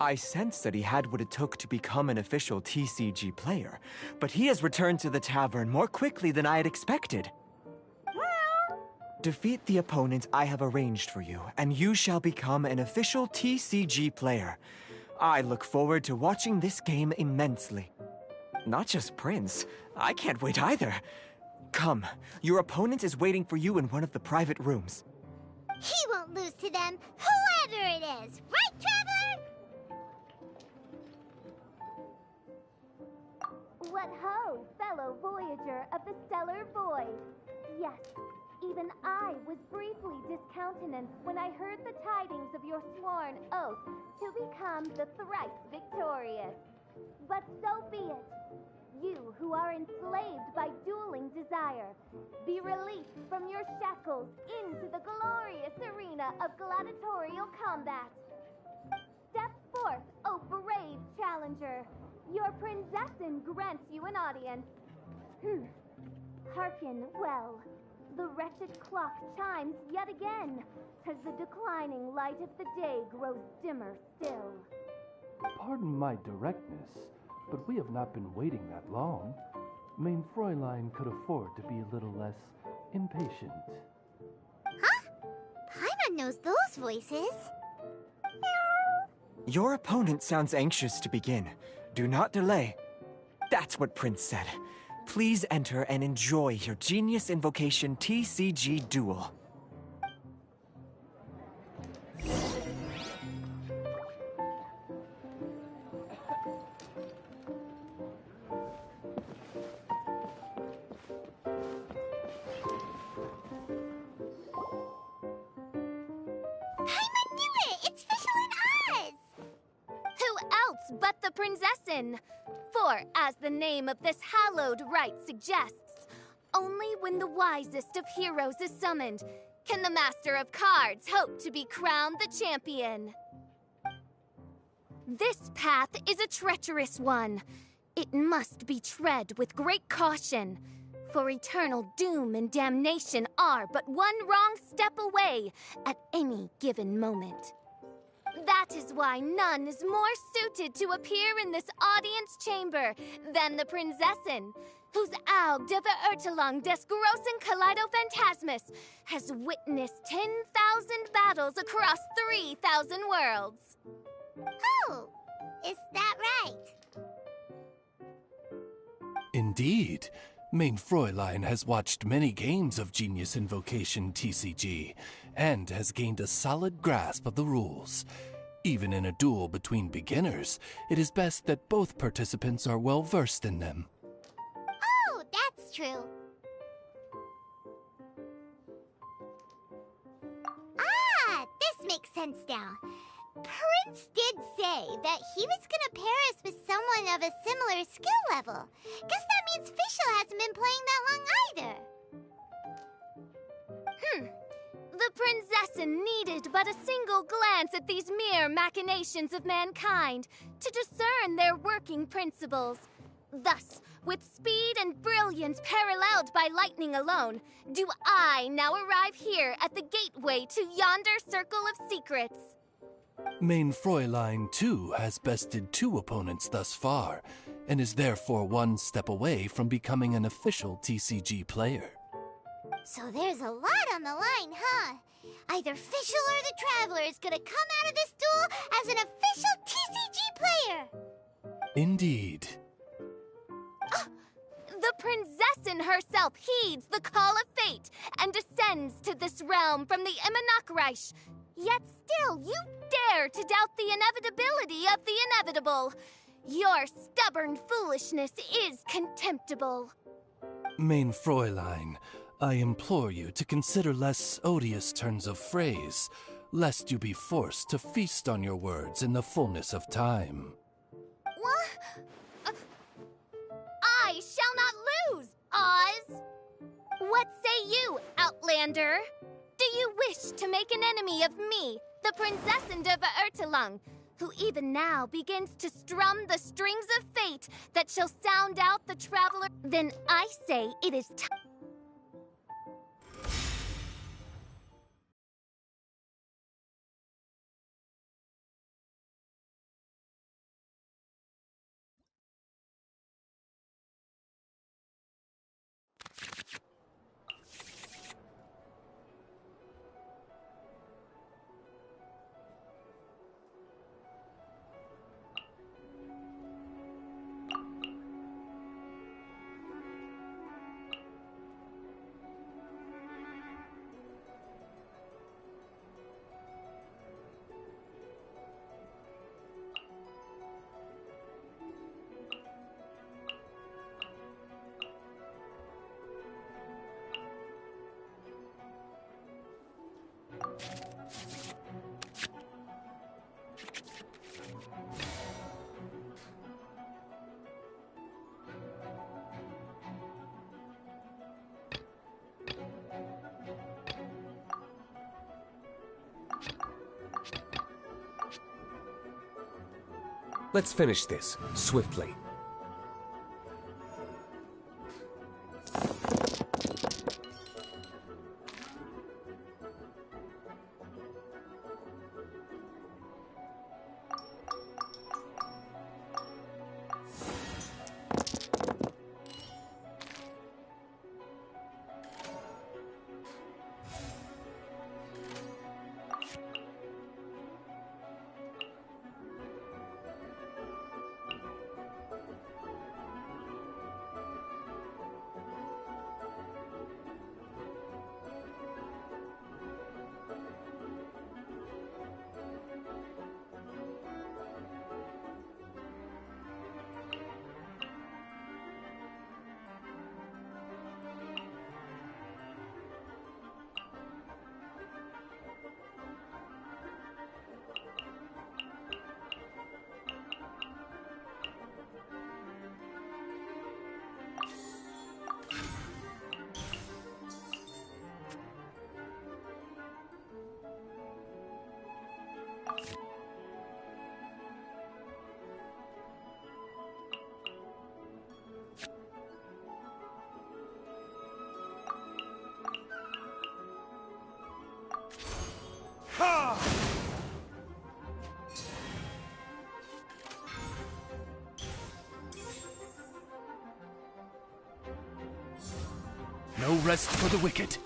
I sensed that he had what it took to become an official TCG player, but he has returned to the tavern more quickly than I had expected. Defeat the opponent I have arranged for you, and you shall become an official TCG player. I look forward to watching this game immensely. Not just Prince, I can't wait either. Come, your opponent is waiting for you in one of the private rooms. He won't lose to them, whoever it is. Right, Traveler? What ho, fellow voyager of the stellar void. Yes, even I was briefly discountenanced when I heard the tidings of your sworn oath to become the thrice victorious. But so be it. You who are enslaved by dueling desire, be released from your shackles into the glorious arena of gladiatorial combat. Step forth, O brave challenger. Your princessin grants you an audience. Hearken well. The wretched clock chimes yet again, as the declining light of the day grows dimmer still. Pardon my directness, but we have not been waiting that long. Mein Fräulein could afford to be a little less impatient. Huh? Paimon knows those voices. Your opponent sounds anxious to begin. Do not delay. That's what Prince said. Please enter and enjoy your Genius Invocation TCG duel. But the princessin. For, as the name of this hallowed rite suggests, only when the wisest of heroes is summoned can the master of cards hope to be crowned the champion. This path is a treacherous one. It must be tread with great caution, for eternal doom and damnation are but one wrong step away at any given moment. That is why none is more suited to appear in this audience chamber than the princessin, whose Aug de Verurtelung des großen Kaleido-Phantasmus has witnessed 10,000 battles across 3,000 worlds. Oh, is that right? Indeed. Mein Fräulein has watched many games of Genius Invocation TCG, and has gained a solid grasp of the rules. Even in a duel between beginners, it is best that both participants are well versed in them. Oh, that's true. Ah, this makes sense now. Prince did say that he was gonna pair us with someone of a similar skill level. Guess that means Fischl hasn't been playing that long either. The princessin needed but a single glance at these mere machinations of mankind to discern their working principles. Thus, with speed and brilliance paralleled by lightning alone, do I now arrive here at the gateway to yonder circle of secrets. Mein Fräulein, too, has bested 2 opponents thus far, and is therefore one step away from becoming an official TCG player. So there's a lot on the line, huh? Either Fischl or the Traveler is gonna come out of this duel as an official TCG player! Indeed. The princessin herself heeds the call of fate and descends to this realm from the Immanakreich. Yet still, you dare to doubt the inevitability of the inevitable. Your stubborn foolishness is contemptible. Mein Fräulein, I implore you to consider less odious turns of phrase, lest you be forced to feast on your words in the fullness of time. What? I shall not lose, Oz! What say you, Outlander? Do you wish to make an enemy of me, the Princessin de Verurtelung, who even now begins to strum the strings of fate that shall sound out the traveler? Then I say it is time. Let's finish this, swiftly. No rest for the wicked.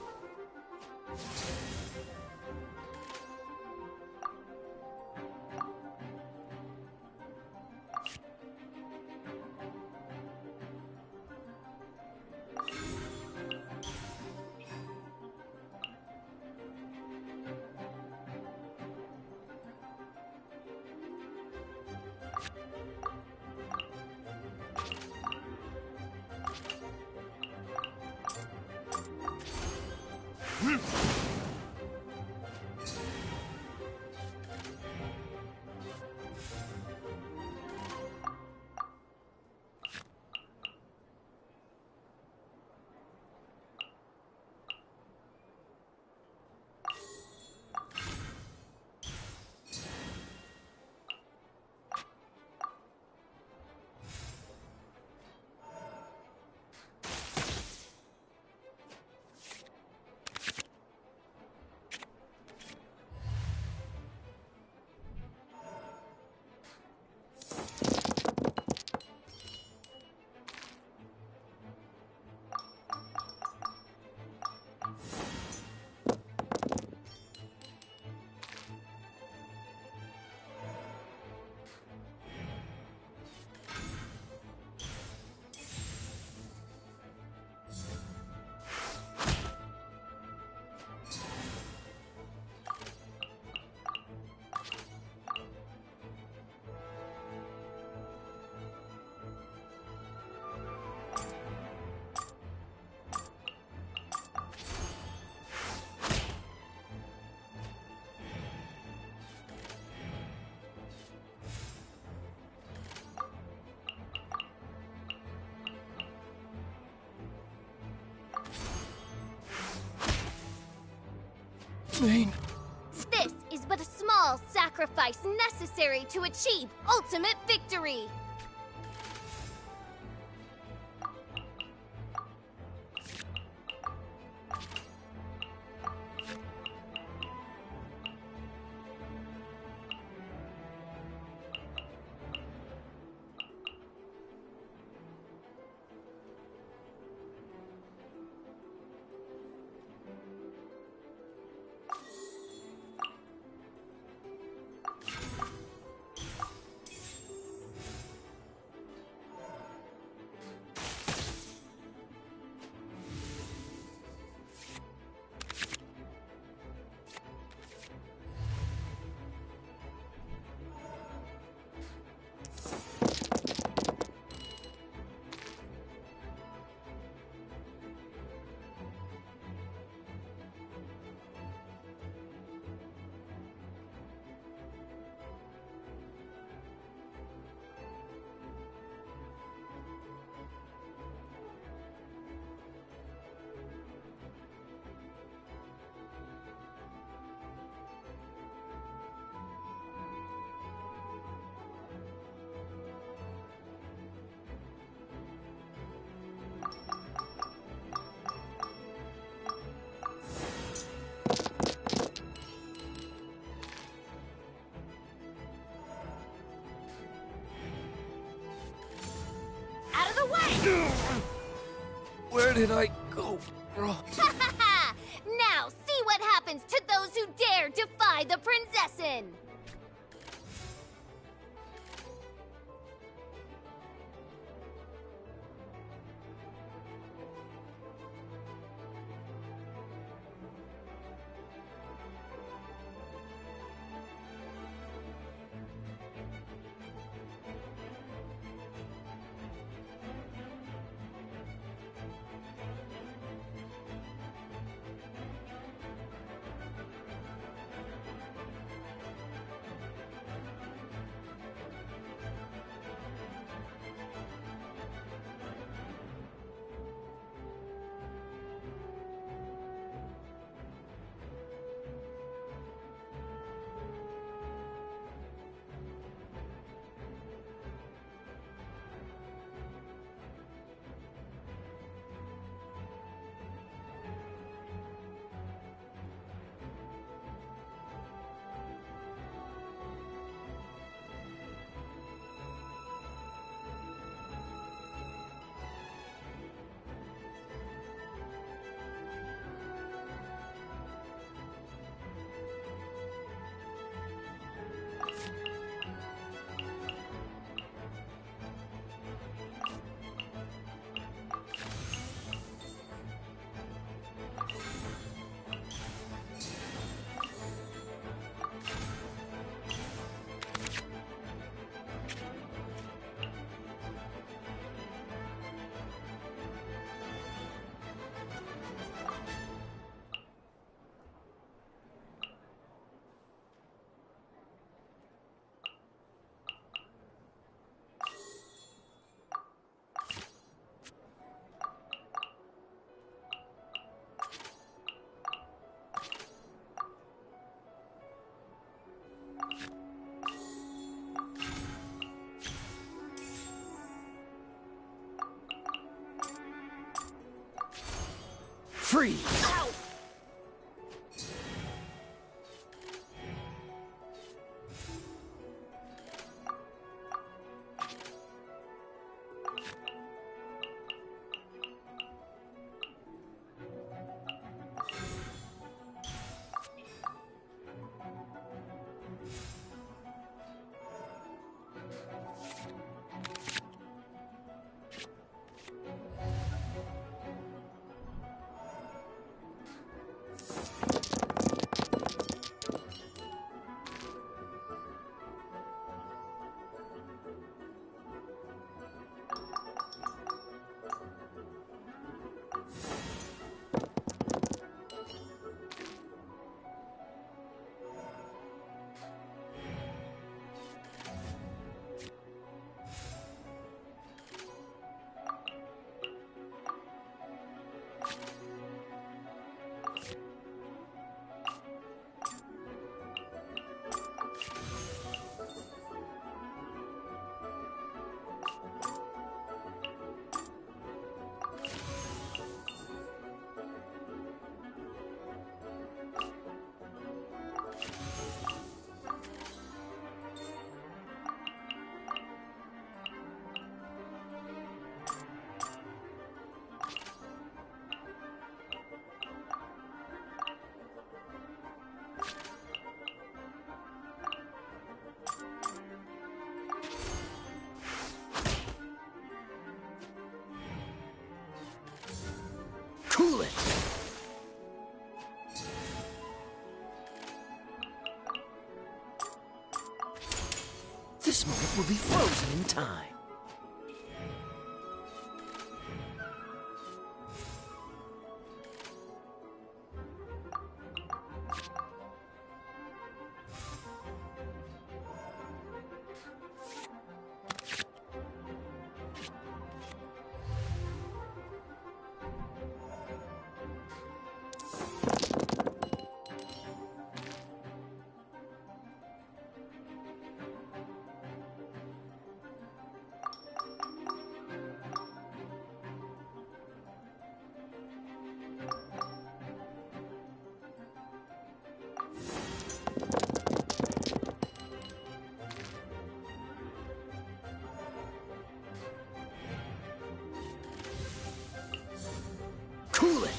Vayne. This is but a small sacrifice necessary to achieve ultimate victory. away! Where did I go wrong? Ha ha ha! Now see what happens to those who dare defy the Prinzessin! Freeze! Ow! Cool it! This moment will be frozen in time. Cool it!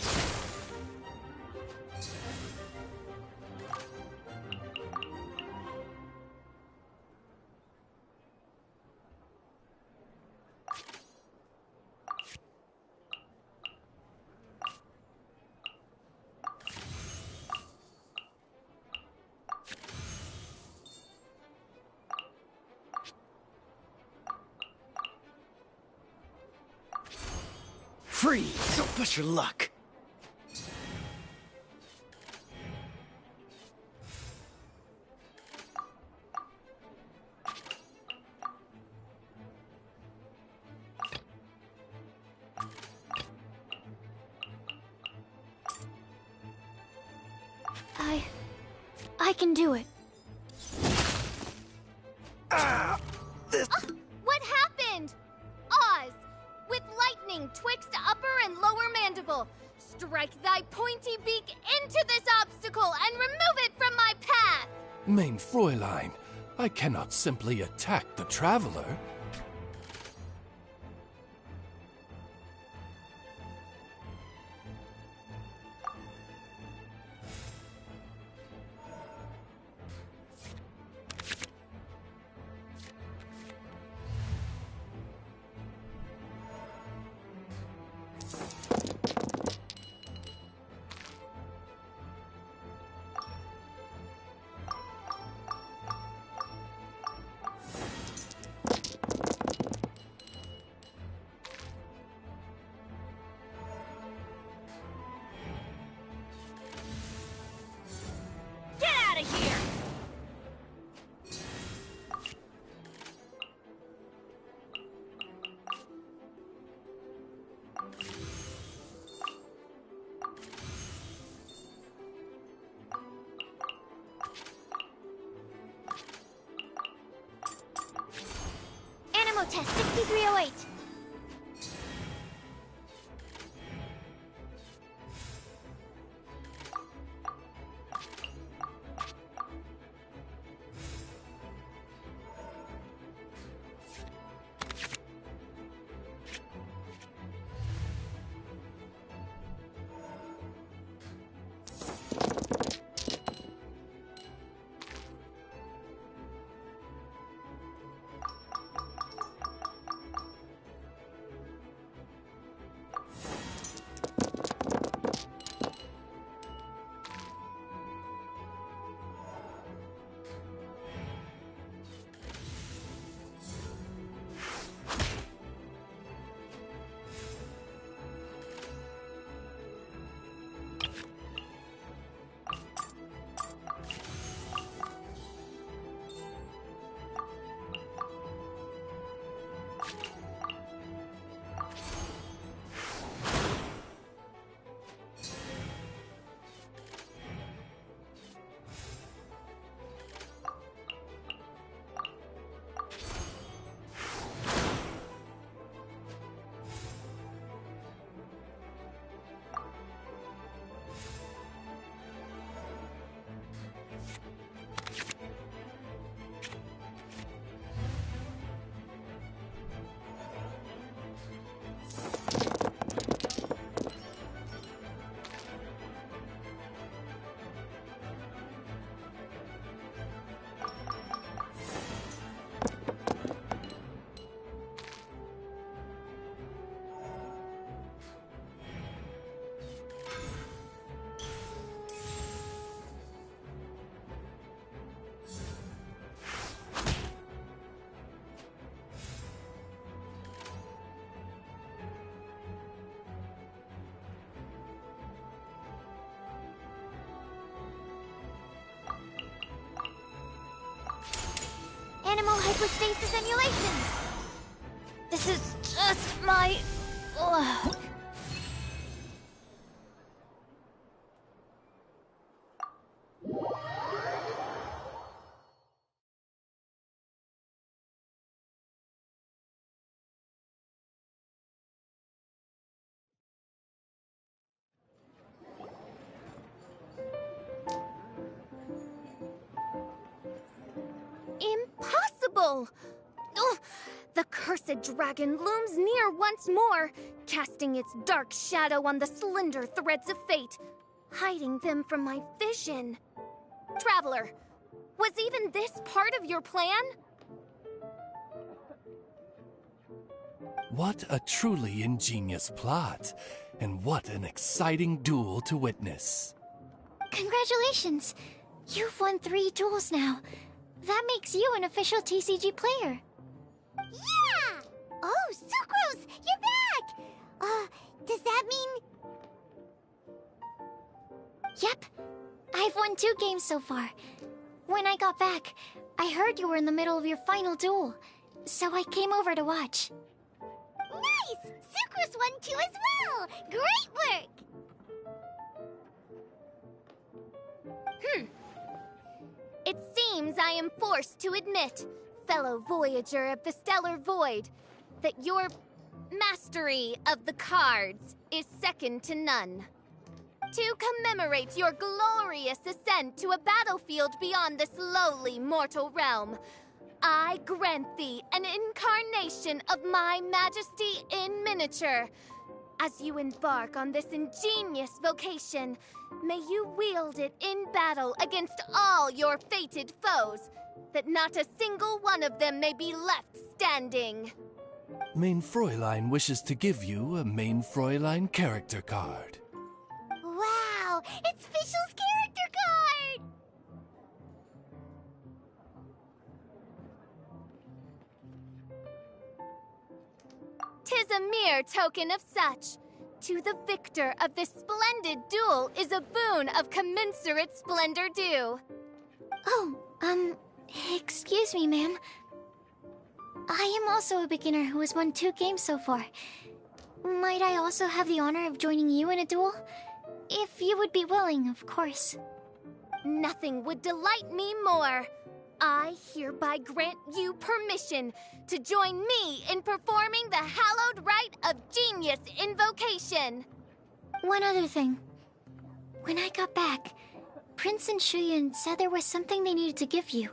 Freeze! Don't push your luck! I can do it. What happened? Oz! With lightning twixt upper and lower mandible. Strike thy pointy beak into this obstacle and remove it from my path! Mein Fräulein, I cannot simply attack the traveler. Get out of here! Animo test 6308. Animal hypostasis emulation. This is just my luck. Impossible! Ugh, The cursed dragon looms near once more, casting its dark shadow on the slender threads of fate, hiding them from my vision. Traveler, was even this part of your plan? What a truly ingenious plot, and what an exciting duel to witness. Congratulations! You've won 3 duels now. That makes you an official TCG player. Yeah! Oh, Sucrose, you're back! Does that mean... Yep. I've won 2 games so far. When I got back, I heard you were in the middle of your final duel, so I came over to watch. Nice! Sucrose won too as well! Great work! It seems I am forced to admit, fellow voyager of the stellar void, that your mastery of the cards is second to none. To commemorate your glorious ascent to a battlefield beyond this lowly mortal realm, I grant thee an incarnation of my majesty in miniature. As you embark on this ingenious vocation, may you wield it in battle against all your fated foes, that not a single one of them may be left standing. Main Fräulein wishes to give you a Main Fräulein character card. Wow! It's Fischl's character card! 'Tis a mere token of such. To the victor of this splendid duel is a boon of commensurate splendor due. Oh, excuse me, ma'am. I am also a beginner who has won 2 games so far. Might I also have the honor of joining you in a duel? If you would be willing, of course. Nothing would delight me more. I hereby grant you permission to join me in performing the hallowed rite of genius invocation. One other thing. When I got back, Prince and Shuyan said there was something they needed to give you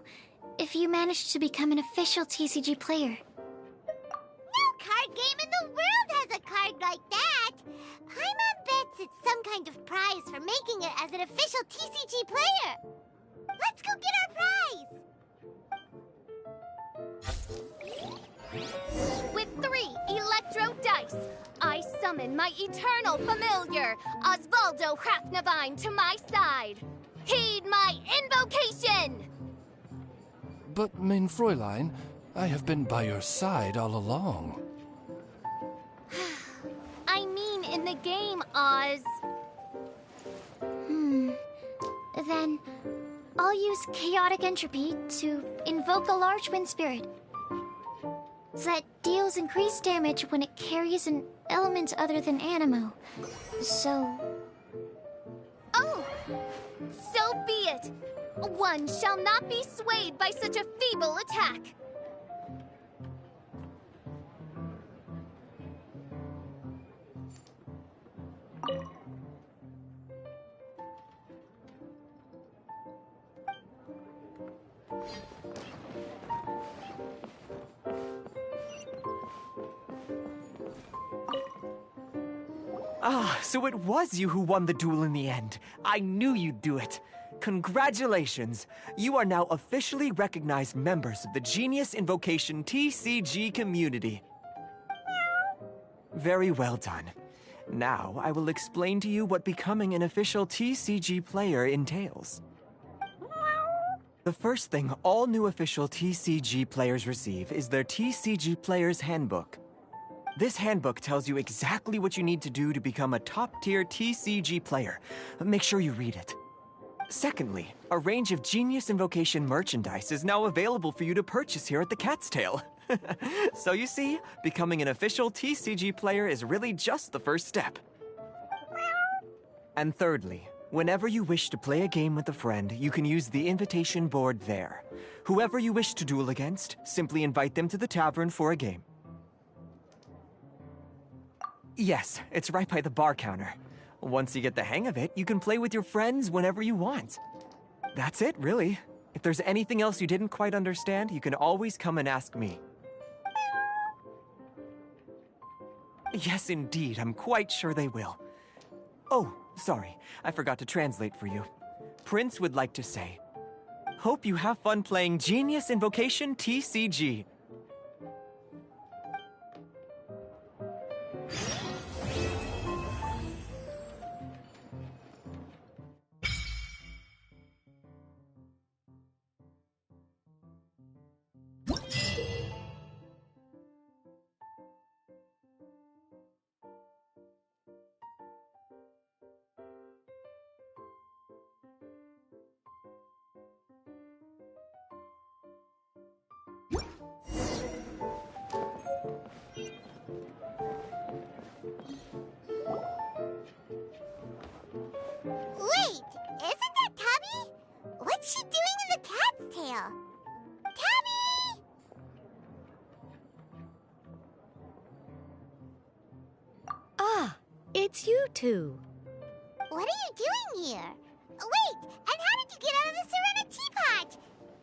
if you managed to become an official TCG player. No card game in the world has a card like that! Paimon bets it's some kind of prize for making it as an official TCG player! Let's go get our prize! With 3 electro dice, I summon my eternal familiar, Osvaldo Hrafnavine, to my side. Heed my invocation! But, Main Fräulein, I have been by your side all along. I mean in the game, Oz. Then, I'll use Chaotic Entropy to invoke a large wind spirit. That deals increased damage when it carries an element other than Animo. So... Oh! So be it! One shall not be swayed by such a feeble attack. Ah, so it was you who won the duel in the end. I knew you'd do it. Congratulations! You are now officially recognized members of the Genius Invocation TCG community. Very well done. Now, I will explain to you what becoming an official TCG player entails. The first thing all new official TCG players receive is their TCG Player's Handbook. This handbook tells you exactly what you need to do to become a top-tier TCG player. Make sure you read it. Secondly, a range of Genius Invocation merchandise is now available for you to purchase here at the Cat's Tail. So you see, becoming an official TCG player is really just the first step. And thirdly, whenever you wish to play a game with a friend, you can use the invitation board there. Whoever you wish to duel against, simply invite them to the tavern for a game. Yes, it's right by the bar counter. Once you get the hang of it, you can play with your friends whenever you want. That's it, really. If there's anything else you didn't quite understand, you can always come and ask me. Yes, indeed. I'm quite sure they will. Oh, sorry. I forgot to translate for you. Prince would like to say, hope you have fun playing Genius Invocation TCG. Wait, isn't that Tabby? What's she doing in the cat's tail? Tabby! Ah, it's you two. What are you doing here? Wait, and how did you get out of the Serena teapot?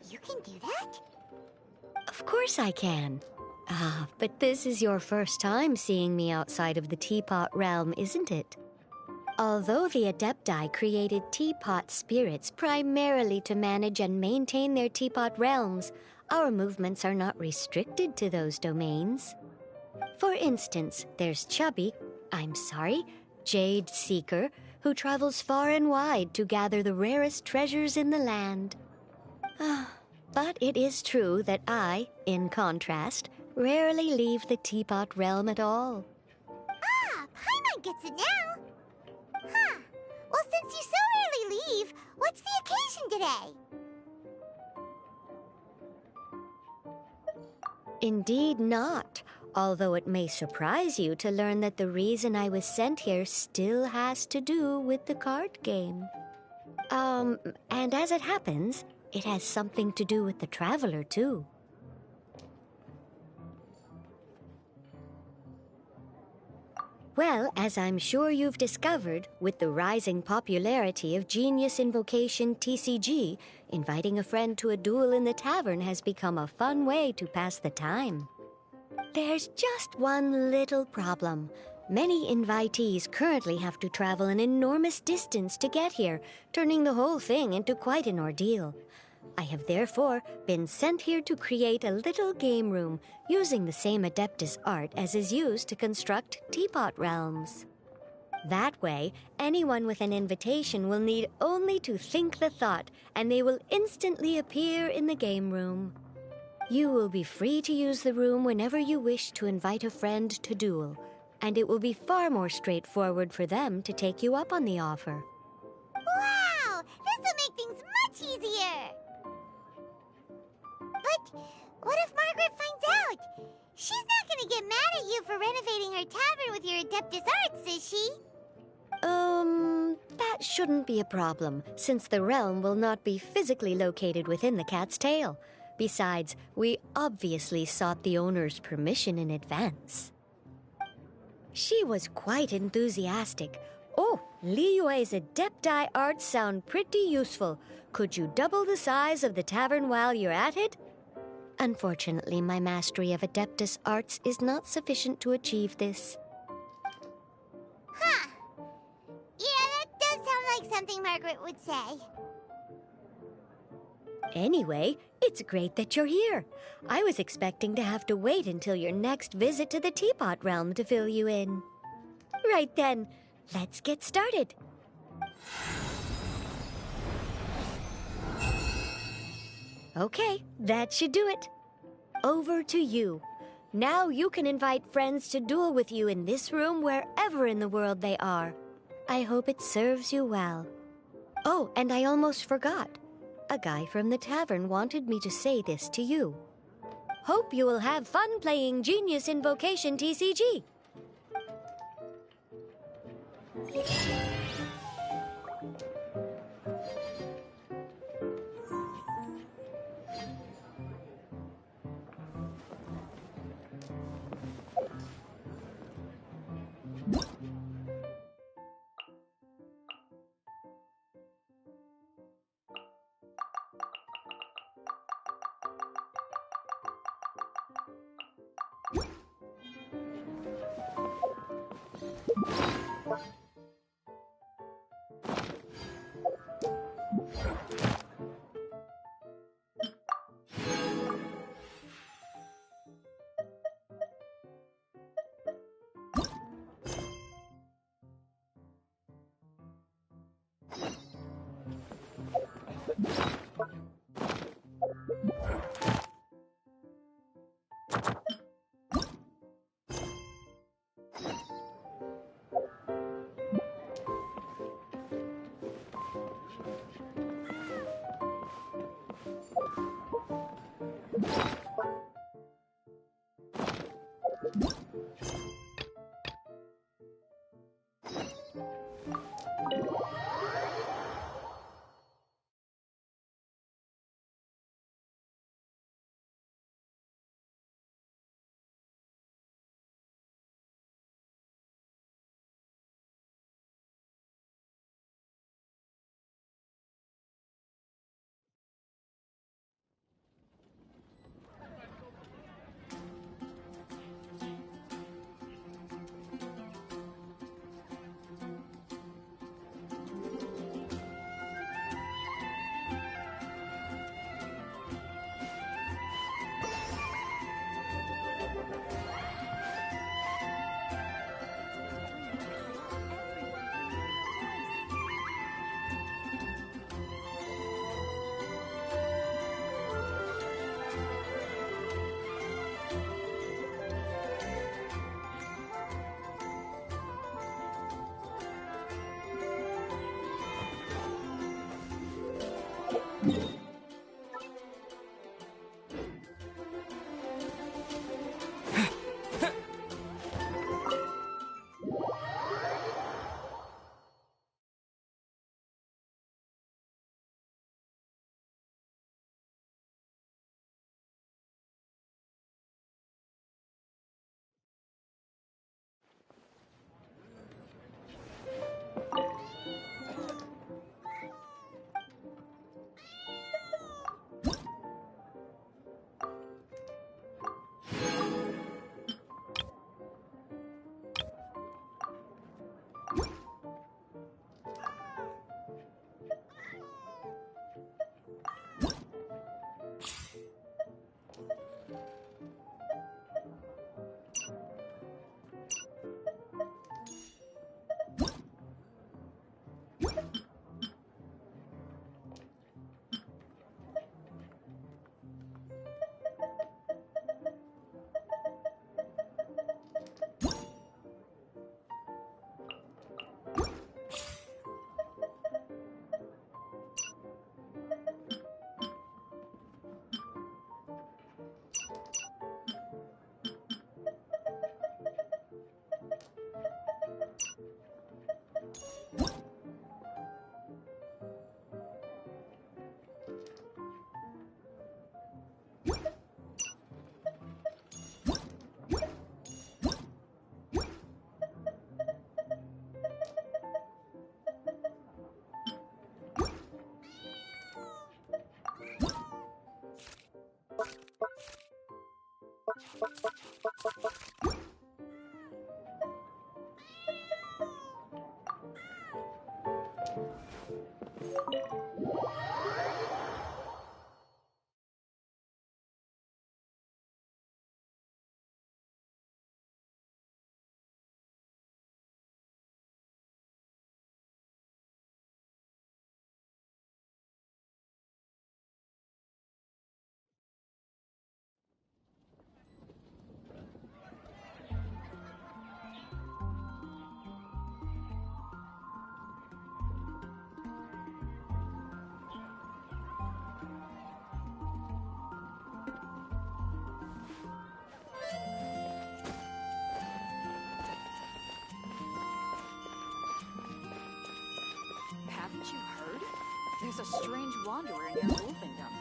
You can do that? Of course I can. Ah, but this is your first time seeing me outside of the teapot realm, isn't it? Although the Adepti created teapot spirits primarily to manage and maintain their teapot realms, our movements are not restricted to those domains. For instance, there's Jade Seeker, who travels far and wide to gather the rarest treasures in the land. But it is true that I, in contrast, rarely leave the teapot realm at all. Ah, Paimon gets it now. Huh. Well, since you so rarely leave, what's the occasion today? Indeed not, although it may surprise you to learn that the reason I was sent here still has to do with the card game. And as it happens, it has something to do with the Traveler, too. Well, as I'm sure you've discovered, with the rising popularity of Genius Invocation TCG, inviting a friend to a duel in the tavern has become a fun way to pass the time. There's just one little problem. Many invitees currently have to travel an enormous distance to get here, turning the whole thing into quite an ordeal. I have therefore been sent here to create a little game room using the same Adeptus art as is used to construct teapot realms. That way, anyone with an invitation will need only to think the thought, and they will instantly appear in the game room. You will be free to use the room whenever you wish to invite a friend to duel, and it will be far more straightforward for them to take you up on the offer. Wow! This will make things much easier! But what if Margaret finds out? She's not gonna get mad at you for renovating her tavern with your Adeptus arts, is she? That shouldn't be a problem, since the realm will not be physically located within the cat's tail. Besides, we obviously sought the owner's permission in advance. She was quite enthusiastic. Oh, Liyue's Adepti arts sound pretty useful. Could you double the size of the tavern while you're at it? Unfortunately, my mastery of Adeptus arts is not sufficient to achieve this. Huh. Yeah, that does sound like something Margaret would say. Anyway, it's great that you're here. I was expecting to have to wait until your next visit to the Teapot Realm to fill you in. Right then, let's get started. Okay, that should do it. Over to you. Now you can invite friends to duel with you in this room wherever in the world they are. I hope it serves you well. Oh, and I almost forgot. A guy from the tavern wanted me to say this to you. Hope you will have fun playing Genius Invocation TCG. Haven't you heard? There's a strange wanderer near Wolfendom.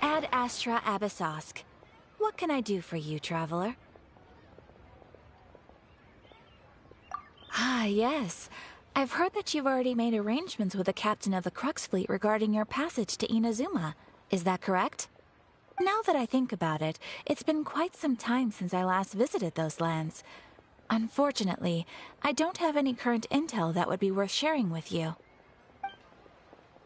Ad Astra Abyssosk. What can I do for you, traveler? Ah, yes. I've heard that you've already made arrangements with the captain of the Crux fleet regarding your passage to Inazuma. Is that correct? Now that I think about it, it's been quite some time since I last visited those lands. Unfortunately, I don't have any current intel that would be worth sharing with you.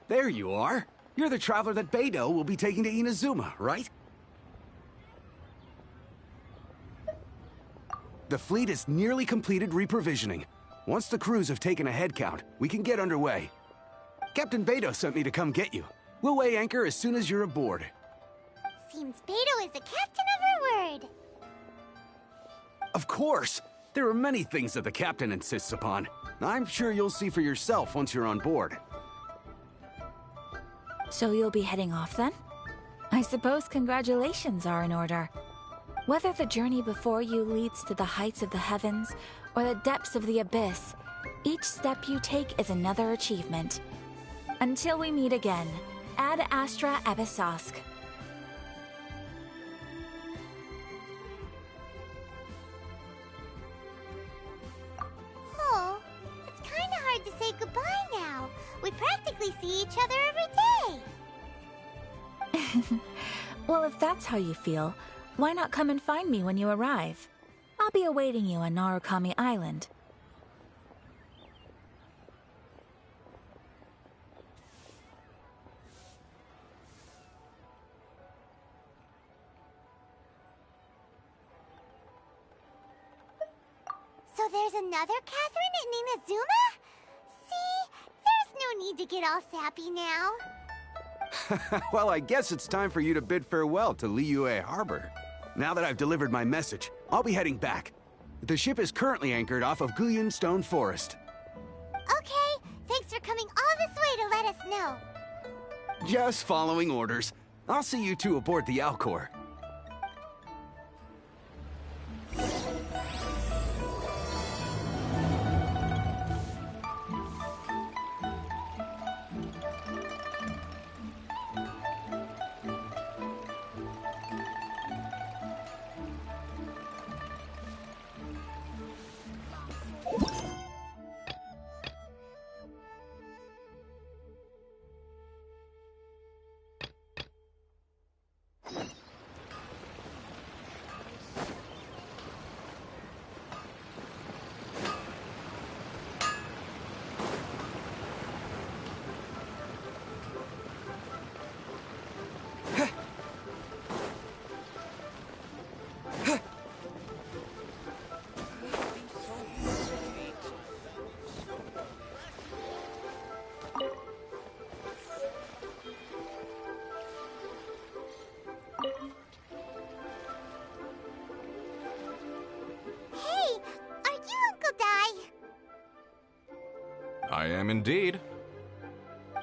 There you are. You're the traveler that Beidou will be taking to Inazuma, right? The fleet is nearly completed reprovisioning. Once the crews have taken a head count, we can get underway. Captain Beidou sent me to come get you. We'll weigh anchor as soon as you're aboard. Seems Beidou is the captain of her word. Of course! There are many things that the captain insists upon. I'm sure you'll see for yourself once you're on board. So you'll be heading off then? I suppose congratulations are in order. Whether the journey before you leads to the heights of the heavens or the depths of the abyss, each step you take is another achievement. Until we meet again, Ad Astra Abyssosk. Oh, it's kind of hard to say goodbye now. We practically see each other every day. Well, if that's how you feel, why not come and find me when you arrive? I'll be awaiting you on Narukami Island. So there's another Catherine in Inazuma? See? There's no need to get all sappy now. Well, I guess it's time for you to bid farewell to Liyue Harbor. Now that I've delivered my message, I'll be heading back. The ship is currently anchored off of Guyun Stone Forest. Okay, thanks for coming all this way to let us know. Just following orders. I'll see you two aboard the Alcor. am indeed.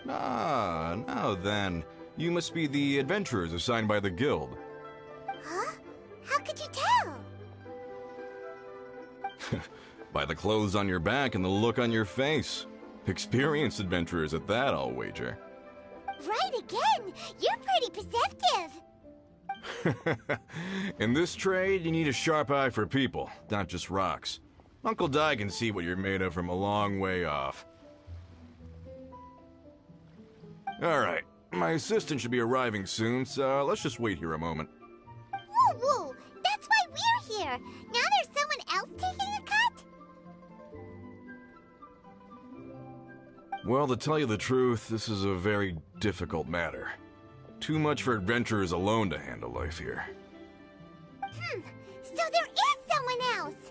Ah, now then. You must be the adventurers assigned by the guild. Huh? How could you tell? By the clothes on your back and the look on your face. Experienced adventurers at that, I'll wager. Right again! You're pretty perceptive! In this trade, you need a sharp eye for people, not just rocks. Uncle Di can see what you're made of from a long way off. Alright, my assistant should be arriving soon, so let's just wait here a moment. Woo woo! That's why we're here! Now there's someone else taking a cut? Well, to tell you the truth, this is a very difficult matter. Too much for adventurers alone to handle life here. So there is someone else!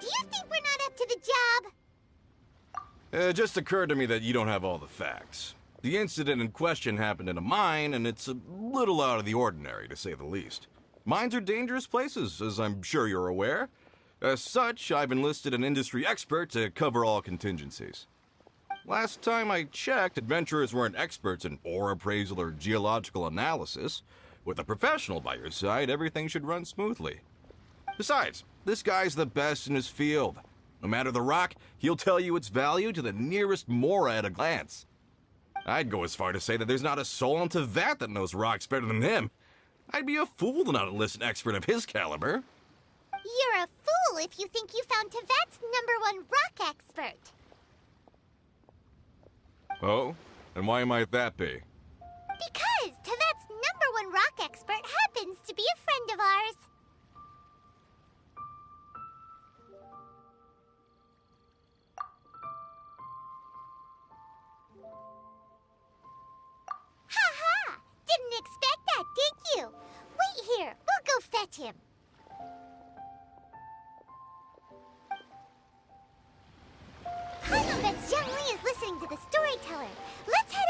Do you think we're not up to the job? It just occurred to me that you don't have all the facts. The incident in question happened in a mine, and it's a little out of the ordinary, to say the least. Mines are dangerous places, as I'm sure you're aware. As such, I've enlisted an industry expert to cover all contingencies. Last time I checked, adventurers weren't experts in ore appraisal or geological analysis. With a professional by your side, everything should run smoothly. Besides, this guy's the best in his field. No matter the rock, he'll tell you its value to the nearest mora at a glance. I'd go as far to say that there's not a soul on Tevat that knows rocks better than him. I'd be a fool to not enlist an expert of his caliber. You're a fool if you think you found Tevat's #1 rock expert. Oh? And why might that be? Because Tevat's #1 rock expert happens to be a friend of ours. Ha-ha! Didn't expect that, did you? Wait here, we'll go fetch him. Paimon bets Zhang Li is listening to the storyteller. Let's head